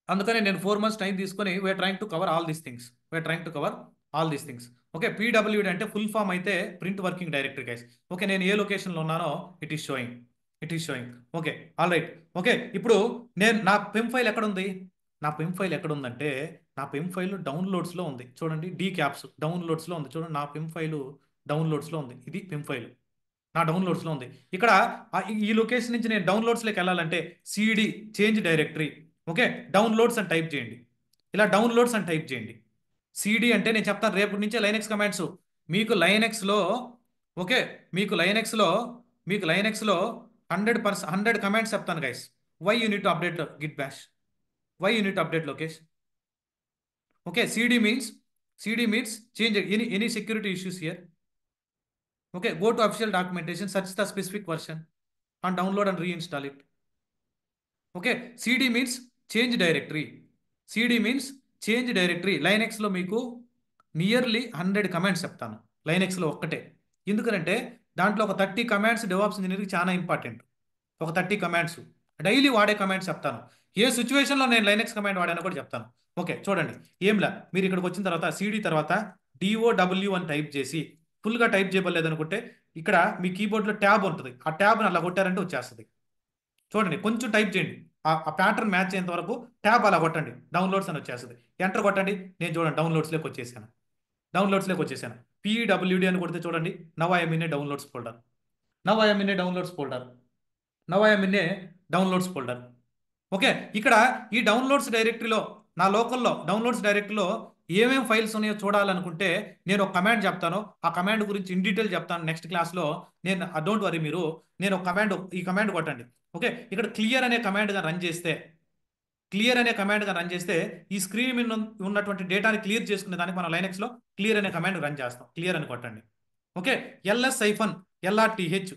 అందుకని నేను 4 months టైం తీసుకొని we're trying to cover all these things, we're trying to cover all these things. Okay, PWD అంటే ఫుల్ ఫామ్ అయితే print working directory guys. Okay, నేను ఏ లొకేషన్లో ఉన్నానో it is showing, it is showing. Okay all right. Okay, ఇప్పుడు నేను నా PEM file ఎక్కడ ఉంది? నా పెమ్ ఫైల్ ఎక్కడ ఉందంటే నా పెమ్ ఫైల్ డౌన్లోడ్స్లో ఉంది. చూడండి, డీ క్యాప్స్ డౌన్లోడ్స్లో ఉంది. చూడండి, నా పెమ్ ఫైల్ డౌన్లోడ్స్లో ఉంది. ఇది పెమ్ ఫైల్ నా డౌన్లోడ్స్లో ఉంది. ఇక్కడ ఈ లొకేషన్ నుంచి నేను డౌన్లోడ్స్లోకి వెళ్ళాలంటే CD change directory, okay downloads అని టైప్ చేయండి. ఇలా డౌన్లోడ్స్ అని టైప్ చేయండి. సిడి అంటే నేను చెప్తాను రేపటి నుంచే లైనెక్స్ కమాండ్స్ మీకు లైనెక్స్లో. ఓకే, మీకు లైనెక్స్లో 100 కమాండ్స్ చెప్తాను guys. Why you need to update Git Bash, why you need to update లొకేష్. Okay, CD means change any security issues here. Okay, go to official documentation, search the specific version and download and reinstall it. Okay, cd means change directory. cd means change directory. లైనెక్స్లో మీకు nearly 100 commands చెప్తాను లైనెక్స్లో ఒక్కటే. ఎందుకంటే దాంట్లో ఒక 30 commands DevOps ఇంజనీర్కి చాలా important. ఒక 30 commands daily వాడే commands చెప్తాను. ఏ సిచ్యువేషన్లో నేను లైనెక్స్ కమాండ్ వాడానో కూడా చెప్తాను. ఓకే చూడండి, ఏంలా మీరు ఇక్కడికి వచ్చిన తర్వాత సిడి తర్వాత DOW అని టైప్ చేసి ఫుల్గా టైప్ చేయబడలేదు అనుకుంటే ఇక్కడ మీ కీబోర్డ్లో ట్యాబ్ ఉంటుంది, ఆ ట్యాబ్ని అలా కొట్టారంటే వచ్చేస్తుంది. చూడండి, కొంచెం టైప్ చేయండి, ఆ ప్యాటర్న్ మ్యాచ్ అయ్యేంత వరకు ట్యాబ్ అలా కొట్టండి, డౌన్లోడ్స్ అని వచ్చేస్తుంది. ఎంటర్ కొట్టండి, నేను చూడండి డౌన్లోడ్స్లోకి వచ్చేసాను. PWD అని కొడితే చూడండి, now I'm in A downloads folder, now I'm in A downloads folder, now I'm in A downloads folder. Okay, ఇక్కడ ఈ డౌన్లోడ్స్ డైరెక్టరీలో నా లోకల్లో డౌన్లోడ్స్ డైరెక్టరీలో ఏమేమి ఫైల్స్ ఉన్నాయో చూడాలనుకుంటే నేను ఒక కమాండ్ చెప్తాను, ఆ కమాండ్ గురించి ఇన్ డీటెయిల్ చెప్తాను నెక్స్ట్ క్లాస్లో. నేను డోంట్ వరీ, మీరు నేను ఒక కమాండ్, ఈ కమాండ్ కొట్టండి. ఓకే, ఇక్కడ క్లియర్ అనే కమాండ్గా రన్ చేస్తే, ఈ స్క్రీన్ మీద ఉన్నటువంటి డేటాని క్లియర్ చేసుకునే దానికి మనం లైనెక్స్లో క్లియర్ అనే కమాండ్ రన్ చేస్తాం. క్లియర్ అని కొట్టండి. Okay, LS-LRTH.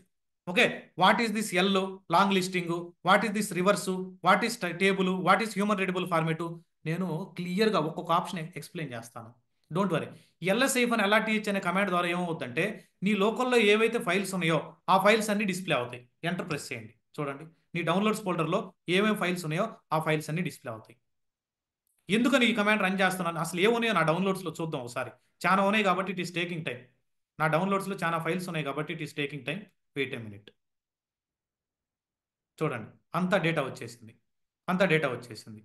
Okay, what is this L long listing, what is this reverse, what is table, what is human readable format, నేను క్లియర్గా ఒక్కొక్క ఆప్షన్ ఎక్స్ప్లెయిన్ చేస్తాను. Don't worry. LS-LRTH అనే కమాండ్ ద్వారా ఏమవుతుందంటే నీ లోకల్లో ఏవైతే ఫైల్స్ ఉన్నాయో ఆ ఫైల్స్ అన్ని డిస్ప్లే అవుతాయి. ఎంటర్ ప్రెస్ చేయండి, చూడండి నీ డౌన్లోడ్స్ ఫోల్డర్లో ఏమేమి ఫైల్స్ ఉన్నాయో ఆ ఫైల్స్ అన్ని డిస్ప్లే అవుతాయి. ఎందుకని ఈ కమాండ్ రన్ చేస్తున్నాను, అసలు ఏమున్నాయో నా డౌన్లోడ్స్లో చూద్దాం ఒకసారి. చాలా ఉన్నాయి కాబట్టి ఇట్ ఈస్ టేకింగ్ టైం. నా డౌన్లోడ్స్లో చాలా ఫైల్స్ ఉన్నాయి కాబట్టి it is taking time. Wait a minute. చూడండి, అంత డేటా వచ్చేసింది.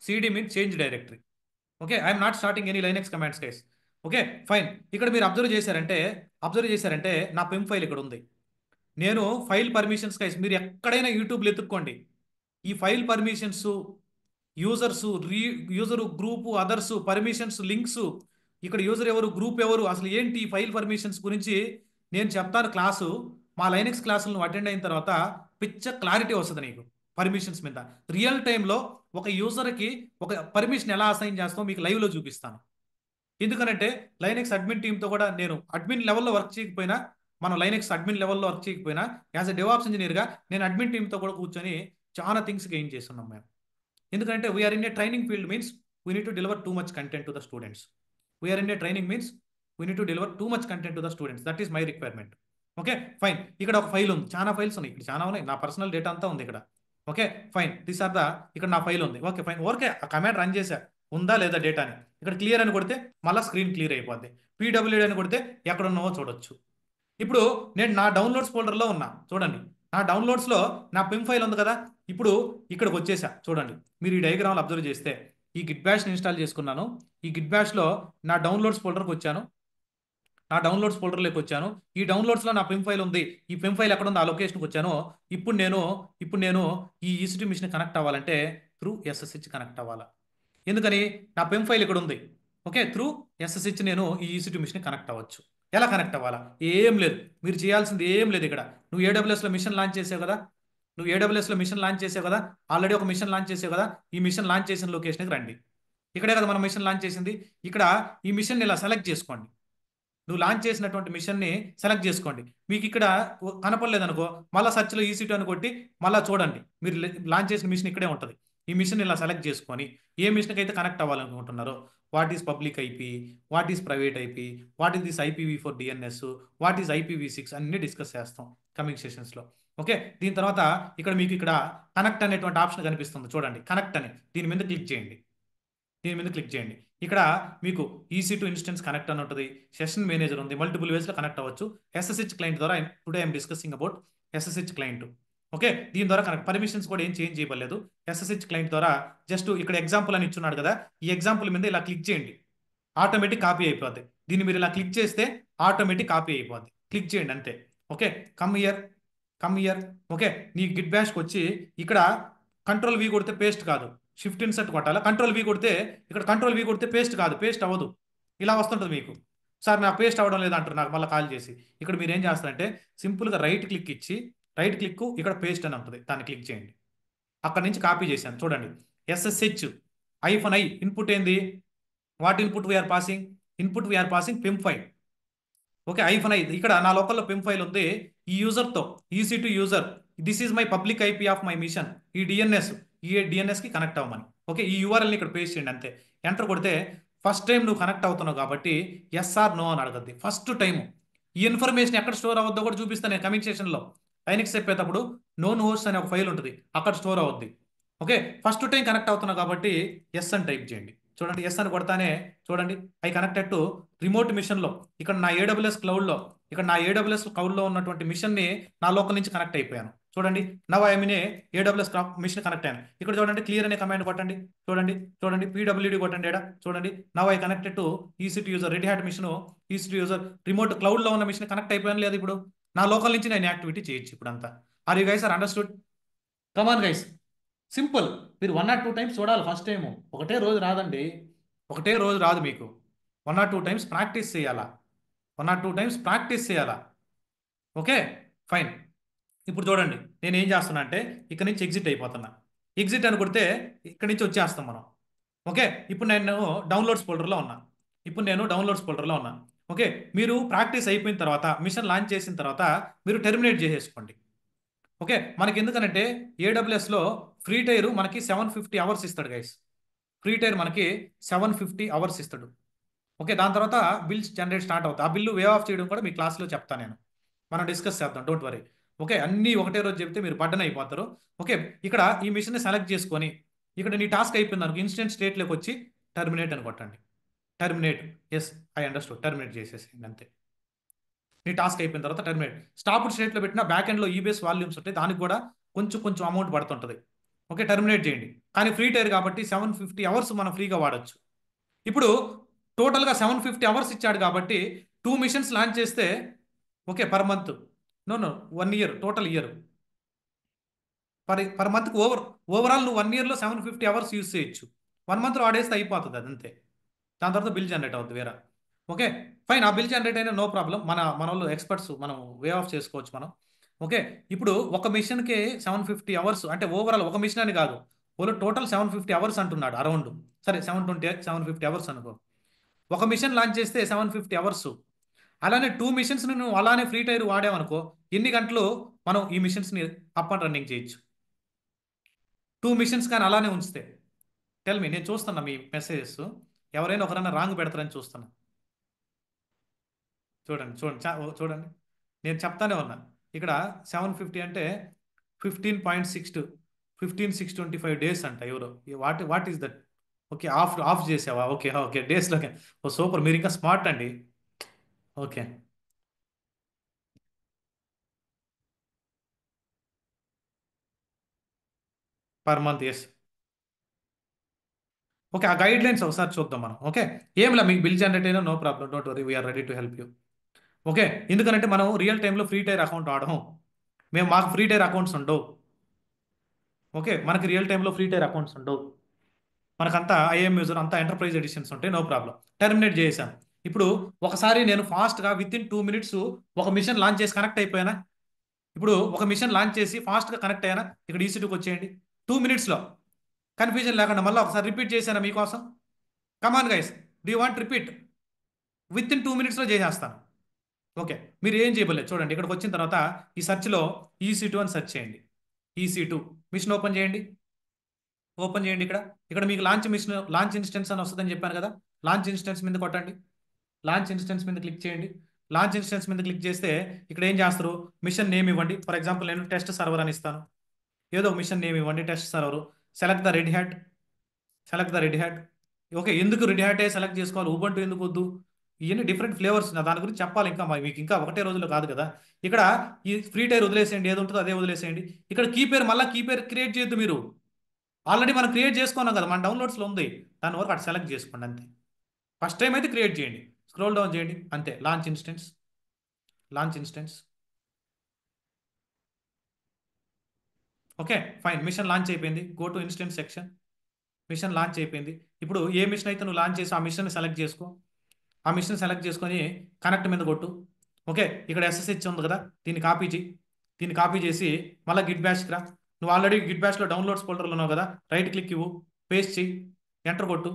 CD means change directory. Okay, I'm not starting any Linux commands guys. Okay fine. ఇక్కడ మీరు అబ్జర్వ్ చేశారంటే నా పెమ్ ఫైల్ ఇక్కడ ఉంది. నేను ఫైల్ పర్మిషన్స్ గైస్, మీరు ఎక్కడైనా యూట్యూబ్లో ఎత్తుక్కోండి, ఈ file permissions, user group, others permissions, links, ఇక్కడ యూజర్ ఎవరు, గ్రూప్ ఎవరు, అసలు ఏంటి ఫైల్ పర్మిషన్స్ గురించి నేను చెప్తాను క్లాసు. మా లైనెక్స్ క్లాసులను అటెండ్ అయిన తర్వాత పిచ్చ క్లారిటీ వస్తుంది నీకు పర్మిషన్స్ మీద. రియల్ టైంలో ఒక యూజర్కి ఒక పర్మిషన్ ఎలా అసైన్ చేస్తామో మీకు లైవ్లో చూపిస్తాను. ఎందుకనంటే లైనెక్స్ అడ్మిన్ టీంతో కూడా నేను అడ్మిన్ లెవెల్లో వర్క్ చేయకపోయినా, మనం లైనెక్స్ అడ్మిన్ లెవెల్లో వర్క్ చేయకపోయినా యాజ్ ఎ డెవాప్స్ ఇంజనీర్గా నేను అడ్మిన్ టీంతో కూడా కూర్చొని చాలా థింగ్స్ గెయిన్ చేస్తున్నాం మేము. ఎందుకంటే we're in a training field means we need to deliver too much content to the students. We're in a training means we need to deliver too much content to the students. That is my requirement. Okay fine. ఇక్కడ ఒక file ఉంది, చాలా files ఉన్నాయి, ఇక్కడ చాలా ఉన్నాయి, నా personal data అంతా ఉంది ఇక్కడ. Okay fine, this are the, ఇక్కడ నా ఫైల్ ఉంది. ఓకే ఫైన్, ఓకే ఆ కమాండ్ రన్ చేశా, ఉందా లేదా డేటా అని. ఇక్కడ క్లియర్ అని కొడితే మళ్ళీ స్క్రీన్ క్లియర్ అయిపోద్ది. పీడబ్ల్యూడి అని కొడితే ఎక్కడ ఉన్నావో చూడొచ్చు. ఇప్పుడు నేను నా డౌన్లోడ్స్ ఫోల్డర్లో ఉన్నా చూడండి. నా డౌన్లోడ్స్లో నా పిమ్ ఫైల్ ఉంది కదా. ఇప్పుడు ఇక్కడికి వచ్చేసా చూడండి. మీరు ఈ డయాగ్రామ్లు అబ్జర్వ్ చేస్తే ఈ గిట్ బ్యాష్ని ఇన్స్టాల్ చేసుకున్నాను. ఈ గిట్ బ్యాష్లో నా డౌన్లోడ్స్ ఫోల్డర్కి వచ్చాను. నా డౌన్లోడ్స్ ఫోల్డర్లోకి వచ్చాను. ఈ డౌన్లోడ్స్లో నా పిమ్ ఫైల్ ఉంది. ఈ పిమ్ ఫైల్ ఎక్కడ ఉంది ఆ లొకేషన్కి వచ్చాను. ఇప్పుడు నేను ఈ ఈసీటీ మిషన్ కనెక్ట్ అవ్వాలంటే త్రూ ఎస్ఎస్హెచ్ కనెక్ట్ అవ్వాలి. ఎందుకని నా పెమ్ ఫైల్ ఇక్కడ ఉంది. ఓకే, త్రూ ఎస్ఎస్హెచ్ నేను ఈ ఈసీటీ మిషన్ కనెక్ట్ అవ్వచ్చు. ఎలా కనెక్ట్ అవ్వాలా? ఏం లేదు, మీరు చేయాల్సింది ఏం లేదు. ఇక్కడ నువ్వు ఏడబ్ల్యూఎస్లో మిషన్ లాంచ్ చేసావు కదా. ఆల్రెడీ ఒక మిషన్ లాంచ్ చేసావు కదా. ఈ మిషన్ లాంచ్ చేసిన లొకేషన్కి రండి. ఇక్కడే కదా మనం మిషన్ లాంచ్ చేసింది. ఇక్కడ ఈ మిషన్ ఇలా సెలెక్ట్ చేసుకోండి. నువ్వు లాంచ్ చేసినటువంటి మిషన్ని సెలెక్ట్ చేసుకోండి. మీకు ఇక్కడ కనపడలేదు అనుకో, మళ్ళీ సర్చ్లో ఈసీ2 అని కొట్టి మళ్ళీ చూడండి. మీరు లాంచ్ చేసిన మిషన్ ఇక్కడే ఉంటుంది. ఈ మిషన్ ఇలా సెలెక్ట్ చేసుకొని ఏ మిషన్కి అయితే కనెక్ట్ అవ్వాలనుకుంటున్నారో, what is public IP, what is private IP, what is this IPv4 DNS, what is IPv6 అన్ని డిస్కస్ చేస్తాం కమింగ్ సెషన్స్లో. ఓకే, దీని తర్వాత మీకు ఇక్కడ కనెక్ట్ అనేటువంటి ఆప్షన్ కనిపిస్తుంది చూడండి. కనెక్ట్ అని దీని మీద క్లిక్ చేయండి. ఇక్కడ మీకు EC2 ఇన్స్టెన్స్ కనెక్ట్ అని ఉంటుంది. సెషన్ మేనేజర్ ఉంది. మల్టిపుల్ వేస్లో కనెక్ట్ అవ్వచ్చు. SSH క్లయింట్ ద్వారా today I'm discussing about SSH client. Okay, దీని ద్వారా కనెక్ట్ పర్మిషన్స్ కూడా ఏం చేంజ్ చేయబడలేదు. SSH క్లయింట్ ద్వారా జస్ట్ ఇక్కడ ఎగ్జాంపుల్ అని ఇచ్చున్నాడు కదా, ఈ ఎగ్జాంపుల్ మీద ఇలా క్లిక్ చేయండి. ఆటోమేటిక్ కాపీ అయిపోద్ది. దీన్ని మీరు ఇలా క్లిక్ చేస్తే ఆటోమేటిక్ కాపీ అయిపోద్ది. క్లిక్ చేయండి అంతే. Okay, come here. ఓకే, నీ గిట్ బ్యాష్కి వచ్చి ఇక్కడ కంట్రోల్ V కొడితే పేస్ట్ కాదు, షిఫ్ట్ ఇన్సర్ట్ కొట్టాలి. కంట్రోల్ V కొడితే పేస్ట్ కాదు, పేస్ట్ అవ్వదు. ఇలా వస్తుంటుంది మీకు. సార్ నా పేస్ట్ అవ్వడం లేదు అంటారు నాకు మళ్ళీ కాల్ చేసి. ఇక్కడ మీరు ఏం చేస్తారంటే సింపుల్గా రైట్ క్లిక్ ఇచ్చి, రైట్ క్లిక్ ఇక్కడ పేస్ట్ అని ఉంటుంది, దాన్ని క్లిక్ చేయండి. అక్కడ నుంచి కాపీ చేశాను చూడండి. SSH -i ఇన్పుట్ ఏంది? What input we're passing PEM file. Okay, -i ఇక్కడ నా లోకల్లో పిమ్ ఫైల్ ఉంది. ఈ యూజర్తో EC2 user, this is my public IP of my machine. ఈ DNSకి కనెక్ట్ అవ్వమని. ఓకే, ఈ URLని ఇక్కడ పేస్ట్ చేయండి అంతే. ఎంటర్ కొడితే ఫస్ట్ టైం నువ్వు కనెక్ట్ అవుతున్నావు కాబట్టి ఎస్ ఆర్ నో అని అడగద్ది. ఫస్ట్ టైం ఈ ఇన్ఫర్మేషన్ ఎక్కడ స్టోర్ అవ్వద్దో కూడా చూపిస్తాను నేను కమింగ్ సెషన్లో. లైనక్స్ చెప్పేటప్పుడు నోన్ హోస్ట్ అనే ఒక ఫైల్ ఉంటుంది, అక్కడ స్టోర్ అవుద్ది. ఓకే, ఫస్ట్ టైం కనెక్ట్ అవుతున్నావు కాబట్టి ఎస్ అని టైప్ చేయండి. చూడండి, ఎస్ అని కొడతానే చూడండి ఐ కనెక్టెడ్ టు రిమోట్ మిషన్లో. ఇక్కడ నా AWS క్లౌడ్లో ఉన్నటువంటి మిషన్ని నా లోకల్ నుంచి కనెక్ట్ అయిపోయాను. చూడండి, now I mean AWS machine connect అయ్యాను. ఇక్కడ చూడండి క్లియర్ అనే కమాండ్ కొట్టండి. చూడండి PWD కొట్టండి. చూడండి, now I connected to EC2 user, Red Hat machine EC2 user remote క్లౌడ్లో ఉన్న మిషన్ కనెక్ట్ అయిపోయాను. లేదు, ఇప్పుడు నా లోకల్ నుంచి నేను యాక్టివిటీ చేయొచ్చు ఇప్పుడు అంతా. Are you guys are understood? Come on guys, simple. మీరు 1 or 2 టైమ్స్ చూడాలి ఫస్ట్ టైము. ఒకటే రోజు రాదండి, మీకు 1 or 2 టైమ్స్ ప్రాక్టీస్ చేయాలా. Okay, fine. ఇప్పుడు చూడండి నేను ఏం చేస్తున్నా అంటే ఇక్కడ నుంచి ఎగ్జిట్ అయిపోతున్నా. ఎగ్జిట్ అని కొడితే ఇక్కడ నుంచి వచ్చేస్తాం మనం. ఓకే, ఇప్పుడు నేను డౌన్లోడ్స్ ఫోల్డర్లో ఉన్నా. ఓకే, మీరు ప్రాక్టీస్ అయిపోయిన తర్వాత, మిషన్ లాంచ్ చేసిన తర్వాత మీరు టెర్మినేట్ చేసేసుకోండి. ఓకే, మనకి ఎందుకనంటే AWSలో ఫ్రీ టైర్ మనకి 750 అవర్స్ ఇస్తాడు గైస్. ఫ్రీ టైర్ మనకి 750 అవర్స్ ఇస్తాడు. ఓకే, దాని తర్వాత బిల్స్ జనరేట్ స్టార్ట్ అవుతాయి. ఆ బిల్లు వే ఆఫ్ చేయడం కూడా మీ క్లాస్లో చెప్తాను నేను, మనం డిస్కస్ చేద్దాం, డోంట్ వరీ. ఓకే, అన్నీ ఒకటే రోజు చెప్తే మీరు బర్డన్ అయిపోతారు. ఓకే, ఇక్కడ ఈ మిషన్ని సెలెక్ట్ చేసుకొని ఇక్కడ నీ టాస్క్ అయిపోయింది అనుకో, ఇన్స్టెంట్ స్టేట్లోకి వచ్చి టర్మినేట్ అని కొట్టండి. Terminate, yes I understood, terminate చేసేసింది అంతే. నీ టాస్క్ అయిపోయిన తర్వాత టర్మినేట్. స్టాప్డ్ స్టేట్లో పెట్టిన బ్యాక్ ఎండ్లో ఈబేస్ వాల్యూమ్స్ ఉంటాయి, దానికి కూడా కొంచెం అమౌంట్ పడుతుంటుంది. ఓకే, టర్మినేట్ చేయండి. కానీ ఫ్రీ టైర్ కాబట్టి 750 అవర్స్ మనం ఫ్రీగా వాడచ్చు. ఇప్పుడు టోటల్గా 750 అవర్స్ ఇచ్చాడు కాబట్టి 2 మిషన్స్ లాంచ్ చేస్తే okay per month, no 1 year, total year per మంత్కి ఓవరాల్ నువ్వు 1 ఇయర్లో 750 అవర్స్ యూస్ చేయొచ్చు. 1 మంత్లో వాడేస్తే అయిపోతుంది, అదంతే. దాని తర్వాత బిల్ జనరేట్ అవుతుంది వేరే. Okay, fine. ఆ బిల్ జనరేట్ అయినా నో ప్రాబ్లం, మన వాళ్ళు ఎక్స్పర్ట్స్, మనం వే ఆఫ్ చేసుకోవచ్చు మనం. ఓకే, ఇప్పుడు ఒక మిషన్కి 750 అవర్స్ అంటే ఓవరాల్ ఒక మిషన్ అని కాదు, ఓలో టోటల్ 750 అవర్స్ అంటున్నాడు అరౌండ్. సరే 750 అవర్స్ అనుకో. ఒక మిషన్ లాంచ్ చేస్తే 750 అవర్స్. అలానే 2 మిషన్స్ని నువ్వు అలానే ఫ్రీ టైర్ వాడావనుకో, ఎన్ని గంటలు మనం ఈ మిషన్స్ని అప్ అండ్ రన్నింగ్ చేయొచ్చు. 2 మిషన్స్ కానీ అలానే ఉంచితే. టెల్ మీ, నేను చూస్తున్నా మీ మెసేజెస్, ఎవరైనా ఒకరైనా రాంగ్ పెడతారని చూస్తున్నా. చూడండి నేను చెప్తానే ఉన్నా. ఇక్కడ 750 అంటే 15.6 15,625 డేస్ అంట. ఎవరో what is that? Okay. Off off చేసావా? ఓకే. ఓకే. డేస్‌లోకే. ఓహ్! సూపర్. మీరు ఇంకా స్మార్ట్ అండి. Okay. Per month. Yes. Okay. ఆ గైడ్‌లైన్స్ ఒకసారి చూద్దాం మనం. ఓకే. ఏంలా మీకు బిల్ జనరేట్ అయినా no problem. Don't worry. We are ready to help you. Okay. ఎందుకనంటే మనం రియల్ టైమ్‌లో ఫ్రీ టైర్ అకౌంట్ వాడము. మాకు ఫ్రీ టైర్ అకౌంట్స్ ఉండవు. ఓకే. మనకి రియల్ టైమ్‌లో ఫ్రీ టైర్ అకౌంట్స్ ఉండవు. మనకంతా ఐఎం యూజర్ అంతా ఎంటర్ప్రైజ్ ఎడిషన్స్ ఉంటాయి. No problem. టెర్మినేట్ చేశాను. ఇప్పుడు ఒకసారి నేను ఫాస్ట్‌గా వితిన్ 2 మినిట్స్ ఒక మిషన్ లాంచ్ చేసి కనెక్ట్ అయిపోయానా? ఇప్పుడు ఒక మిషన్ లాంచ్ చేసి ఫాస్ట్‌గా కనెక్ట్ అయ్యానా? ఇక్కడ ఈసీ2కి వచ్చేయండి. 2 మినిట్స్‌లో కన్‌ఫ్యూజన్ లేకుండా మళ్ళా ఒకసారి రిపీట్ చేశానా మీకోసం? Come on guys. Do you want repeat? Within 2 మినిట్స్‌లో చేసేస్తాను. ఓకే. మీరు ఏం చేయబోలేదు చూడండి. ఇక్కడికి వచ్చిన తర్వాత ఈ సెర్చ్‌లో ఈసీ2 అని సెర్చ్ చేయండి. ఈసీ2 మిషన్ ఓపెన్ చేయండి. ఓపెన్ చేయండి ఇక్కడ. ఇక్కడ మీకు లాంచ్ మిషన్ లాంచ్ ఇన్స్టెన్స్ అని వస్తుందని చెప్పాను కదా! లాంచ్ ఇన్స్టెన్స్ మీద కొట్టండి. లాంచ్ ఇన్స్టెన్స్ మీద క్లిక్ చేయండి. లాంచ్ ఇన్స్టెన్స్ మీద క్లిక్ చేస్తే ఇక్కడ ఏం చేస్తారు? మిషన్ నేమ్ ఇవ్వండి. ఫర్ ఎగ్జాంపుల్ నేను టెస్ట్ సర్వర్ అని ఇస్తాను. ఏదో ఒక మిషన్ నేమ్ ఇవ్వండి. Test server. Select the red hat. Select the red hat. Okay. ఎందుకు రెడ్ హ్యాటే సెలెక్ట్ చేసుకోవాలి? ఉబంటు ఎందుకు వద్దు? ఇవన్నీ డిఫరెంట్ ఫ్లేవర్స్. దాని గురించి చెప్పాలి ఇంకా మీకు ఇంకా ఒకటే రోజులో కాదు కదా! ఇక్కడ ఈ ఫ్రీ టైర్ వదిలేసేయండి. ఏది ఉంటుందో అదే వదిలేసేయండి. ఇక్కడ కీ పేరు మళ్ళీ కీ పేరు క్రియేట్ చేయొద్దు మీరు. ఆల్రెడీ మనం క్రియేట్ చేసుకున్నాం కదా! మన డౌన్లోడ్స్లో ఉంది. దాని వరకు అటు సెలెక్ట్ చేసుకోండి అంతే. ఫస్ట్ టైం అయితే క్రియేట్ చేయండి. స్క్రోల్ డౌన్ చేయండి అంతే. Launch instance. Launch instance. Okay. Fine. Machine launch అయిపోయింది. Go to instance section. Machine launch అయిపోయింది. ఇప్పుడు ఏ మిషన్ అయితే నువ్వు లాంచ్ చేసి ఆ మిషన్ సెలెక్ట్ చేసుకో. ఆ మిషన్ సెలెక్ట్ చేసుకొని కనెక్ట్ మీద కొట్టు. ఓకే. ఇక్కడ ఎస్ఎస్హెచ్ ఉంది కదా! దీన్ని కాపీ చేయి. దీన్ని కాపీ చేసి మళ్ళీ గిట్ బ్యాష్కి రా. నువ్వు ఆల్రెడీ గిట్ బ్యాష్లో డౌన్లోడ్స్ ఫోల్డర్లో ఉన్నావు కదా! రైట్ క్లిక్ ఇవ్వు. పేస్ట్ చెయ్యి. ఎంటర్ కొట్టు.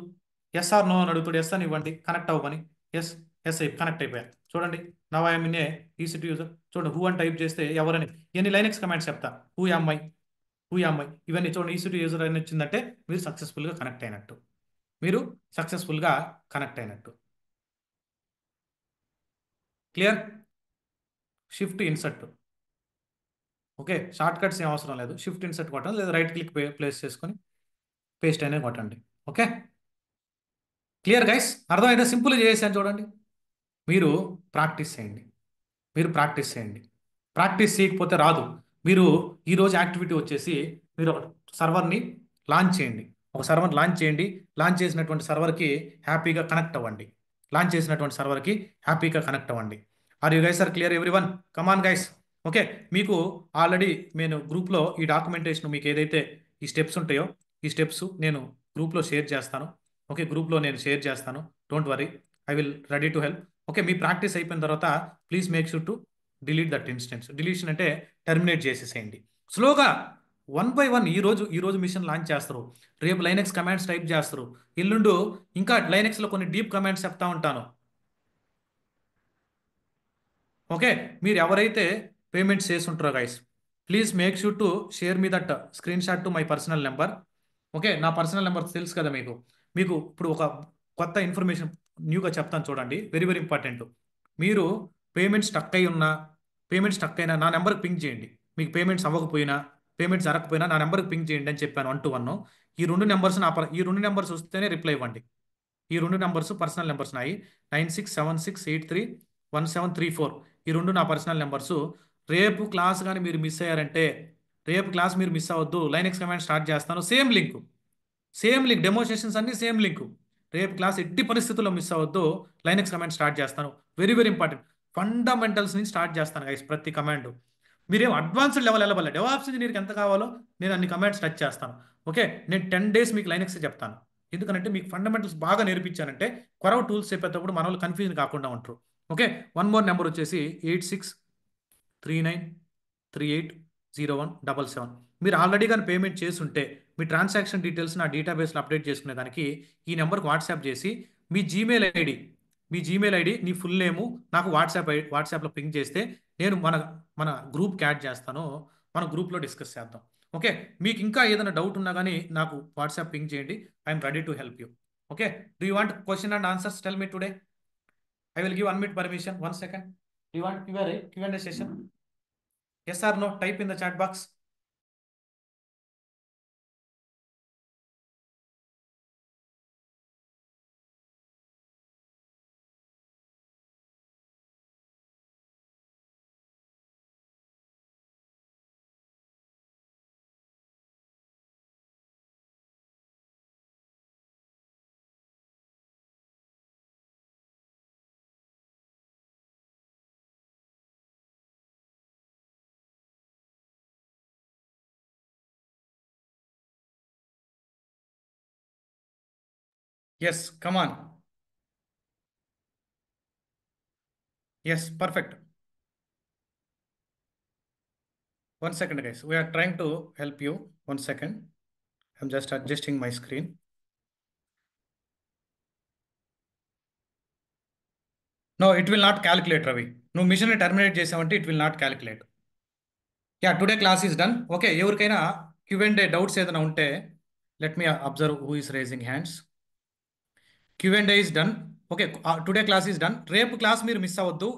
ఎస్ ఆర్ నో అని అడుగుతాడు. ఎస్ అని ఇవ్వండి. కనెక్ట్ అవ్వమని. ఎస్. ఎస్ అయి కనెక్ట్ అయిపోయా. చూడండి. Now I'm in a EC2 user. చూడండి హూ అని టైప్ చేస్తే ఎవరని ఎన్ని లైనక్స్ కమాండ్స్ చెప్తా. Who am I. Who am I. ఇవన్నీ చూడండి. ఈసీ2 యూజర్ అని వచ్చిందంటే మీరు సక్సెస్ఫుల్గా కనెక్ట్ అయినట్టు. మీరు సక్సెస్ఫుల్గా కనెక్ట్ అయినట్టు. Clear. Shift insert. Okay. Short cuts ఏం అవసరం లేదు. షిఫ్ట్ ఇన్సర్ట్ కొట్టండి లేదా రైట్ క్లిక్ ప్లేస్ చేసుకొని పేస్ట్ అనేది కొట్టండి. ఓకే. Clear guys. అర్థమైతే సింపుల్ చేసేసాను చూడండి. మీరు ప్రాక్టీస్ చేయండి. మీరు ప్రాక్టీస్ చేయండి. ప్రాక్టీస్ చేయకపోతే రాదు. మీరు ఈరోజు యాక్టివిటీ వచ్చేసి మీరు ఒక సర్వర్ని లాంచ్ చేయండి. ఒక సర్వర్ లాంచ్ చేయండి. లాంచ్ చేసినటువంటి సర్వర్కి హ్యాపీగా కనెక్ట్ అవ్వండి. లాంచ్ చేసినటువంటి సర్వర్కి హ్యాపీగా కనెక్ట్ అవ్వండి. Are you guys are clear everyone? Come on guys. Okay. మీకు ఆల్రెడీ నేను గ్రూప్లో ఈ డాక్యుమెంటేషన్ మీకు ఏదైతే ఈ స్టెప్స్ ఉంటాయో ఈ స్టెప్స్ నేను గ్రూప్లో షేర్ చేస్తాను. ఓకే. గ్రూప్లో నేను షేర్ చేస్తాను. Don't worry. I will ready to help. Okay. Me practice అయిపోయిన తర్వాత please make sure to delete that instance. Deletion అంటే టర్మినేట్ చేసేసేయండి. స్లోగా వన్ బై వన్ ఈ రోజు మిషన్ లాంచ్ చేస్తారు. రేపు లైనెక్స్ కమాండ్స్ టైప్ చేస్తారు. ఎల్లుండు ఇంకా లైనెక్స్లో కొన్ని డీప్ కమాండ్స్ చెప్తా ఉంటాను. ఓకే. మీరు ఎవరైతే పేమెంట్స్ చేసి ఉంటారో guys please make sure to share me that screen shot to my personal number. Okay. నా పర్సనల్ నెంబర్ తెలుసు కదా మీకు. మీకు ఇప్పుడు ఒక కొత్త ఇన్ఫర్మేషన్ న్యూగా చెప్తాను చూడండి. Very very important. మీరు పేమెంట్ స్టక్ అయి ఉన్నా పేమెంట్ స్టక్ అయినా నా నెంబర్కి పింక్ చేయండి. మీకు పేమెంట్స్ అవ్వకపోయినా పేమెంట్స్ జరగకపోయినా నా నెంబర్కి పింక్ చేయండి అని చెప్పాను 1 to 1. ఈ రెండు నెంబర్స్ వస్తేనే రిప్లై ఇవ్వండి. ఈ రెండు నెంబర్స్ పర్సనల్ నెంబర్స్ నాయి. 9676831734. ఈ రెండు నా పర్సనల్ నెంబర్స్. రేపు క్లాస్ కానీ మీరు మిస్ అయ్యారంటే రేపు క్లాస్ మీరు మిస్ అవ్వద్దు. లైనెక్స్ కమాండ్ స్టార్ట్ చేస్తాను. సేమ్ లింక్ డెమోన్స్ట్రేషన్స్ అన్ని సేమ్ లింక్. రేపు క్లాస్ ఎట్టి పరిస్థితుల్లో మిస్ అవ్వద్దు. లైనెక్స్ కమాండ్ స్టార్ట్ చేస్తాను. Very very important. ఫండమెంటల్స్ నుంచి స్టార్ట్ చేస్తాను గైస్ ప్రతి కమాండ్. మీరేం అడ్వాన్స్డ్ లెవెల్ వెళ్ళబల్ల డెవాప్స్ ఇంజనీర్కి ఎంత కావాలో నేను అన్ని కమాండ్స్ టచ్ చేస్తాను. ఓకే. నేను 10 days మీకు లైనెక్స్ చెప్తాను. ఎందుకంటే మీకు ఫండమెంటల్స్ బాగా నేర్పించానంటే కొరవ టూల్స్ చెప్పేటప్పుడు మన వాళ్ళు కన్ఫ్యూజన్ కాకుండా ఉంటారు. ఓకే. వన్ మోర్ నెంబర్ వచ్చేసి 8639380177. మీరు ఆల్రెడీ కానీ పేమెంట్ చేసి ఉంటే మీ ట్రాన్సాక్షన్ డీటెయిల్స్ నా డేటాబేస్లో అప్డేట్ చేసుకునే దానికి ఈ నెంబర్కి వాట్సాప్ చేసి మీ జీమెయిల్ ఐడి నీ ఫుల్ నేము నాకు వాట్సాప్లో పింక్ చేస్తే నేను మన మన గ్రూప్కి యాడ్ చేస్తాను. మన గ్రూప్లో డిస్కస్ చేద్దాం. ఓకే. మీకు ఇంకా ఏదైనా డౌట్ ఉన్నా కానీ నాకు వాట్సాప్ పింక్ చేయండి. I'm ready to help you. Okay. Do you want question and answers? Tell me today. I will give 1 minute permission. 1 second. Do you want Q&A session? Yes or no? Type in the chat box. Yes, come on. Yes, perfect. 1 second, guys. We are trying to help you. 1 second. I'm just adjusting my screen. No, it will not calculate, Ravi. నువ్వు machine terminate చేసావంటే it will not calculate. Yeah, today class is done. Okay, ఎవరికైనా Q&A doubts ఏదైనా ఉంటే let me observe who is raising hands. Q&A is done. Okay, today class is done. రేపు class మీరు miss అవ్వద్దు.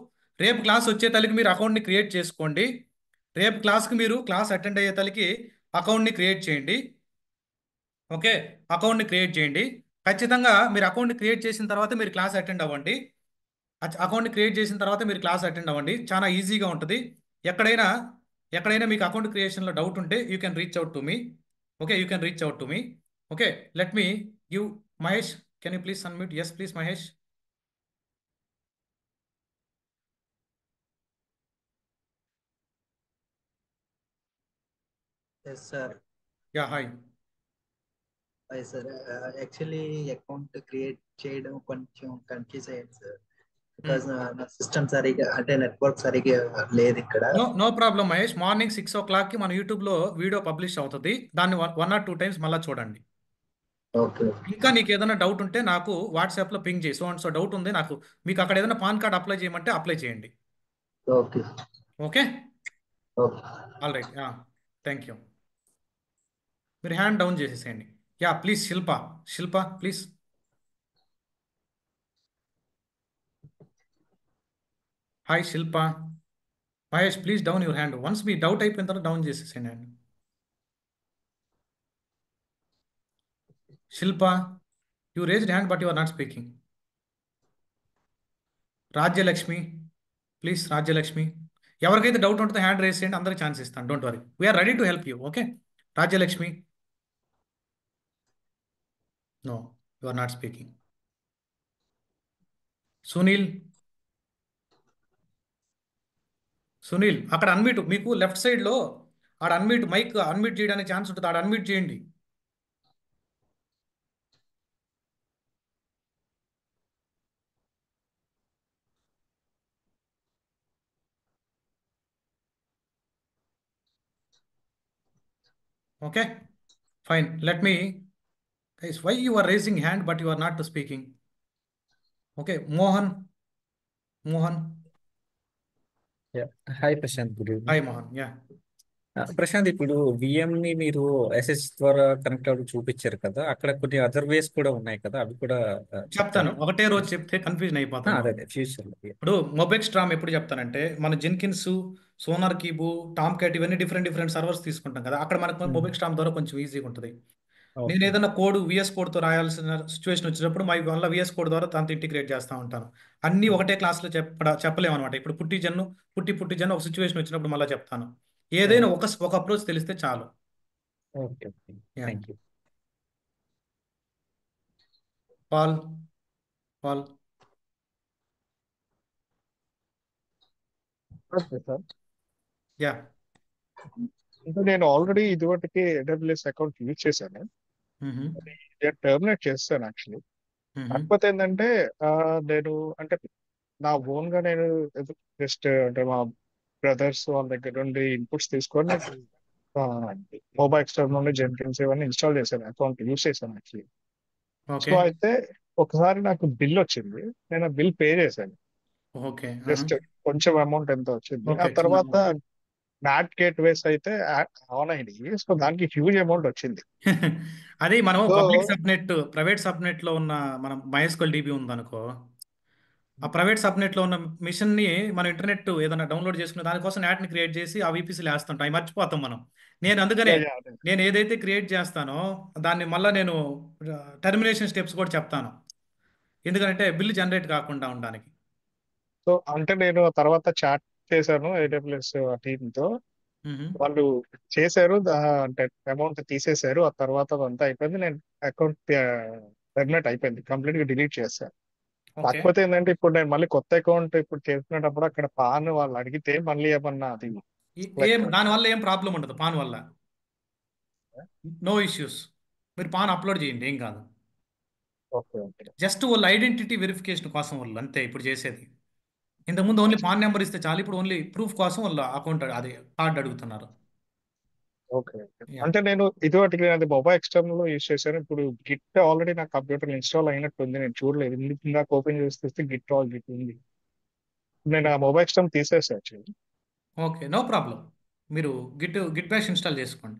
రేపు class వచ్చే తలకి మీరు అకౌంట్ని క్రియేట్ చేసుకోండి. రేపు క్లాస్కి మీరు క్లాస్ అటెండ్ అయ్యే తలకి అకౌంట్ని క్రియేట్ చేయండి. ఓకే, అకౌంట్ని క్రియేట్ చేయండి. ఖచ్చితంగా మీరు అకౌంట్ని క్రియేట్ చేసిన తర్వాత మీరు క్లాస్ అటెండ్ అవ్వండి. అకౌంట్ని క్రియేట్ చేసిన తర్వాత మీరు క్లాస్ అటెండ్ అవ్వండి. చాలా ఈజీగా ఉంటుంది. ఎక్కడైనా ఎక్కడైనా మీకు అకౌంట్ క్రియేషన్లో డౌట్ ఉంటే you can reach out to me. Okay, you can reach out to me. Okay, let me give Mahesh. Can you please unmute? Yes please Mahesh. Yes sir. Yeah, hi. Hi sir. Actually account create చేయడం కొంచెం confuse అయ్యింది sir. Because నా system సరిగా అంటే network సరిగా లేదు ఇక్కడ. No problem Mahesh. Morning 6 o'clockకి మన యూట్యూబ్లో వీడియో పబ్లిష్ అవుతుంది. దాన్ని 1 or 2 times మళ్ళీ చూడండి. ఓకే. ఇంకా నీకు ఏదైనా డౌట్ ఉంటే నాకు వాట్సాప్లో పింగ్ చేయి. సో అండ్ సో డౌట్ ఉంది నాకు, మీకు అక్కడ ఏదైనా పాన్ కార్డ్ అప్లై చేయమంటే అప్లై చేయండి. Okay. Okay, okay. All right. Thank you. మీరు హ్యాండ్ డౌన్ చేసేసేయండి. Yeah please Shilpa. Shilpa please. Hi Shilpa. Mahesh please down your hand. Once మీ డౌట్ అయిపోయిన తర్వాత డౌన్ చేసేసేయండి hand. Shilpa, you raised hand but you are not speaking. Rajyalakshmi please. Rajyalakshmi, ఎవరికైతే doubt ఉంటుందో hand raise చేయండి, అందరికి ఛాన్స్ ఇస్తాను. Don't worry, we're ready to help you. Okay, Rajyalakshmi. No, you are not speaking. Sunil. Sunil, అక్కడ అన్మ్యూట్ మీకు లెఫ్ట్ సైడ్లో ఆడ అన్మ్యూట్, మైక్ అన్మ్యూట్ చేయడానికి ఛాన్స్ ఉంటుంది, ఆడ అన్మ్యూట్ చేయండి. Okay, fine. Let me guys, why you are raising hand but you are not speaking? Okay, Mohan. Mohan. Yeah. Hi Prashanth, good Hi evening. Mohan. Yeah. Prashant, ఇప్పుడు VM ని మీరు SS ద్వారా connect అవ్వడం చూపించారు కదా, అక్కడ కొన్ని అదర్ వేస్ కూడా ఉన్నాయి కదా, అవి కూడా చెప్తాను. చెప్తారా? ఒకటే రోజు చెప్తే కన్ఫ్యూజన్ అయిపోతాం. అదే ఫ్యూచర్ లో. ఇప్పుడు మొబెక్ స్ట్రామ్ ఎప్పుడు చెప్తానంటే, మన జెన్కిన్స్, సోనార్ కీబు, టామ్ క్యాట్ ఇవన్నీ డిఫరెంట్ డిఫరెంట్ సర్వర్స్ తీసుకుంటాం కదా, అక్కడ మనకు మొబెక్ స్ట్రామ్ ద్వారా కొంచెం ఈజీగా ఉంటుంది. నేను ఏదైనా కోడ్ విఎస్ కోడ్తో రాయాల్సిన సిచ్యువేషన్ వచ్చినప్పుడు మా వల్ల విఎస్ కోడ్ ద్వారా దాంతో ఇంటిగ్రేట్ చేస్తూ ఉంటాను. అన్నీ ఒకటే క్లాస్లో చెప్పలేము అనమాట. ఇప్పుడు పుట్టి జన్ను ఒక సిచ్యువేషన్ వచ్చినప్పుడు మళ్ళీ చెప్తాను. ఏదైనా ఒక అప్రోచ్ తెలిస్తే చాలు. Okay, thank you. Paul. Paul. Sir, yeah. ఇంకా నేను ఆల్రెడీ ఇదివరకే AWS అకౌంట్ యూజ్ చేశాను. టర్మినేట్ చేస్తాను యాక్చువల్లీ. కాకపోతే ఏంటంటే నేను అంటే నా ఓన్ గా నేను జస్ట్ అంటే మా బ్రదర్స్ వాళ్ళ దగ్గర నుండి ఇన్పుట్స్ తీసుకొని మొబైల్ ఎక్స్టర్న్ నుండి జెన్కిన్స్ ఇవన్నీ ఇన్స్టాల్ చేశాను, అకౌంట్ యూజ్ చేశాను యాక్చువల్లీ. So okay. అయితే ఒకసారి నాకు బిల్ వచ్చింది, నేను ఆ బిల్ పే చేశాను. ఓకే. జస్ట్ కొంచెం అమౌంట్ ఎంత వచ్చింది. ఆ ఓకే, తర్వాత నాట్ గేట్ వేస్ అయితే ఆన్ అయినాయి. సో దానికి హ్యూజ్ అమౌంట్ వచ్చింది. అది మనం so public subnet, private subnet లో ఉన్న మనం MySQL DB ఉందనుకో, ఆ ప్రైవేట్ సబ్నెట్ లో ఉన్న మిషన్ ని మనం ఇంటర్నెట్ ఏదైనా డౌన్లోడ్ చేసుకునే దానికోసం యాడ్ ని క్రియేట్ చేసి ఆ VPCలు వేస్తుంటాం. అవి మర్చిపోతాం మనం. నేను అందుకనే అదే నేను ఏదైతే క్రియేట్ చేస్తానో దాన్ని మళ్ళీ నేను టర్మినేషన్ స్టెప్స్ కూడా చెప్తాను, ఎందుకంటే బిల్ జనరేట్ కాకుండా ఉండడానికి. సో అంటే నేను ఆ తర్వాత చాట్ చేశాను AWS టీమ్ తో. వాళ్ళు చేశారు, అంటే అమౌంట్ తీసేశారు. ఆ తర్వాత అంతా అయిపోయింది. నేను అకౌంట్ టర్మినేట్ అయిపోయింది, కంప్లీట్ గా డిలీట్ చేశాను. ఓకే. కాకపోతే ఏంటంటే ఇప్పుడు నేను మళ్ళీ కొత్త అకౌంట్ ఇప్పుడు చేసుకునేటప్పుడు అక్కడ పాన్ వాళ్ళు అడిగితే మళ్ళీ ఏమన్నా అది దానివల్ల ఏం ప్రాబ్లం ఉండదు. పాన్ వల్ల నో ఇష్యూస్. మీరు పాన్ అప్లోడ్ చేయండి, ఏం కాదు. ఓకే ఓకే. జస్ట్ వాళ్ళ ఐడెంటిటీ వెరిఫికేషన్ కోసం వాళ్ళు అంతే ఇప్పుడు చేసేది. ఇంతకుముందు ఓన్లీ పాన్ నెంబర్ ఇస్తే చాలు, ఇప్పుడు ఓన్లీ ప్రూఫ్ కోసం వాళ్ళ అకౌంట్ అది కార్డ్ అడుగుతున్నారు. Okay okay. యా అంటే నేను ఇదివరకు అది మొబైల్ ఎక్స్టర్నల్ లో యూస్ చేశాను. ఇప్పుడు గిట్ ఆల్రెడీ నా కంప్యూటర్ ఇన్స్టాల్ అయినట్టుంది, నేను చూడలేదు. ఇందాక ఓపెన్ చేస్తే గిట్ ఉంది. నేను ఆ మొబైల్ ఎక్స్టర్నల్ తీసేసాను యాక్చువల్లీ. Okay, no problem. మీరు గిట్ బ్యాష్ ఇన్స్టాల్ చేసుకోండి.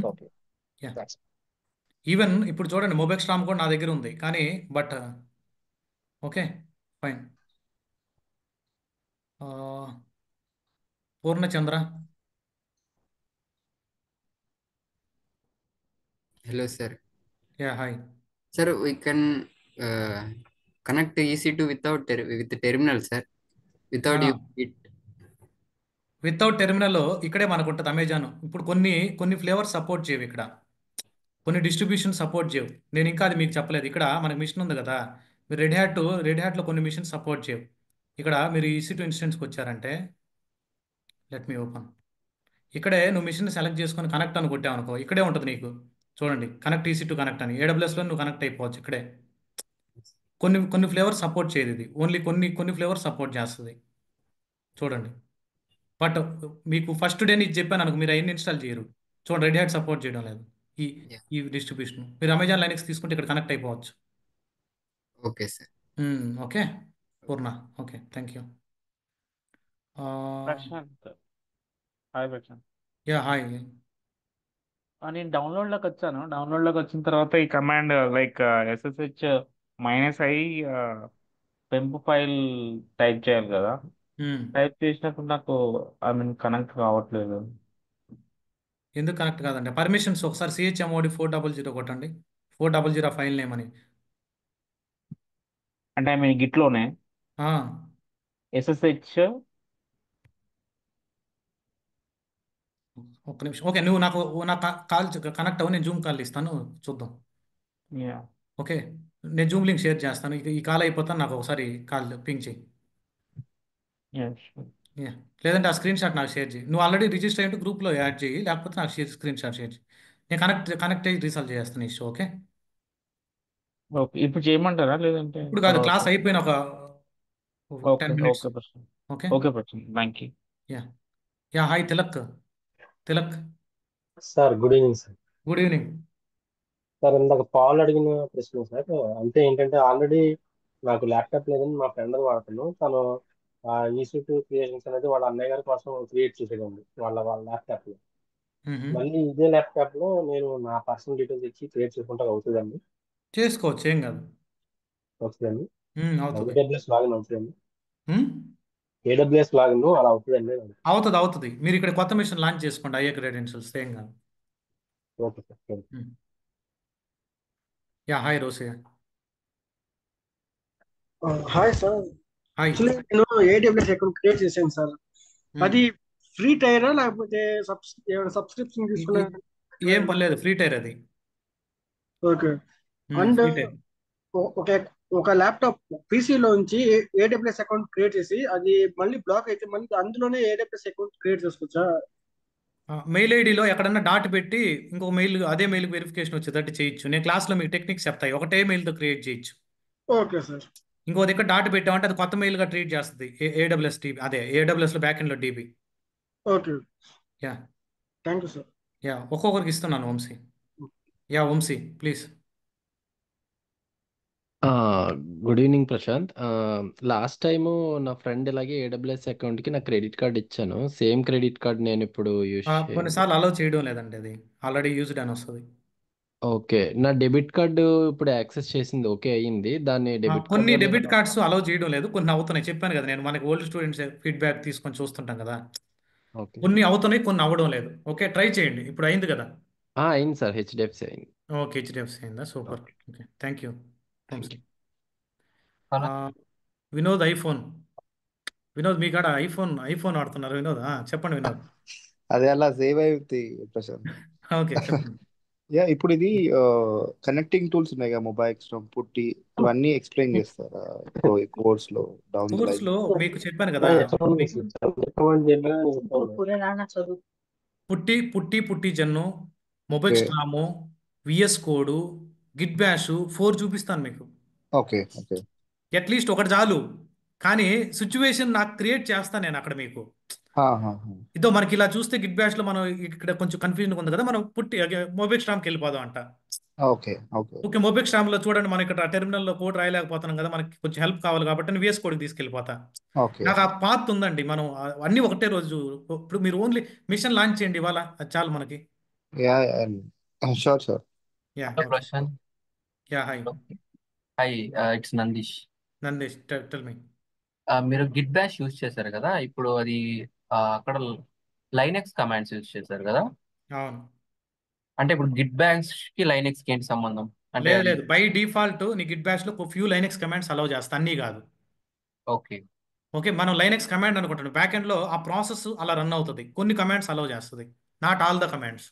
ఓకే. Yeah thanks. ఈవెన్ ఇప్పుడు చూడండి మొబైల్ స్టామ్ కూడా నా దగ్గర ఉంది కానీ but okay fine. Purnachandra. Hello, sir. Yeah hi. Sir, we can connect EC2 with the terminal, sir, without using it. Without terminal ఇక్కడే మనకు ఉంటుంది అమెజాన్. ఇప్పుడు కొన్ని ఫ్లేవర్స్ సపోర్ట్ చేయవు ఇక్కడ, కొన్ని డిస్ట్రిబ్యూషన్ సపోర్ట్ చేయవు. నేను ఇంకా అది మీకు చెప్పలేదు. ఇక్కడ మనకి మిషన్ ఉంది కదా, మీరు రెడ్ హ్యాట్లో కొన్ని మిషన్ సపోర్ట్ చేయవు. ఇక్కడ మీరు EC2 ఇన్స్టెన్స్కి వచ్చారంటే లెట్ మీ ఓపెన్. ఇక్కడే నువ్వు మిషన్ సెలెక్ట్ చేసుకొని కనెక్ట్ అని కొట్టావు అనుకో, ఇక్కడే ఉంటుంది నీకు. చూడండి కనెక్ట్ EC2 కనెక్ట్ అని AWSలో నువ్వు కనెక్ట్ అయిపోవచ్చు ఇక్కడే. కొన్ని ఫ్లేవర్స్ సపోర్ట్ చేయదు ఇది, ఓన్లీ కొన్ని ఫ్లేవర్స్ సపోర్ట్ చేస్తుంది. చూడండి. బట్ మీకు ఫస్ట్ డే నీకు చెప్పాను అనుకో, మీరు అవన్నీ ఇన్స్టాల్ చేయరు. చూడండి రెడ్ హ్యాట్ సపోర్ట్ చేయడం లేదు ఈ Yeah. ఈ డిస్ట్రిబ్యూషన్. మీరు అమెజాన్ లైనక్స్ తీసుకుంటే ఇక్కడ కనెక్ట్ అయిపోవచ్చు. Okay, sir. Okay Purna. Okay thank you. Prashant, hi Prashant. Yeah hi. నేను డౌన్లోడ్లోకి వచ్చాను. డౌన్లోడ్లోకి వచ్చిన తర్వాత ఈ command like SSH -i PEM file type చేయాలి కదా. టైప్ చేసినప్పుడు నాకు కనెక్ట్ కావట్లేదు. ఎందుకు కనెక్ట్ కాదండి? పర్మిషన్స్ ఒకసారి CHMOD 400 కొట్టండి, 400 ఫైల్ నేమ్ అని. అంటే గిట్లోనే SSH ఒక్క నిమిషం. ఓకే నువ్వు నాకు కాల్ కనెక్ట్ అవ్వు, నేను జూమ్ కాల్ ఇస్తాను చూద్దాం. yeah. ఓకే నేను జూమ్ లింక్ షేర్ చేస్తాను. ఈ కాల్ అయిపోతాను, నాకు ఒకసారి కాల్ పింగ్ చేయి. Yeah, sure. యా లేదంటే ఆ స్క్రీన్ షాట్ నాకు షేర్ చేయి. నువ్వు ఆల్రెడీ రిజిస్టర్ అయ్యి గ్రూప్లో యాడ్ చేయి, లేకపోతే నాకు స్క్రీన్ షాట్ షేర్ చేయి. నేను కనెక్ట్ అయ్యి రీసాల్వ్ చేస్తాను ఇష్యూ. ఓకే ఓకే, ఇప్పుడు చేయమంటారా లేదంటే ఇప్పుడు కాదు, తర్వాత? క్లాస్ అయిపోయిన ఒక okay 10 minutes. Okay Prashant. Okay okay Prashant, thank you. Yeah yeah hi Tilak. Sir good evening sir. Good evening. Sir ఇందాక పాల్ అడిగిన ప్రశ్న సార్, అంటే ఏంటంటే ఆల్రెడీ నాకు ల్యాప్టాప్ లేదని మా ఫ్రెండ్ వాడుతున్నాను. తను EC2 క్రియేషన్స్ అనేది వాళ్ళ అన్నయ్య గారి కోసం క్రియేట్ చేసేదండి వాళ్ళ ల్యాప్టాప్ లో. మళ్ళీ ఇదే ల్యాప్టాప్ లో నేను నా పర్సనల్ డీటెయిల్స్ ఇచ్చి క్రియేట్ చేసుకుంటా అవుతుందండి? చేసుకోవచ్చు, ఏం కాదు. అవుతుందండి. అవుతుంది. AWS లాగిన్ అవుతుందండి. AWS లాగిన్ అలా అవుతుందండి? అవుతుంది. మీరు ఇక్కడ కొత్త మిషన్ లాంచ్ చేసుకోండి, అయ్యే క్రెడెన్షియల్స్ ఏం కాదు. Okay sir. Yeah hi Rosia. Hi sir. Hi. Actually నేను AWS అకౌంట్ క్రియేట్ చేశాను సార్. అది ఫ్రీ టైరా లేకపోతే సబ్స్క్రిప్షన్ తీసుకున్నా? ఏం పర్లేదు, ఫ్రీ టైర్ అది. ఓకే. అండ్ ఒక ల్యాప్టాప్ పీసీలోంచి AWS అకౌంట్ క్రియేట్ చేసి అది మళ్ళీ బ్లాక్ అయితే మళ్ళీ అందులోనే AWS అకౌంట్ క్రియేట్ చేసుకోవచ్చా? మెయిల్ ఐడిలో ఎక్కడన్నా డాట్ పెట్టి ఇంకొక మెయిల్, అదే మెయిల్ వెరిఫికేషన్ వచ్చేటట్టు చేయొచ్చు. నేను క్లాస్లో మీకు టెక్నిక్స్ చెప్తాయి. ఒకటే మెయిల్తో క్రియేట్ చేయొచ్చు. Okay sir. ఇంకో దగ్గర డాట్ పెట్టామంటే అది కొత్త మెయిల్గా ట్రీట్ చేస్తుంది. AWS DB, అదే AWSలో బ్యాక్ ఎండ్లో DB. Okay. Yeah thank you sir. Yeah ఒక్కొక్కరికి ఇస్తున్నాను. Vamshi. Yeah Vamshi please. Good evening Prashant. Last time నా ఫ్రెండ్ ఇలాగే AWS అకౌంట్కి నా క్రెడిట్ కార్డ్ ఇచ్చాను. సేమ్ క్రెడిట్ కార్డ్ నేను ఇప్పుడు యూజ్ కొన్నిసార్లు అలౌ చేయడం లేదండి, అది ఆల్రెడీ యూజ్డ్ అని వస్తుంది. ఓకే, నా డెబిట్ కార్డు ఇప్పుడు యాక్సెస్ చేసింది, ఓకే అయ్యింది. దాన్ని కొన్ని డెబిట్ కార్డ్స్ అలౌ చేయడం లేదు, కొన్ని అవుతున్నాయి. చెప్పాను కదా నేను, మనకి ఓల్డ్ స్టూడెంట్స్ ఫీడ్బ్యాక్ తీసుకొని చూస్తుంటాం కదా. కొన్ని అవుతున్నాయి, కొన్ని అవ్వడం లేదు. ఓకే ట్రై చేయండి. ఇప్పుడు అయింది కదా? అయింది సార్, HDFC అయింది. ఓకే HDFC అయిందా? Super. Okay thank you. Hello. Vinod Vinod మీ కాడ ఐఫోన్ వాడుతున్నారు వినోద్? చెప్పండి వినోద్. అదే అలా సేవ్ అవుతుంది ప్రశాంత్. ఓకే చెప్పండి. యా ఇప్పుడు ఇది కనెక్టింగ్ టూల్స్ ఉన్నాయి కదా, మొబైల్ ఎక్స్ట్రామ్ పుట్టి ఇవన్నీ ఎక్స్ప్లెయిన్ చేస్తారా కోర్స్ లో డౌన్ ద లైన్? లో మీకు చెప్పాను కదా, పుట్టి జన్ను, మొబైల్ స్ట్రాము, VS కోడ్, గిట్ బ్యాష్ 4 చూపిస్తాను మీకు. ఓకే ఓకే అట్లీస్ట్ ఒకటి చాలు. కానీ సిచ్యువేషన్ నాకు క్రియేట్ చేస్తాను నేను అక్కడ మీకు. ఇదో మనకి ఇలా చూస్తే గిట్ బ్యాష్ లో మనం ఇక్కడ కొంచెం కన్ఫ్యూజన్ ఉంది కదా, మనం పుట్టి మొబైల్ స్టామ్కి వెళ్ళిపోదాం అంట. Okay okay okay, mobile storm లో చూడండి, మనం ఇక్కడ టెర్మినల్లో కోడ్ రాయలేకపోతున్నాం కదా, మనకి కొంచెం హెల్ప్ కావాలి కాబట్టి నేను VS కోడ్కి తీసుకెళ్ళిపోతా. ఓకే నాకు ఆ పాత్ ఉందండి, మనం అన్ని ఒకటే రోజు. ఇప్పుడు మీరు ఓన్లీ మిషన్ లాంచ్ చేయండి ఇవాళ, అది చాలు మనకి. Yeah sure sure. Yeah Hello, okay. Prashant. Yeah hi Hello. Hi, it's Nandish. Nandish, tell me. మీరు గిట్ బ్యాష్ యూజ్ చేశారు కదా, ఇప్పుడు అది అక్కడ లైనెక్స్ కమాండ్స్ యూజ్ చేశారు కదా, అవును. అంటే ఇప్పుడు గిట్ బ్యాష్ కి లైనెక్స్ కి ఏంటి సంబంధం? అంటే లేదు అది లేదు, బై డిఫాల్ట్ నీ గిట్ బ్యాష్ లో ఫ్యూ లైనెక్స్ కమాండ్స్ అలౌ చేస్తా, అన్నీ కాదు. ఓకే ఓకే, మనం లైనెక్స్ కమాండ్ అనుకుంటాం, బ్యాక్ ఎండ్ లో ఆ ప్రాసెస్ అలా రన్ అవుతుంది, కొన్ని కమాండ్స్ అలౌ చేస్తుంది, not all the commands.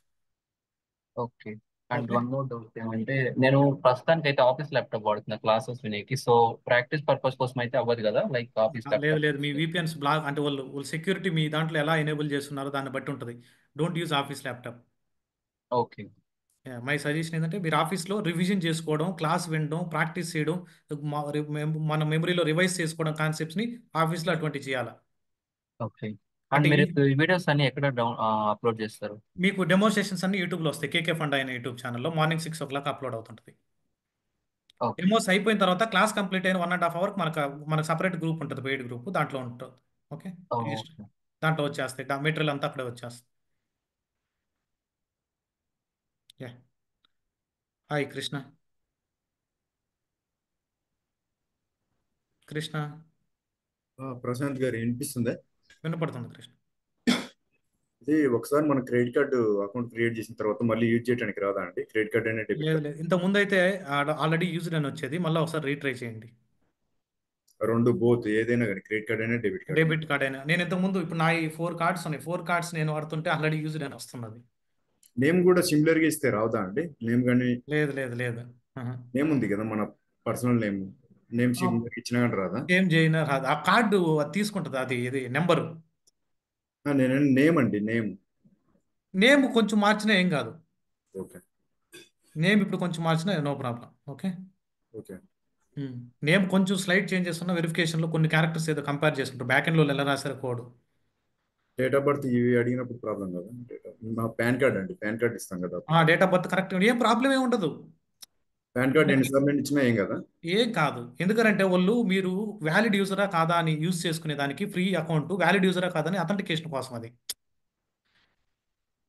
Okay. And okay. One more doubt ఏమంటే, నేను ప్రస్తుతానికి అయితే ఆఫీస్ ల్యాప్టాప్ వాడుతున్నా క్లాసెస్ వినేకి, సో ప్రాక్టీస్ పర్పస్ కోసం అయితే అవ్వదు కదా, లైక్ ఆఫీస్ లేదు ల్యాప్టాప్. లేదు, మీ VPNs బ్లాక్ అంటే వాళ్ళు సెక్యూరిటీ మీ దాంట్లో ఎలా ఎనేబుల్ చేస్తున్నారో దాన్ని బట్టి ఉంటుంది. Don't use office laptop. Okay my suggestion ఏంటంటే మీరు ఆఫీస్లో రివిజన్ చేసుకోవడం, క్లాస్ వినడం, ప్రాక్టీస్ చేయడం, మన మెమరీలో రివైజ్ చేసుకోవడం కాన్సెప్ట్స్ని ఆఫీస్లో అటువంటి చేయాలి. ఓకే. అండ్ అంటే మీరు వీడియోస్ అన్ని ఎక్కడ అప్లోడ్ చేస్తారు? మీకు డెమోన్స్ట్రేషన్స్ అన్ని యూట్యూబ్లో వస్తాయి, KK ఫండ్ అయిన యూట్యూబ్ ఛానల్లో మార్నింగ్ 6 o'clock అప్లోడ్ అవుతుంటుంది. ఓకే డెమోస్ అయిపోయిన తర్వాత క్లాస్ కంప్లీట్ అయిన 1.5 hour మనకు సపరేట్ గ్రూప్ ఉంటుంది, పెయిడ్ గ్రూప్, దాంట్లో ఉంటుంది. ఓకే, ఓకే దాంట్లో వచ్చేస్తాయి, మెటీరియల్ అంతా అక్కడే వచ్చేస్తుంది. Yeah hi Krishna. కృష్ణ ప్రశాంత్ గారు వినిపిస్తుందా? వినపడుతుంది కృష్ణ. ఇది ఒకసారి మన క్రెడిట్ కార్డు అకౌంట్ క్రియేట్ చేసిన తర్వాత మళ్ళీ యూజ్ చేయడానికి రాదా అండి? క్రెడిట్ కార్డ్ అయినా డెబిట్ లేదు కార్డ్, లేదు, ఇంత ముందు అయితే ఆల్రెడీ యూజ్డ్ అని వచ్చేది, మళ్ళీ ఒకసారి రీట్రై చేయండి. రెండు బోత్ ఏదైనా కానీ క్రెడిట్ కార్డ్ అయినా డెబిట్ కార్డ్ అయినా. డెబిట్ కార్డ్ అయినా, నేను ఇంతకు ముందు ఇప్పుడు నా ఈ 4 కార్డ్స్ ఉన్నాయి, 4 కార్డ్స్ నేను వాడుతుంటే ఆల్రెడీ యూజ్డ్ అని వస్తున్నది. నేమ్ కూడా సిమిలర్ గా ఇస్తే రాదా అండి? నేమ్ కానీ లేదు లేదు లేదు, నేమ్ ఉంది కదా మన పర్సనల్ నేమ్ సిమిలర్ ఇచ్చినా కానీ రాదా? ఏం చేయనా రాదు, ఆ కార్డు అది తీసుకుంటుంది, అది ఇది నెంబరు. నేను నేమ్ అండి, నేమ్. నేమ్ కొంచెం మార్చినా ఏం కాదు, ఓకే నేమ్ ఇప్పుడు కొంచెం మార్చినా no problem. Okay, okay name కొంచెం స్లైడ్ చేంజ్ చేస్తున్న, వెరిఫికేషన్లో కొన్ని క్యారెక్టర్స్ ఏదో కంపేర్ చేసుకుంటారు, బ్యాక్ ఎండ్లో ఎలా రాశారు కోడ్. డేట్ ఆఫ్ బర్త్ ఇవి అడిగినప్పుడు ప్రాబ్లం కదా? మా పాన్ కార్డ్ అండి, పాన్ కార్డ్ ఇస్తాం కదా. డేట్ ఆఫ్ బర్త్ కరెక్ట్, ఏం ప్రాబ్లం ఏమి ఉండదు. పాన్ కార్డ్ ఎన్నిసార్లు ఇచ్చినా ఏం కదా? ఏం కాదు, ఎందుకంటే వాళ్ళు మీరు వ్యాలిడ్ యూజరా కాదా అని యూజ్ చేసుకునే దానికి ఫ్రీ అకౌంట్ వ్యాలిడ్ యూజరా కాదని అథెంటికేషన్ కోసం అది.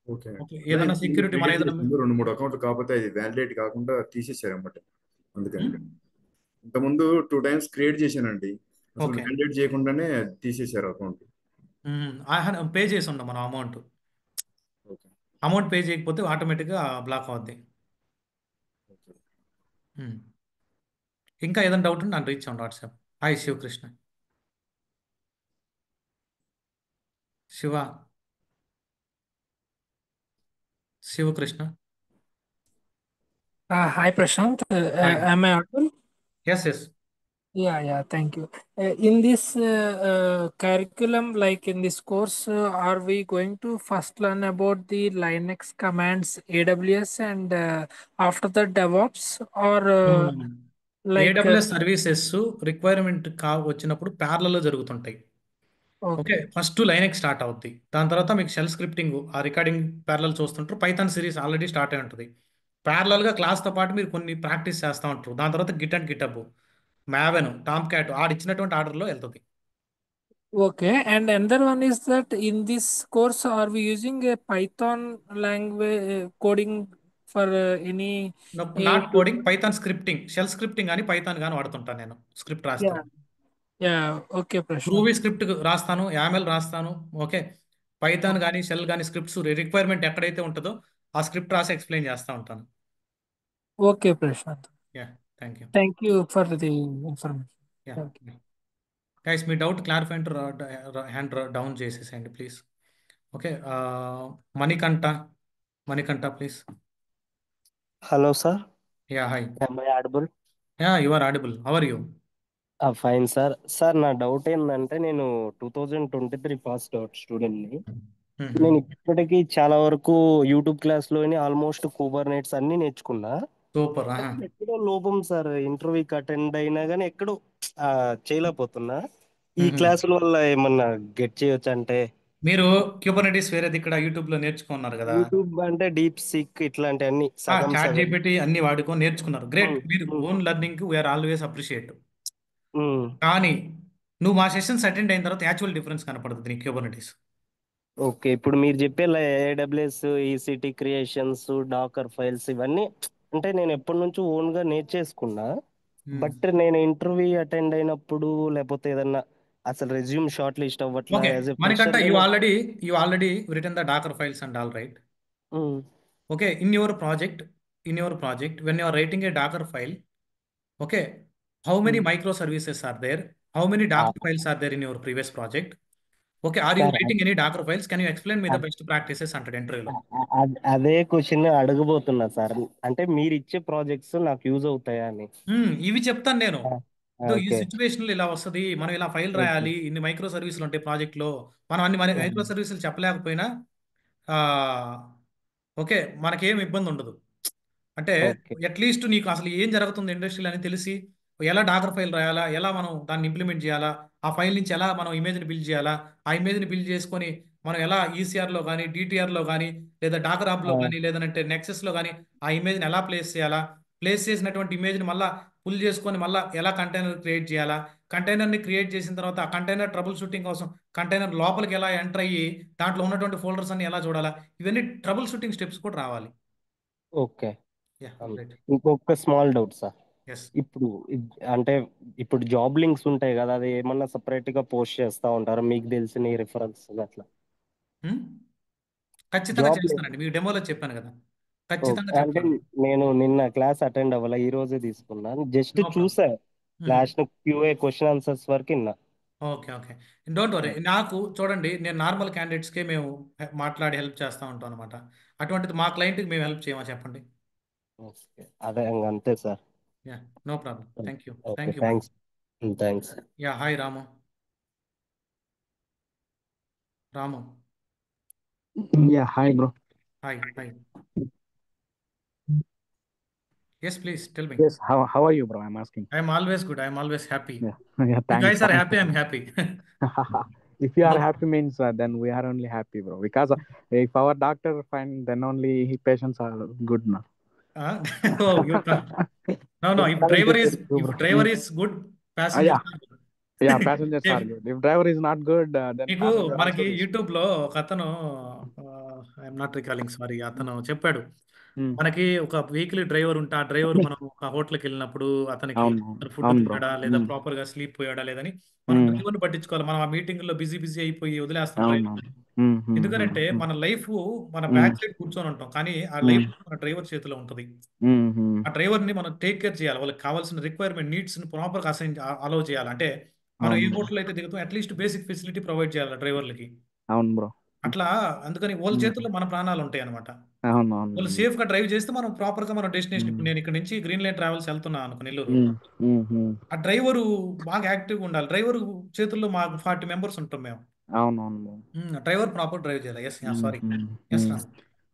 ఓకే ఓకే, ఏదైనా సెక్యూరిటీ మన ఏదైనా 2-3 అకౌంట్లు కాకపోతే అది వ్యాలిడేట్ కాకుండా తీసేసారు అన్నమాట. అందుకని ఇంతకుముందు 2 times క్రియేట్ చేశానండి, అసలు ఓకే, వ్యాలిడేట్ చేయకుండానే తీసేశారు అకౌంట్. పే చేసి ఉండం మనం అమౌంట్. ఓకే అమౌంట్ పే చేయకపోతే ఆటోమేటిక్గా బ్లాక్ అవుద్ది. Okay um. ఇంకా ఏదైనా డౌట్ ఉంటే నన్ను రీచ్ అవ్వండి WhatsApp. Hi Sivakrishna. Siva Sivakrishna. Hi, Prashant. Hi. Am I audible? Yes yes. Yeah, thank you. In this curriculum, like in this course, are we going to first learn about the Linux commands, AWS, and after that DevOps, or like AWS services requirement వచ్చినప్పుడు ప్యారలలో జరుగుతుంటాయి. Okay, okay, first Linux start అవుద్ది, దాని తర్వాత మీకు shell scripting ఆ recording parallel చూస్తుంటారు, Python series already start అయి ఉంటుంది. ప్యారలల్గా క్లాస్తో పాటు మీరు కొన్ని ప్రాక్టీస్ చేస్తూ ఉంటారు, దాని తర్వాత Git and GitHub, Maven, Tomcat ఆడిచ్చినటువంటి ఆర్డర్లో వెళ్తుంది. okay. And another one is that in this course, are we using a Python language coding for any? Not coding, Python scripting, shell scripting కానీ Python కానీ వాడుతుంటాను నేను, script రాస్తాను. Yeah, okay, Prashant. Groovy script రాస్తాను, YAML రాస్తాను. Okay, Python కానీ shell కానీ scripts requirement ఎక్కడైతే ఉంటుందో ఆ స్క్రిప్ట్ రాసి ఎక్స్ప్లెయిన్ చేస్తూ ఉంటాను. Okay, Prashant. Yeah thank you. Thank you for the information. Yeah Thank you. Guys, మీ డౌట్ క్లారిఫై అంటే హ్యాండ్ డౌన్ చేసేసేయండి please. Okay, Manikanta Manikanta please. Hello, sir. Yeah hi. Am I audible? Yeah you are audible, how are you? Fine sir. Sir నా doubt ఏంటంటే, నేను 2023 passed out స్టూడెంట్ని. నేను ఇప్పటికీ చాలా వరకు యూట్యూబ్ క్లాస్లోని ఆల్మోస్ట్ కుబర్నెట్స్ అన్నీ నేర్చుకున్నా. సూపర్. ఎక్కడో లోపం సార్, ఇంటర్వ్యూకి అటెండ్ అయినా కానీ ఎక్కడో చేయలేకపోతున్నా. ఈ క్లాసుల వల్ల ఏమన్నా గెట్ చేయొచ్చు అంటే? మీరు క్యూబర్నెటిస్ వేరేది ఇక్కడ యూట్యూబ్లో నేర్చుకున్నారు కదా, యూట్యూబ్ అంటే డీప్ సీక్ ఇట్లాంటివన్నీ సగం చాట్ సగం. జీపీటీ అన్ని వాడుకొని నేర్చుకున్నారు. గ్రేట్. మీరు own learning we're always appreciate. కానీ నువ్వు మా సెషన్స్ అటెండ్ అయిన తర్వాత యాక్చువల్ డిఫరెన్స్ కనపడుతుంది నీ క్యూబర్నెటిస్. ఓకే, ఇప్పుడు మీరు చెప్పే ఏడబ్ల్యూఎస్, ఈసీటీ క్రియేషన్స్, డాకర్ ఫైల్స్ ఇవన్నీ అంటే నేను ఎప్పటి నుంచో ఓన్ గా నేర్చేసుకున్నా. బట్ నేను ఇంటర్వ్యూ అటెండ్ అయినప్పుడు లేకపోతే ఏదన్నా అసలు రెజ్యూమ్ షార్ట్ లిస్ట్ అవ్వట్లా. ఓకే, యాజ్ ఎ మనకంట fresher you already return the Docker files and all right. Okay, in your project, when you are writing a Docker file, okay, how many microservices are there? How many Docker files are there in your previous project? Okay, are you sir writing any Docker files? Can you explain me the best practices అంటాడు ఇంటర్వ్యూలో. అదే question అడగబోతున్నా sir. అంటే మీరు ఇచ్చే projects నాకు use అవుతాయా అని. ఇవి చెప్తాను నేను. ఈ ఓకే సిచ్యువేషన్లో ఇలా వస్తుంది, మనం ఇలా ఫైల్ రాయాలి, ఇన్ని మైక్రో సర్వీసులు ఉంటాయి ప్రాజెక్ట్లో, మనం అన్ని మైక్రో సర్వీసులు చెప్పలేకపోయినా ఓకే మనకేం ఇబ్బంది ఉండదు. అంటే ఓకే అట్లీస్ట్ నీకు అసలు ఏం జరుగుతుంది ఇండస్ట్రీలో అని తెలిసి ఎలా డాకర్ ఫైల్ రాయాలా, ఎలా మనం దాన్ని ఇంప్లిమెంట్ చేయాలా, ఆ ఫైల్ నుంచి ఎలా మనం ఇమేజ్ని బిల్డ్ చేయాలా, ఆ ఇమేజ్ని బిల్డ్ చేసుకొని మనం ఎలా ఈసీఆర్లో కానీ డిటిఆర్లో కానీ లేదా డాకర్ యాప్లో కానీ లేదంటే నెక్సెస్లో కానీ ఆ ఇమేజ్ని ఎలా ప్లేస్ చేయాలా, ప్లేస్ చేసినటువంటి ఇమేజ్ని మళ్ళీ పుల్ చేసుకొని మళ్ళీ ఎలా కంటైనర్ క్రియేట్ చేయాలా, కంటైనర్ని క్రియేట్ చేసిన తర్వాత ఆ కంటైనర్ ట్రబుల్ షూటింగ్ కోసం కంటైనర్ లోపలికి ఎలా ఎంటర్ అయ్యి దాంట్లో ఉన్నటువంటి ఫోల్డర్స్ అన్ని ఎలా చూడాలా, ఇవన్నీ ట్రబుల్ షూటింగ్ స్టెప్స్ కూడా రావాలి. ఓకే. Yeah right. ఇంకొక స్మాల్ డౌట్ సార్. ఎస్. ఇప్పుడు అంటే ఇప్పుడు జాబ్ లింక్స్ ఉంటాయి కదా, అది ఏమన్నా సపరేట్ గా పోస్ట్ చేస్తా ఉంటారా మీకు తెలిసిన రిఫరెన్స్ అట్లా? ఖచ్చితంగా జాబ్ చేస్తానండి, మీకు డెమోలో చెప్పాను కదా, ఖచ్చితంగా అంటే చెప్తాను. నేను నిన్న క్లాస్ అటెండ్ అవ్వాల, ఈ రోజే తీసుకున్నాను. Just no problem. చూసా లాస్ట్ క్యూఏ క్వశ్చన్ ఆన్సర్స్ వరకు విన్నా. Okay okay, don't worry. నాకు చూడండి, నేను నార్మల్ క్యాండిడేట్స్కే మేము మాట్లాడి హెల్ప్ చేస్తూ ఉంటాం అనమాట. అటువంటిది మా క్లయింట్కి మేము హెల్ప్ చేయమా చెప్పండి. అదే అంతే sir. Yeah no problem. Thank you. Okay, thank you. Thanks. Yeah hi Ramu. Ramu Yeah, hi, bro. Hi. Yes, please tell me. Yes, how are you, bro? I'm asking. I am always good. I am always happy. Yeah, You thanks. guys are happy, I'm happy. If you are No. happy means then we are only happy, bro. Because if our doctor find, then only patients are good now. Oh, no. If driver is good, passengers Yeah, are good. yeah, passengers are good. If driver is not good, then మీకు passenger మనకి also is. YouTube లో ఒక అతను, I'm not recalling, sorry, అతను చెప్పాడు, Hmm. మనకి ఒక vehicle driver ఉంటే ఆ డ్రైవర్ మనం ఒక హోటల్కి వెళ్ళినప్పుడు అతనికి అవును ఫుడ్ అవును బ్రో. తిన్నాడా లేదా ప్రాపర్ గా స్లీప్ పోయాడా లేదని మనం డ్రైవర్ని పట్టించుకోవాలి. మనం ఆ మీటింగ్ లో బిజీ అయిపోయి వదిలేస్తాం అవును డ్రైవర్. ఎందుకంటే మన లైఫ్ మన బ్యాక్ సైడ్ కూర్చొని ఉంటాం, కానీ ఆ లైఫ్ మన డ్రైవర్ చేతిలో ఉంటుంది. ఆ డ్రైవర్ ని మనం టేక్ కేర్ చేయాలి, వాళ్ళకి కావాల్సిన రిక్వైర్మెంట్ నీడ్స్ ని ప్రాపర్ గా అలౌ చేయాలి. అంటే మనం ఏ హోటల్ అయితే దిగుతాం అట్లీస్ట్ బేసిక్ ఫెసిలిటీ ప్రొవైడ్ చేయాలి డ్రైవర్లకి. అవును బ్రో. అట్లా అందుకని వాళ్ళ చేతుల్లో మన ప్రాణాలు ఉంటాయి అనమాట. అవును వాళ్ళు అవును. సేఫ్ గా డ్రైవ్ చేస్తే మనం ప్రాపర్ గా మన డెస్టినేషన్, ఇప్పుడు నేను ఇక్కడ నుంచి గ్రీన్ లైన్ ట్రావెల్స్ వెళ్తున్నా అనుకో నెల్లూరు, ఆ డ్రైవరు బాగా యాక్టివ్గా ఉండాలి. డ్రైవర్ చేతుల్లో మాకు 40 మెంబర్స్ ఉంటాం మేము. అవును అవును. డ్రైవర్ ప్రాపర్ డ్రైవ్ చేయాలి. Yes sorry. Yes Ram.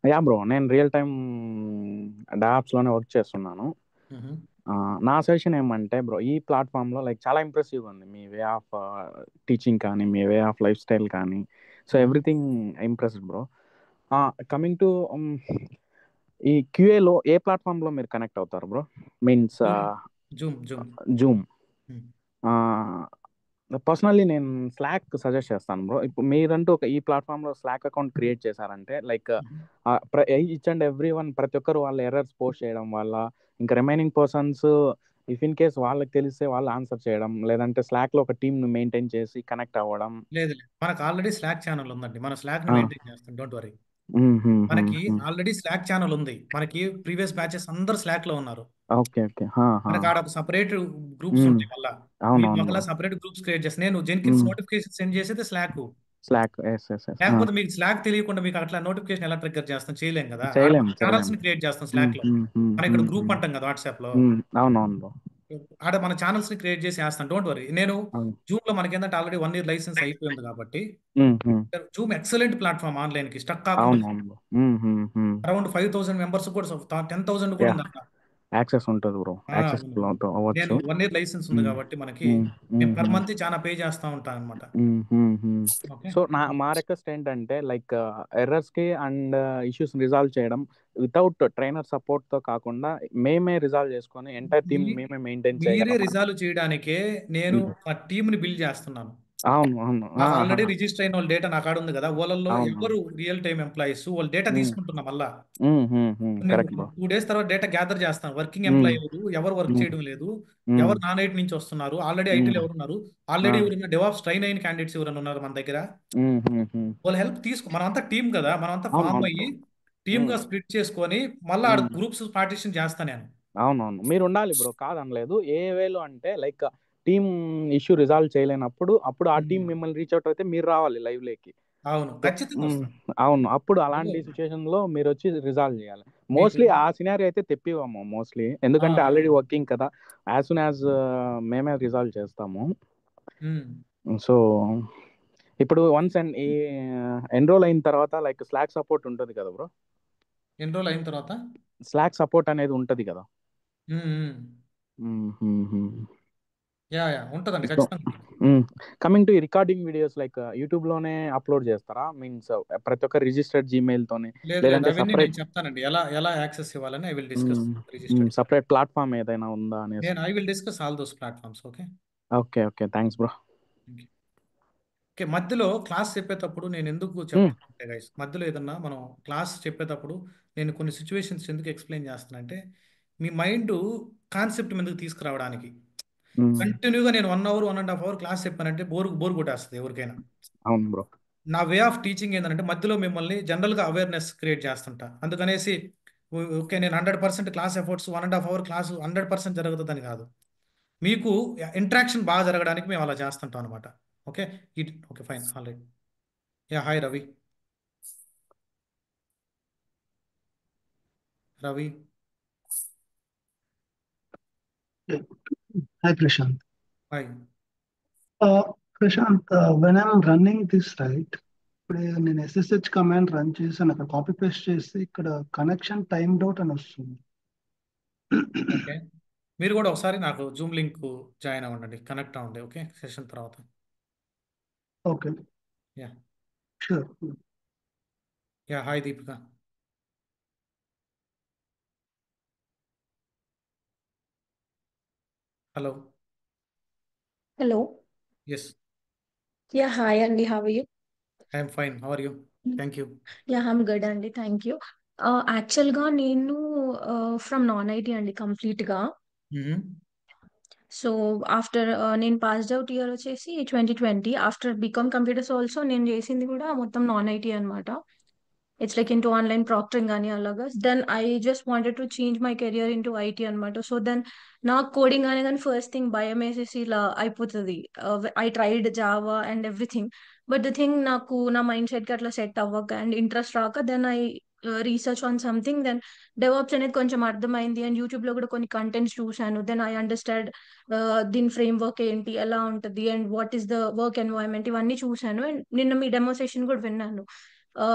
Yeah bro, నేను రియల్ టైమ్ డాప్స్ లోనే వర్క్ చేస్తున్నాను. నా సజెషన్ ఏమంటే బ్రో, ఈ ప్లాట్ఫామ్లో లైక్ చాలా ఇంప్రెసివ్గా ఉంది మీ వే ఆఫ్ టీచింగ్ కానీ మీ వే ఆఫ్ లైఫ్ స్టైల్ కానీ. So everything impressed bro. Coming to ఈ క్యూఏలో ఏ ప్లాట్ఫామ్లో మీరు కనెక్ట్ అవుతారు బ్రో? Means Zoom. పర్సనల్లీ నేను స్లాక్ సజెస్ట్ చేస్తాను బ్రో. ఇప్పుడు మీరంటూ ఒక ఈ ప్లాట్ఫామ్లో స్లాక్ అకౌంట్ క్రియేట్ చేశారంటే like each and every one, ప్రతి ఒక్కరు వాళ్ళ ఎర్రర్స్ పోస్ట్ చేయడం వల్ల ఇంకా remaining persons if in case వాళ్ళకి తెలిస్తే వాళ్ళు ఆన్సర్ చేయడం, లేదంటే స్లాక్ లో ఒక టీమ్ ను మెయింటైన్ చేసి కనెక్ట్ అవ్వడం. లేదు మనకు ఆల్రెడీ స్లాక్ ఛానల్ ఉందండి, మన స్లాక్ ని మెయింటైన్ చేస్తాం, డోంట్ వరీ. మనకి ఆల్రెడీ స్లాక్ ఛానల్ ఉంది, మనకి ప్రీవియస్ బ్యాచెస్ అందరు స్లాక్ లో ఉన్నారు. Okay okay. మనకి ఆడ ఒక సపరేట్ గ్రూప్స్ ఉంటాయి, మళ్ళీ ఒకలా సపరేట్ గ్రూప్స్ క్రియేట్ చేస్తాను నేను. జెన్కిన్స్ నోటిఫికేషన్ సెండ్ చేసేది స్లాక్. లేకపోతే మీకు స్లాక్ తెలియకుండా మీకు అట్లా నోటిఫికేషన్ ఎలా ట్రిగ్గర్ చేస్తాం? చేయలేం కదా. ఛానల్స్ ని క్రియేట్ చేస్తాం స్లాక్ లో. మన ఇక్కడ గ్రూప్ అంటాం కదా వాట్సాప్ లో, ఆడ మన ఛానల్స్ ని క్రియేట్ చేసి వేస్తాను, డోంట్ వరీ. నేను జూమ్ లో మనకి ఏంటంటే ఆల్రెడీ 1 year లైసెన్స్ అయిపోయింది కాబట్టి జూమ్ ఎక్సలెంట్ ప్లాట్ఫామ్, ఆన్లైన్ కి స్టక్ కాకుండా. అరౌండ్ 5,000 మెంబర్స్ కూడా 10,000 కూడా ఉంది అక్కడ. యాక్సెస్ ఉంటుంది బ్రో, యాక్సెస్ అవును నేను అవ్వచ్చు. 1 ఇయర్ లైసెన్స్ ఉంది ఉమ్, కాబట్టి మనకి ఉమ్, నేను ఉమ్, పర్ ఉమ్. మంత్ చాలా పే చేస్తూ ఉంటాను అనమాట. ఓకే సో మా రిక్వెస్ట్ ఏంటంటే లైక్ ఎర్రర్స్ కి అండ్ ఇష్యూస్ రిజాల్వ్ చేయడం వితౌట్ ట్రైనర్ సపోర్ట్ తో కాకుండా మేమే రిజాల్వ్ చేసుకొని ఎంటైర్ టీమ్ మేమే మెయింటైన్ మీరే చేయగలం. రిజాల్వ్ చేయడానికే నేను ఆ టీంని బిల్డ్ చేస్తున్నాను. అవును అవును నాకు ఆల్రెడీ రిజిస్టర్ అయిన వాళ్ళ డేటా నా కాడ ఉంది కదా, వాళ్ళల్లో అవును ఎవరు రియల్ టైమ్ ఎంప్లాయీస్ వాళ్ళ డేటా తీసుకుంటున్నా మళ్ళా. నేను కరెక్ట్ బ్రో. 2 days తర్వాత డేటా గ్యాదర్ చేస్తాను. వర్కింగ్ ఎంప్లాయీ ఎవరు వర్క్ చేయడం లేదు, ఎవరు నాన్ ఐటీ నుంచి వస్తున్నారు, ఆల్రెడీ ఐటీలో ఎవరు ఉన్నారు, ఆల్రెడీ ఎవరైనా డెవాప్స్ ట్రైన్ అయిన క్యాండిడేట్స్ ఎవరైనా ఉన్నారు మన దగ్గర, వాళ్ళ హెల్ప్ తీసుకో. మనం అంతా టీం కదా, మనం అంతా ఫామ్ అవును అయ్యి టీమ్ గా స్ప్లిట్ చేసుకొని మళ్ళీ గ్రూప్స్ పార్టిషన్ చేస్తాను నేను. అవునవును మీరు ఉండాలి బ్రో, కాదనలేదు. ఏ వేలో అంటే లైక్ టీమ్ ఇష్యూ రిజాల్వ్ చేయలేనప్పుడు అప్పుడు ఆ టీం మిమ్మల్ని రీచ్ అవుట్ అయితే మీరు రావాలి లైవ్ లేకి. అవును ఖచ్చితంగా వస్తాను. అవును అప్పుడు అలాంటి సిచ్యువేషన్ లో మీరు వచ్చి రిజాల్వ్ చేయాలి. మీకు మోస్ట్లీ ఆ సినారీ అయితే తెప్పివ్వము మోస్ట్లీ, ఎందుకంటే ఆల్రెడీ వర్కింగ్ కదా. యాజ్ సూన్ యాజ్ మేమే రిజాల్వ్ చేస్తాము. సో ఇప్పుడు వన్స్ ఎన్రోల్ అయిన తర్వాత లైక్ స్లాక్ సపోర్ట్ ఉంటుంది కదా బ్రో, ఎన్రోల్ అయిన తర్వాత స్లాక్ సపోర్ట్ అనేది ఉంటది కదా. యా ఉంటుందండి ఖచ్చితంగా. Coming to recording videos like YouTube లోనే అప్లోడ్ చేస్తారా? మీన్స్ ప్రతి ఒక్క రిజిస్టర్డ్ జీమెయిల్ తోని, లేదు లేదంటే అవన్నీ నేను సపరేట్ చెప్తానండి ఎలా యాక్సెస్ ఇవ్వాలని. I will discuss registered. Separate platform ఏదైనా ఉందా అనేసి. I will discuss all those platforms. Okay okay thanks bro. Okay మధ్యలో క్లాస్ చెప్పేటప్పుడు నేను ఎందుకు చెప్తానంటే గైస్, మధ్యలో ఏదన్నా మనం క్లాస్ చెప్పేటప్పుడు నేను కొన్ని సిచ్యువేషన్స్ ఎందుకు ఎక్స్ప్లెయిన్ చేస్తానంటే మీ మైండ్ కాన్సెప్ట్ మీదకి తీసుకురావడానికి. కంటిన్యూగా నేను 1 hour 1.5 hour క్లాస్ చెప్పానంటే బోర్ కొట్టేస్తుంది ఎవరికైనా. అవును బ్రో. నా వే ఆఫ్ టీచింగ్ ఏంటంటే మధ్యలో మిమ్మల్ని జనరల్గా అవేర్నెస్ క్రియేట్ చేస్తుంటా. అందుకనేసి ఓకే నేను 100% క్లాస్ ఎఫర్ట్స్ 1.5 hour క్లాసు 100% జరుగుతుందని కాదు, మీకు ఇంటరాక్షన్ బాగా జరగడానికి మేము అలా చేస్తుంటాం అనమాట. Okay okay fine all right. Yeah hi Ravi. Hi, Prashant. Hi. Prashant, when I'm running this, right, ఇప్పుడు నేను SSH కమాండ్ రన్ చేశాను, అక్కడ కాపీ పేస్ట్ చేస్తే ఇక్కడ కనెక్షన్ టైమ్డ్ అవుట్ అని వస్తుంది. ఓకే మీరు కూడా ఒకసారి నాకు జూమ్ లింక్ జాయిన్ అవ్వండి, కనెక్ట్ అవ్వండి. ఓకే సెషన్ తర్వాత. Okay yeah sure. Yeah hi Deepika. Hello. Hello. Yes Yeah, hi Andy. How are you? I'm fine, how are you? Thank you. Yeah, I'm good Andy. Thank you. Actual గా నేను from non IT అండి complete గా. So after నేను passed out year వచ్చేసి 2020. After BCom computers also నేను చేసింది కూడా మొత్తం నాన్ ఐటీ అనమాట. It's like into online proctoring అని అలాగా. Then I just wanted to change my career into IT అనమాట. సో దెన్ నాకు కోడింగ్ అనే కానీ ఫస్ట్ థింగ్ భయం వేసేసి ఇలా అయిపోతుంది. I tried Java and everything, but the thing నాకు నా మైండ్ సెట్కి అట్లా సెట్ అవ్వక అండ్ ఇంట్రెస్ట్ రాక then I research on something. Then DevOps అనేది కొంచెం అర్థమైంది అండ్ యూట్యూబ్ లో కూడా కొన్ని కంటెంట్స్ చూశాను. దెన్ ఐ అండర్స్టాండ్ దీని ఫ్రేమ్ వర్క్ ఏంటి, ఎలా ఉంటుంది and what is the work environment, ఇవన్నీ చూశాను. అండ్ నిన్న మీ డెమో సెషన్ కూడా విన్నాను.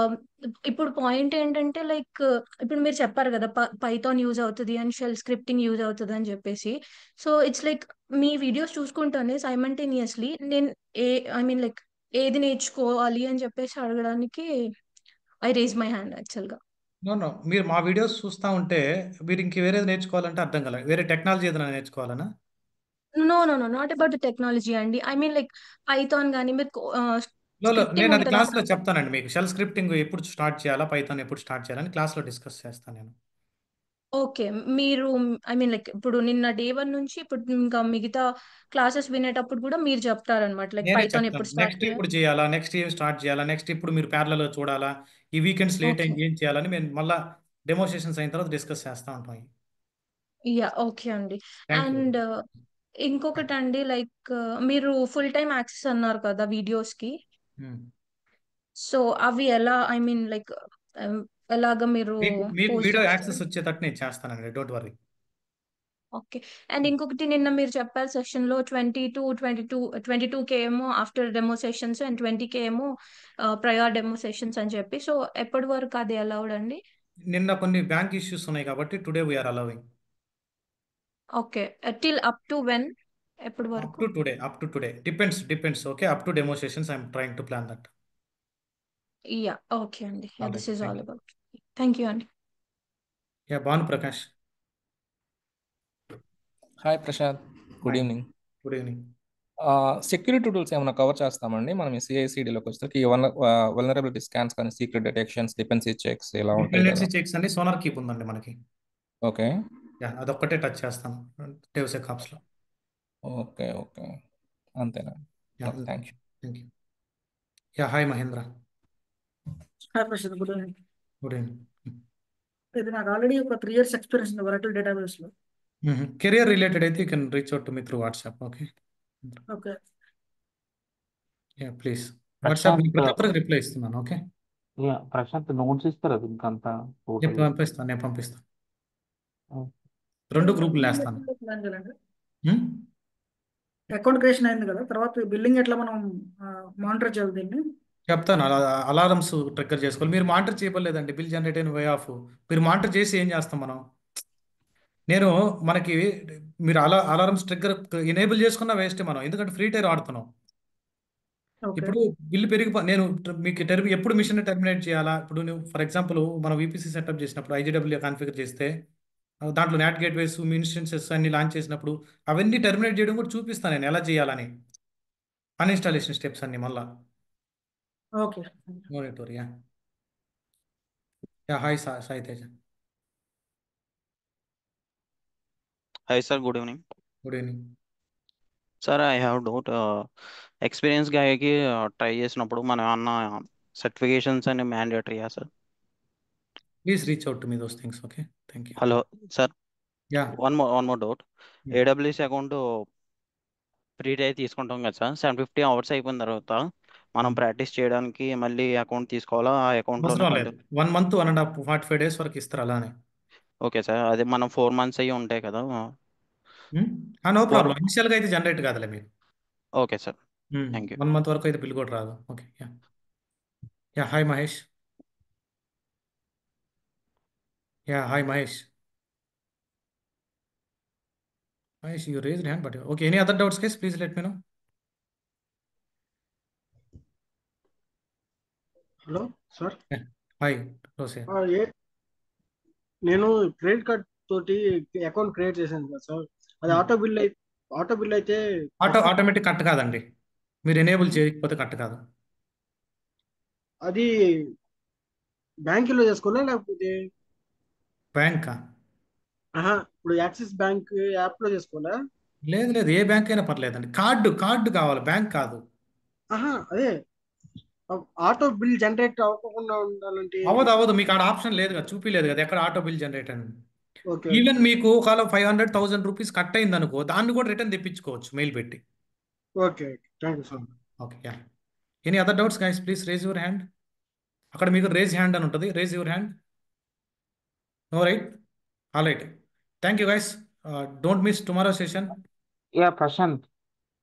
ఇప్పుడు పాయింట్ ఏంటంటే లైక్ ఇప్పుడు మీరు చెప్పారు కదా పైథాన్ యూజ్ అవుతుంది అండ్ షెల్ స్క్రిప్టింగ్ యూజ్ అవుతుంది అని చెప్పేసి. సో ఇట్స్ లైక్ మీ వీడియోస్ చూసుకుంటానే సైమల్టేనియస్లీ నేను ఐ మీన్ లైక్ ఏది నేర్చుకోవాలి అని చెప్పేసి అడగడానికి ఐ రేజ్ మై హ్యాండ్ యాక్చువల్గా. నో మీరు మా వీడియోస్ చూస్తూ ఉంటే మీరు ఇంక వేరేది నేర్చుకోవాలంటే అర్థం కాలే, వేరే టెక్నాలజీ ఏదైనా నేర్చుకోవాలనా? No not about the technology అండి. ఐ మీన్ లైక్ పైథాన్ కానీ మీరు స్క్రిప్టింగ్ నేను అది ఉంటుందా? క్లాస్లో చెప్తానండి మీకు. షెల్ స్క్రిప్టింగ్ ఎప్పుడు స్టార్ట్ చేయాలా, పైథాన్ ఎప్పుడు స్టార్ట్ చేయాలని క్లాస్లో డిస్కస్ చేస్తాను నేను. ఓకే మీరు ఐ మీన్ లైక్ ఇప్పుడు నిన్న డే 1 నుంచి ఇప్పుడు ఇంకా మిగతా క్లాసెస్ వినేటప్పుడు కూడా మీరు చెప్తారనమాట లైక్ నేనే పైథాన్ చెప్తాను ఎప్పుడు స్టార్ట్ నెక్స్ట్ చేయాలి. ఇప్పుడు చేయాలా, నెక్స్ట్ ఏం స్టార్ట్ చేయాలా, నెక్స్ట్ ఇప్పుడు మీరు ప్యారలల్ చూడాలా, ఈ వీకెండ్స్ లేట్ ఓకే అయింది ఏం చేయాలని మేము మళ్ళీ డెమోన్స్ట్రేషన్స్ అయిన తర్వాత డిస్కస్ చేస్తూ ఉంటాం. యా ఓకే అండి. Thank you. అండ్ ఇంకొకటి అండి లైక్ మీరు ఫుల్ టైం యాక్సెస్ అన్నారు కదా వీడియోస్ కి. సో అవి ఎలా ఐ మీన్ లైక్ ఎలాగ మీరు మీకు పోస్ట్ వీడియో చేస్తారు? యాక్సెస్ వచ్చేటట్టు నేను చేస్తానండి, డోంట్ వరీ. ఓకే. అండ్ ఇంకొకటి నిన్న మీరు చెప్పారు సెషన్ లో 22K ఏమో after demo sessions and 20K ఏమో ప్రయర్ డెమో సెషన్స్ అని చెప్పి. సో ఎప్పటి వరకు అది అలౌడ్ అండి? నిన్న కొన్ని బ్యాంక్ ఇష్యూస్ ఉన్నాయి కాబట్టి today we are allowing. Okay. Till up to when? ఎప్పటి అప్ వరకు? To today, up to today. Depends. Okay, up to demo sessions I'm trying to plan that. Yeah. Okay అండి. All this right, is thank all you. About. Thank you అండి. Yeah, Bhanu Prakash. Hi Prashanth, good hi, evening. Good evening. Security tools ఏమైనా cover చేస్తామండి మనం ఈ సిఐసిడిలోకి వచ్చేసరికి vulnerability scans కానీ secret detections dependency checks ఇలా ఉంటాయి డిపెండెన్సీ కదా. చెక్స్ అని సోనార్ కీప్ ఉందండి మనకి. ఓకే యా, అదొక్కటే టచ్ చేస్తాను DevSecOps లో. ఓకే ఓకే అంతేనా. Yeah, thank you. Thank you. Yeah, hi Mahendra. Hi Prashanth, good evening. Good evening. ఇది నాకు ఆల్రెడీ ఒక 3 years ఎక్స్పీరియన్స్ ఉంది ఒరాకిల్ డేటాబేస్ లో. కెరియర్ రిలేటెడ్ అయితే you can reach out to me through WhatsApp. Okay. Okay. Yeah, please. WhatsApp Prashant ప్రతి ఒక్కరికి reply ఇస్తున్నాను. Okay, Prashanth notes ఇస్తారు అది ఇంకంతా టోటల్. నేను పంపిస్తాను. 2 గ్రూపులు వేస్తాను. ప్లాన్ చేయాలండి. అకౌంట్ క్రియేషన్ అయింది కదా, తర్వాత బిల్లింగ్ ఎట్లా మనం మానిటర్ చేయాలి దీన్ని? చెప్తాను. అలారమ్స్ ట్రిగ్గర్ చేసుకోవాలి. మీరు మానిటర్ చేయలేదండి బిల్ జనరేట్ అయిన వే ఆఫ్. మీరు మానిటర్ చేసి ఏం చేస్తాం మనం? మనకి మీరు అలారమ్స్ ట్రిగ్గర్ ఎనేబుల్ చేసుకున్న వేస్ట్ మనం, ఎందుకంటే ఫ్రీ టైర్ ఆడుతున్నాం. ఓకే. ఇప్పుడు బిల్లు మీకు ఎప్పుడు మిషన్ టెర్మినేట్ చేయాలా? ఇప్పుడు నువ్వు ఫర్ ఎగ్జాంపుల్ మనం VPC సెటప్ చేసినప్పుడు IGWA కాన్ఫిగర్ చేస్తే దాంట్లో నాట్ గేట్వేస్ మీ ఇన్స్టెన్సెస్ అన్ని లాంచ్ చేసినప్పుడు అవన్నీ టెర్మినేట్ చేయడం కూడా చూపిస్తాను నేను ఎలా చేయాలని. అన్ఇన్స్టాలేషన్ స్టెప్స్ అన్ని మళ్ళా okay. Monitor. Yeah, yeah, hi Sai Teja. Hi sir, good evening. Good evening. Sir, I have doubt. Experience గాయకి ట్రై చేసినప్పుడు మనం అన్న సర్టిఫికేషన్స్ అన్ని మ్యాండేటరీయా sir? Please reach out to me those things. Okay, thank you. Hello sir, yeah, one more doubt. AWS account free tier తీసుకుంటాం కదా sir, 750 hours అయిపోయిన తర్వాత మనం ప్రాక్టీస్ చేయడానికి మళ్ళీ అకౌంట్ తీసుకోవాలా? ఆ అకౌంట్లోనే అవసరం లేదు. 1 month 1.5 45 days వరకు ఇస్తారు అలానే. ఓకే సార్, అదే మనం 4 months అయ్యి ఉంటాయి కదా. No problem. ఇనిషియల్గా అయితే జనరేట్ కాదులే మీకు. Okay sir, thank you. 1 month వరకు అయితే బిల్ కూడా రాదు. Okay. Yeah, yeah, hi Mahesh. Yeah, hi Mahesh. Mahesh, you raised hand but okay. Any other doubts guys, please let me know. Hello sir. Hi Rose. నేను credit card తోటి account create చేశాను కదా sir, అది auto bill అయితే automatic cut కాదండి, మీరు enable చేయకపోతే cut కాదు. అది బ్యాంకులో చేసుకోవాలా లేకపోతే బ్యాంకా? ఇప్పుడు యాక్సిస్ బ్యాంక్ యాప్ లో చేసుకోవాలా? లేదు, ఏ బ్యాంక్ అయినా పర్లేదండి. కార్డు కావాలి, బ్యాంక్ కాదు. అదే ఆటో బిల్ జనరేట్ అవ్వకుండా ఉండాలంటే అవ్వదు. మీకు ఆడ ఆప్షన్ లేదు కదా, చూపిలేదు కదా ఎక్కడ ఆటో బిల్ జనరేట్ అని. ఓకే. ఈవెన్ మీకు ఒకవేళ 500,000 రూపీస్ కట్ అయింది అనుకో, దాన్ని కూడా రిటర్న్ తెప్పించుకోవచ్చు మెయిల్ పెట్టి. Okay, thank you sir. Okay. Yeah, any other doubts guys, please raise your hand. అక్కడ మీకు రేజ్ హ్యాండ్ అని ఉంటుంది, raise your hand. No right? All right, thank you guys. Don't miss tomorrow session. Yeah Prashant,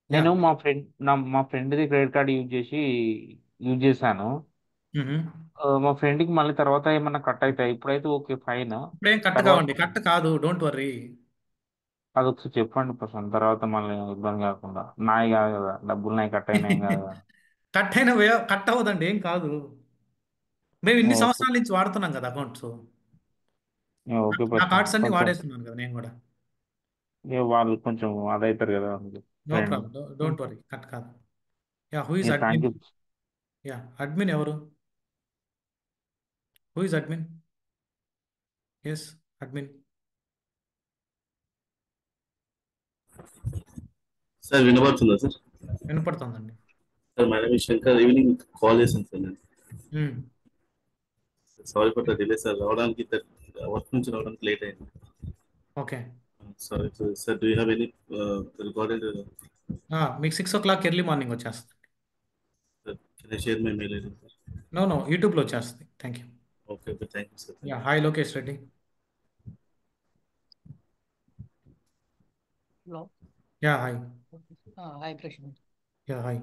నేను మా ఫ్రెండ్ది credit card use చేశాను. మా ఫ్రెండ్కి మళ్ళీ తర్వాత ఏమన్నా కట్ అవుతాయి? ఇప్పుడైతే ఓకే ఫైన్. ఇప్పుడేం కట్ కావండి, కట్ కాదు, డోంట్ వర్రీ. అదొకసారి చెప్పండి ప్రశాంత్, తర్వాత మళ్ళీ ఇబ్బంది కాకుండా. నాయి కాదు కదా, డబ్బులు నాయి కట్ అయినాయి కాదు కదా. కట్ అవ్వదండి, ఏం కాదు. మేము ఇన్ని ఓకే సంవత్సరాల నుంచి వాడుతున్నాం కదా అకౌంట్స్. ఓకే నా కార్డ్స్ ప్రశాంత్, అన్ని కొంచెం వాడేస్తున్నాను కదా నేను కూడా. వాళ్ళు కొంచెం అదవుతారు కదా no friend. Problem, don't worry, cut కాదు. Yeah, who is thank admin? You. Yeah, admin ఎవరు? Who is admin? Yes, admin. Sir వినబడుతుందా సార్? వినపడుతుందండి. Sir my name is Shankar. Evening call చేశాను సార్ నేను. Sorry for the delay sir, రావడానికి work నుంచి రావడానికి late అయింది. Okay. Sorry sir, do you have any recorded? మీకు 6 o'clock ఎర్లీ మార్నింగ్ వచ్చేస్తుంది. Can I share my mail ID sir? No, యూట్యూబ్లో వచ్చేస్తుంది. Thank you. Okay, thank you sir. Yeah, hi Lokesh Reddy. Hello. Yeah, hi. Hi Prashant. Yeah, hi.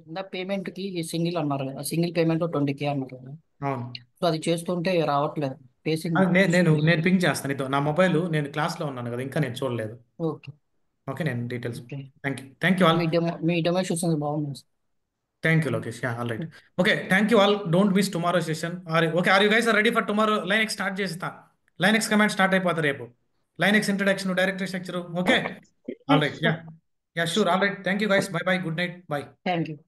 ఇందా పేమెంట్కి single అన్నారు కదా, single payment 20K అన్నారు కదా. అవును. సో అది చేస్తుంటే రావట్లేదు. బేసిక్ నేను పింక్ చేస్తాను ఇదో నా మొబైల్, నేను క్లాస్లో ఉన్నాను కదా, ఇంకా నేను చూడలేదు. ఓకే ఓకే, నేను details. Okay thank you all. Me demo చూస్తుంది బాగుంది. Thank you, Lokesh. Yeah, all right. Okay, thank you all. Don't miss tomorrow's session. Okay, are you guys ready for tomorrow? Linux start చేస్తా. Linux command start అయిపోతారు రేపు. Linux introduction, directory structure. Okay. All right. Yeah. Yeah, sure. All right. Thank you guys. Bye bye. Good night. Bye. Thank you.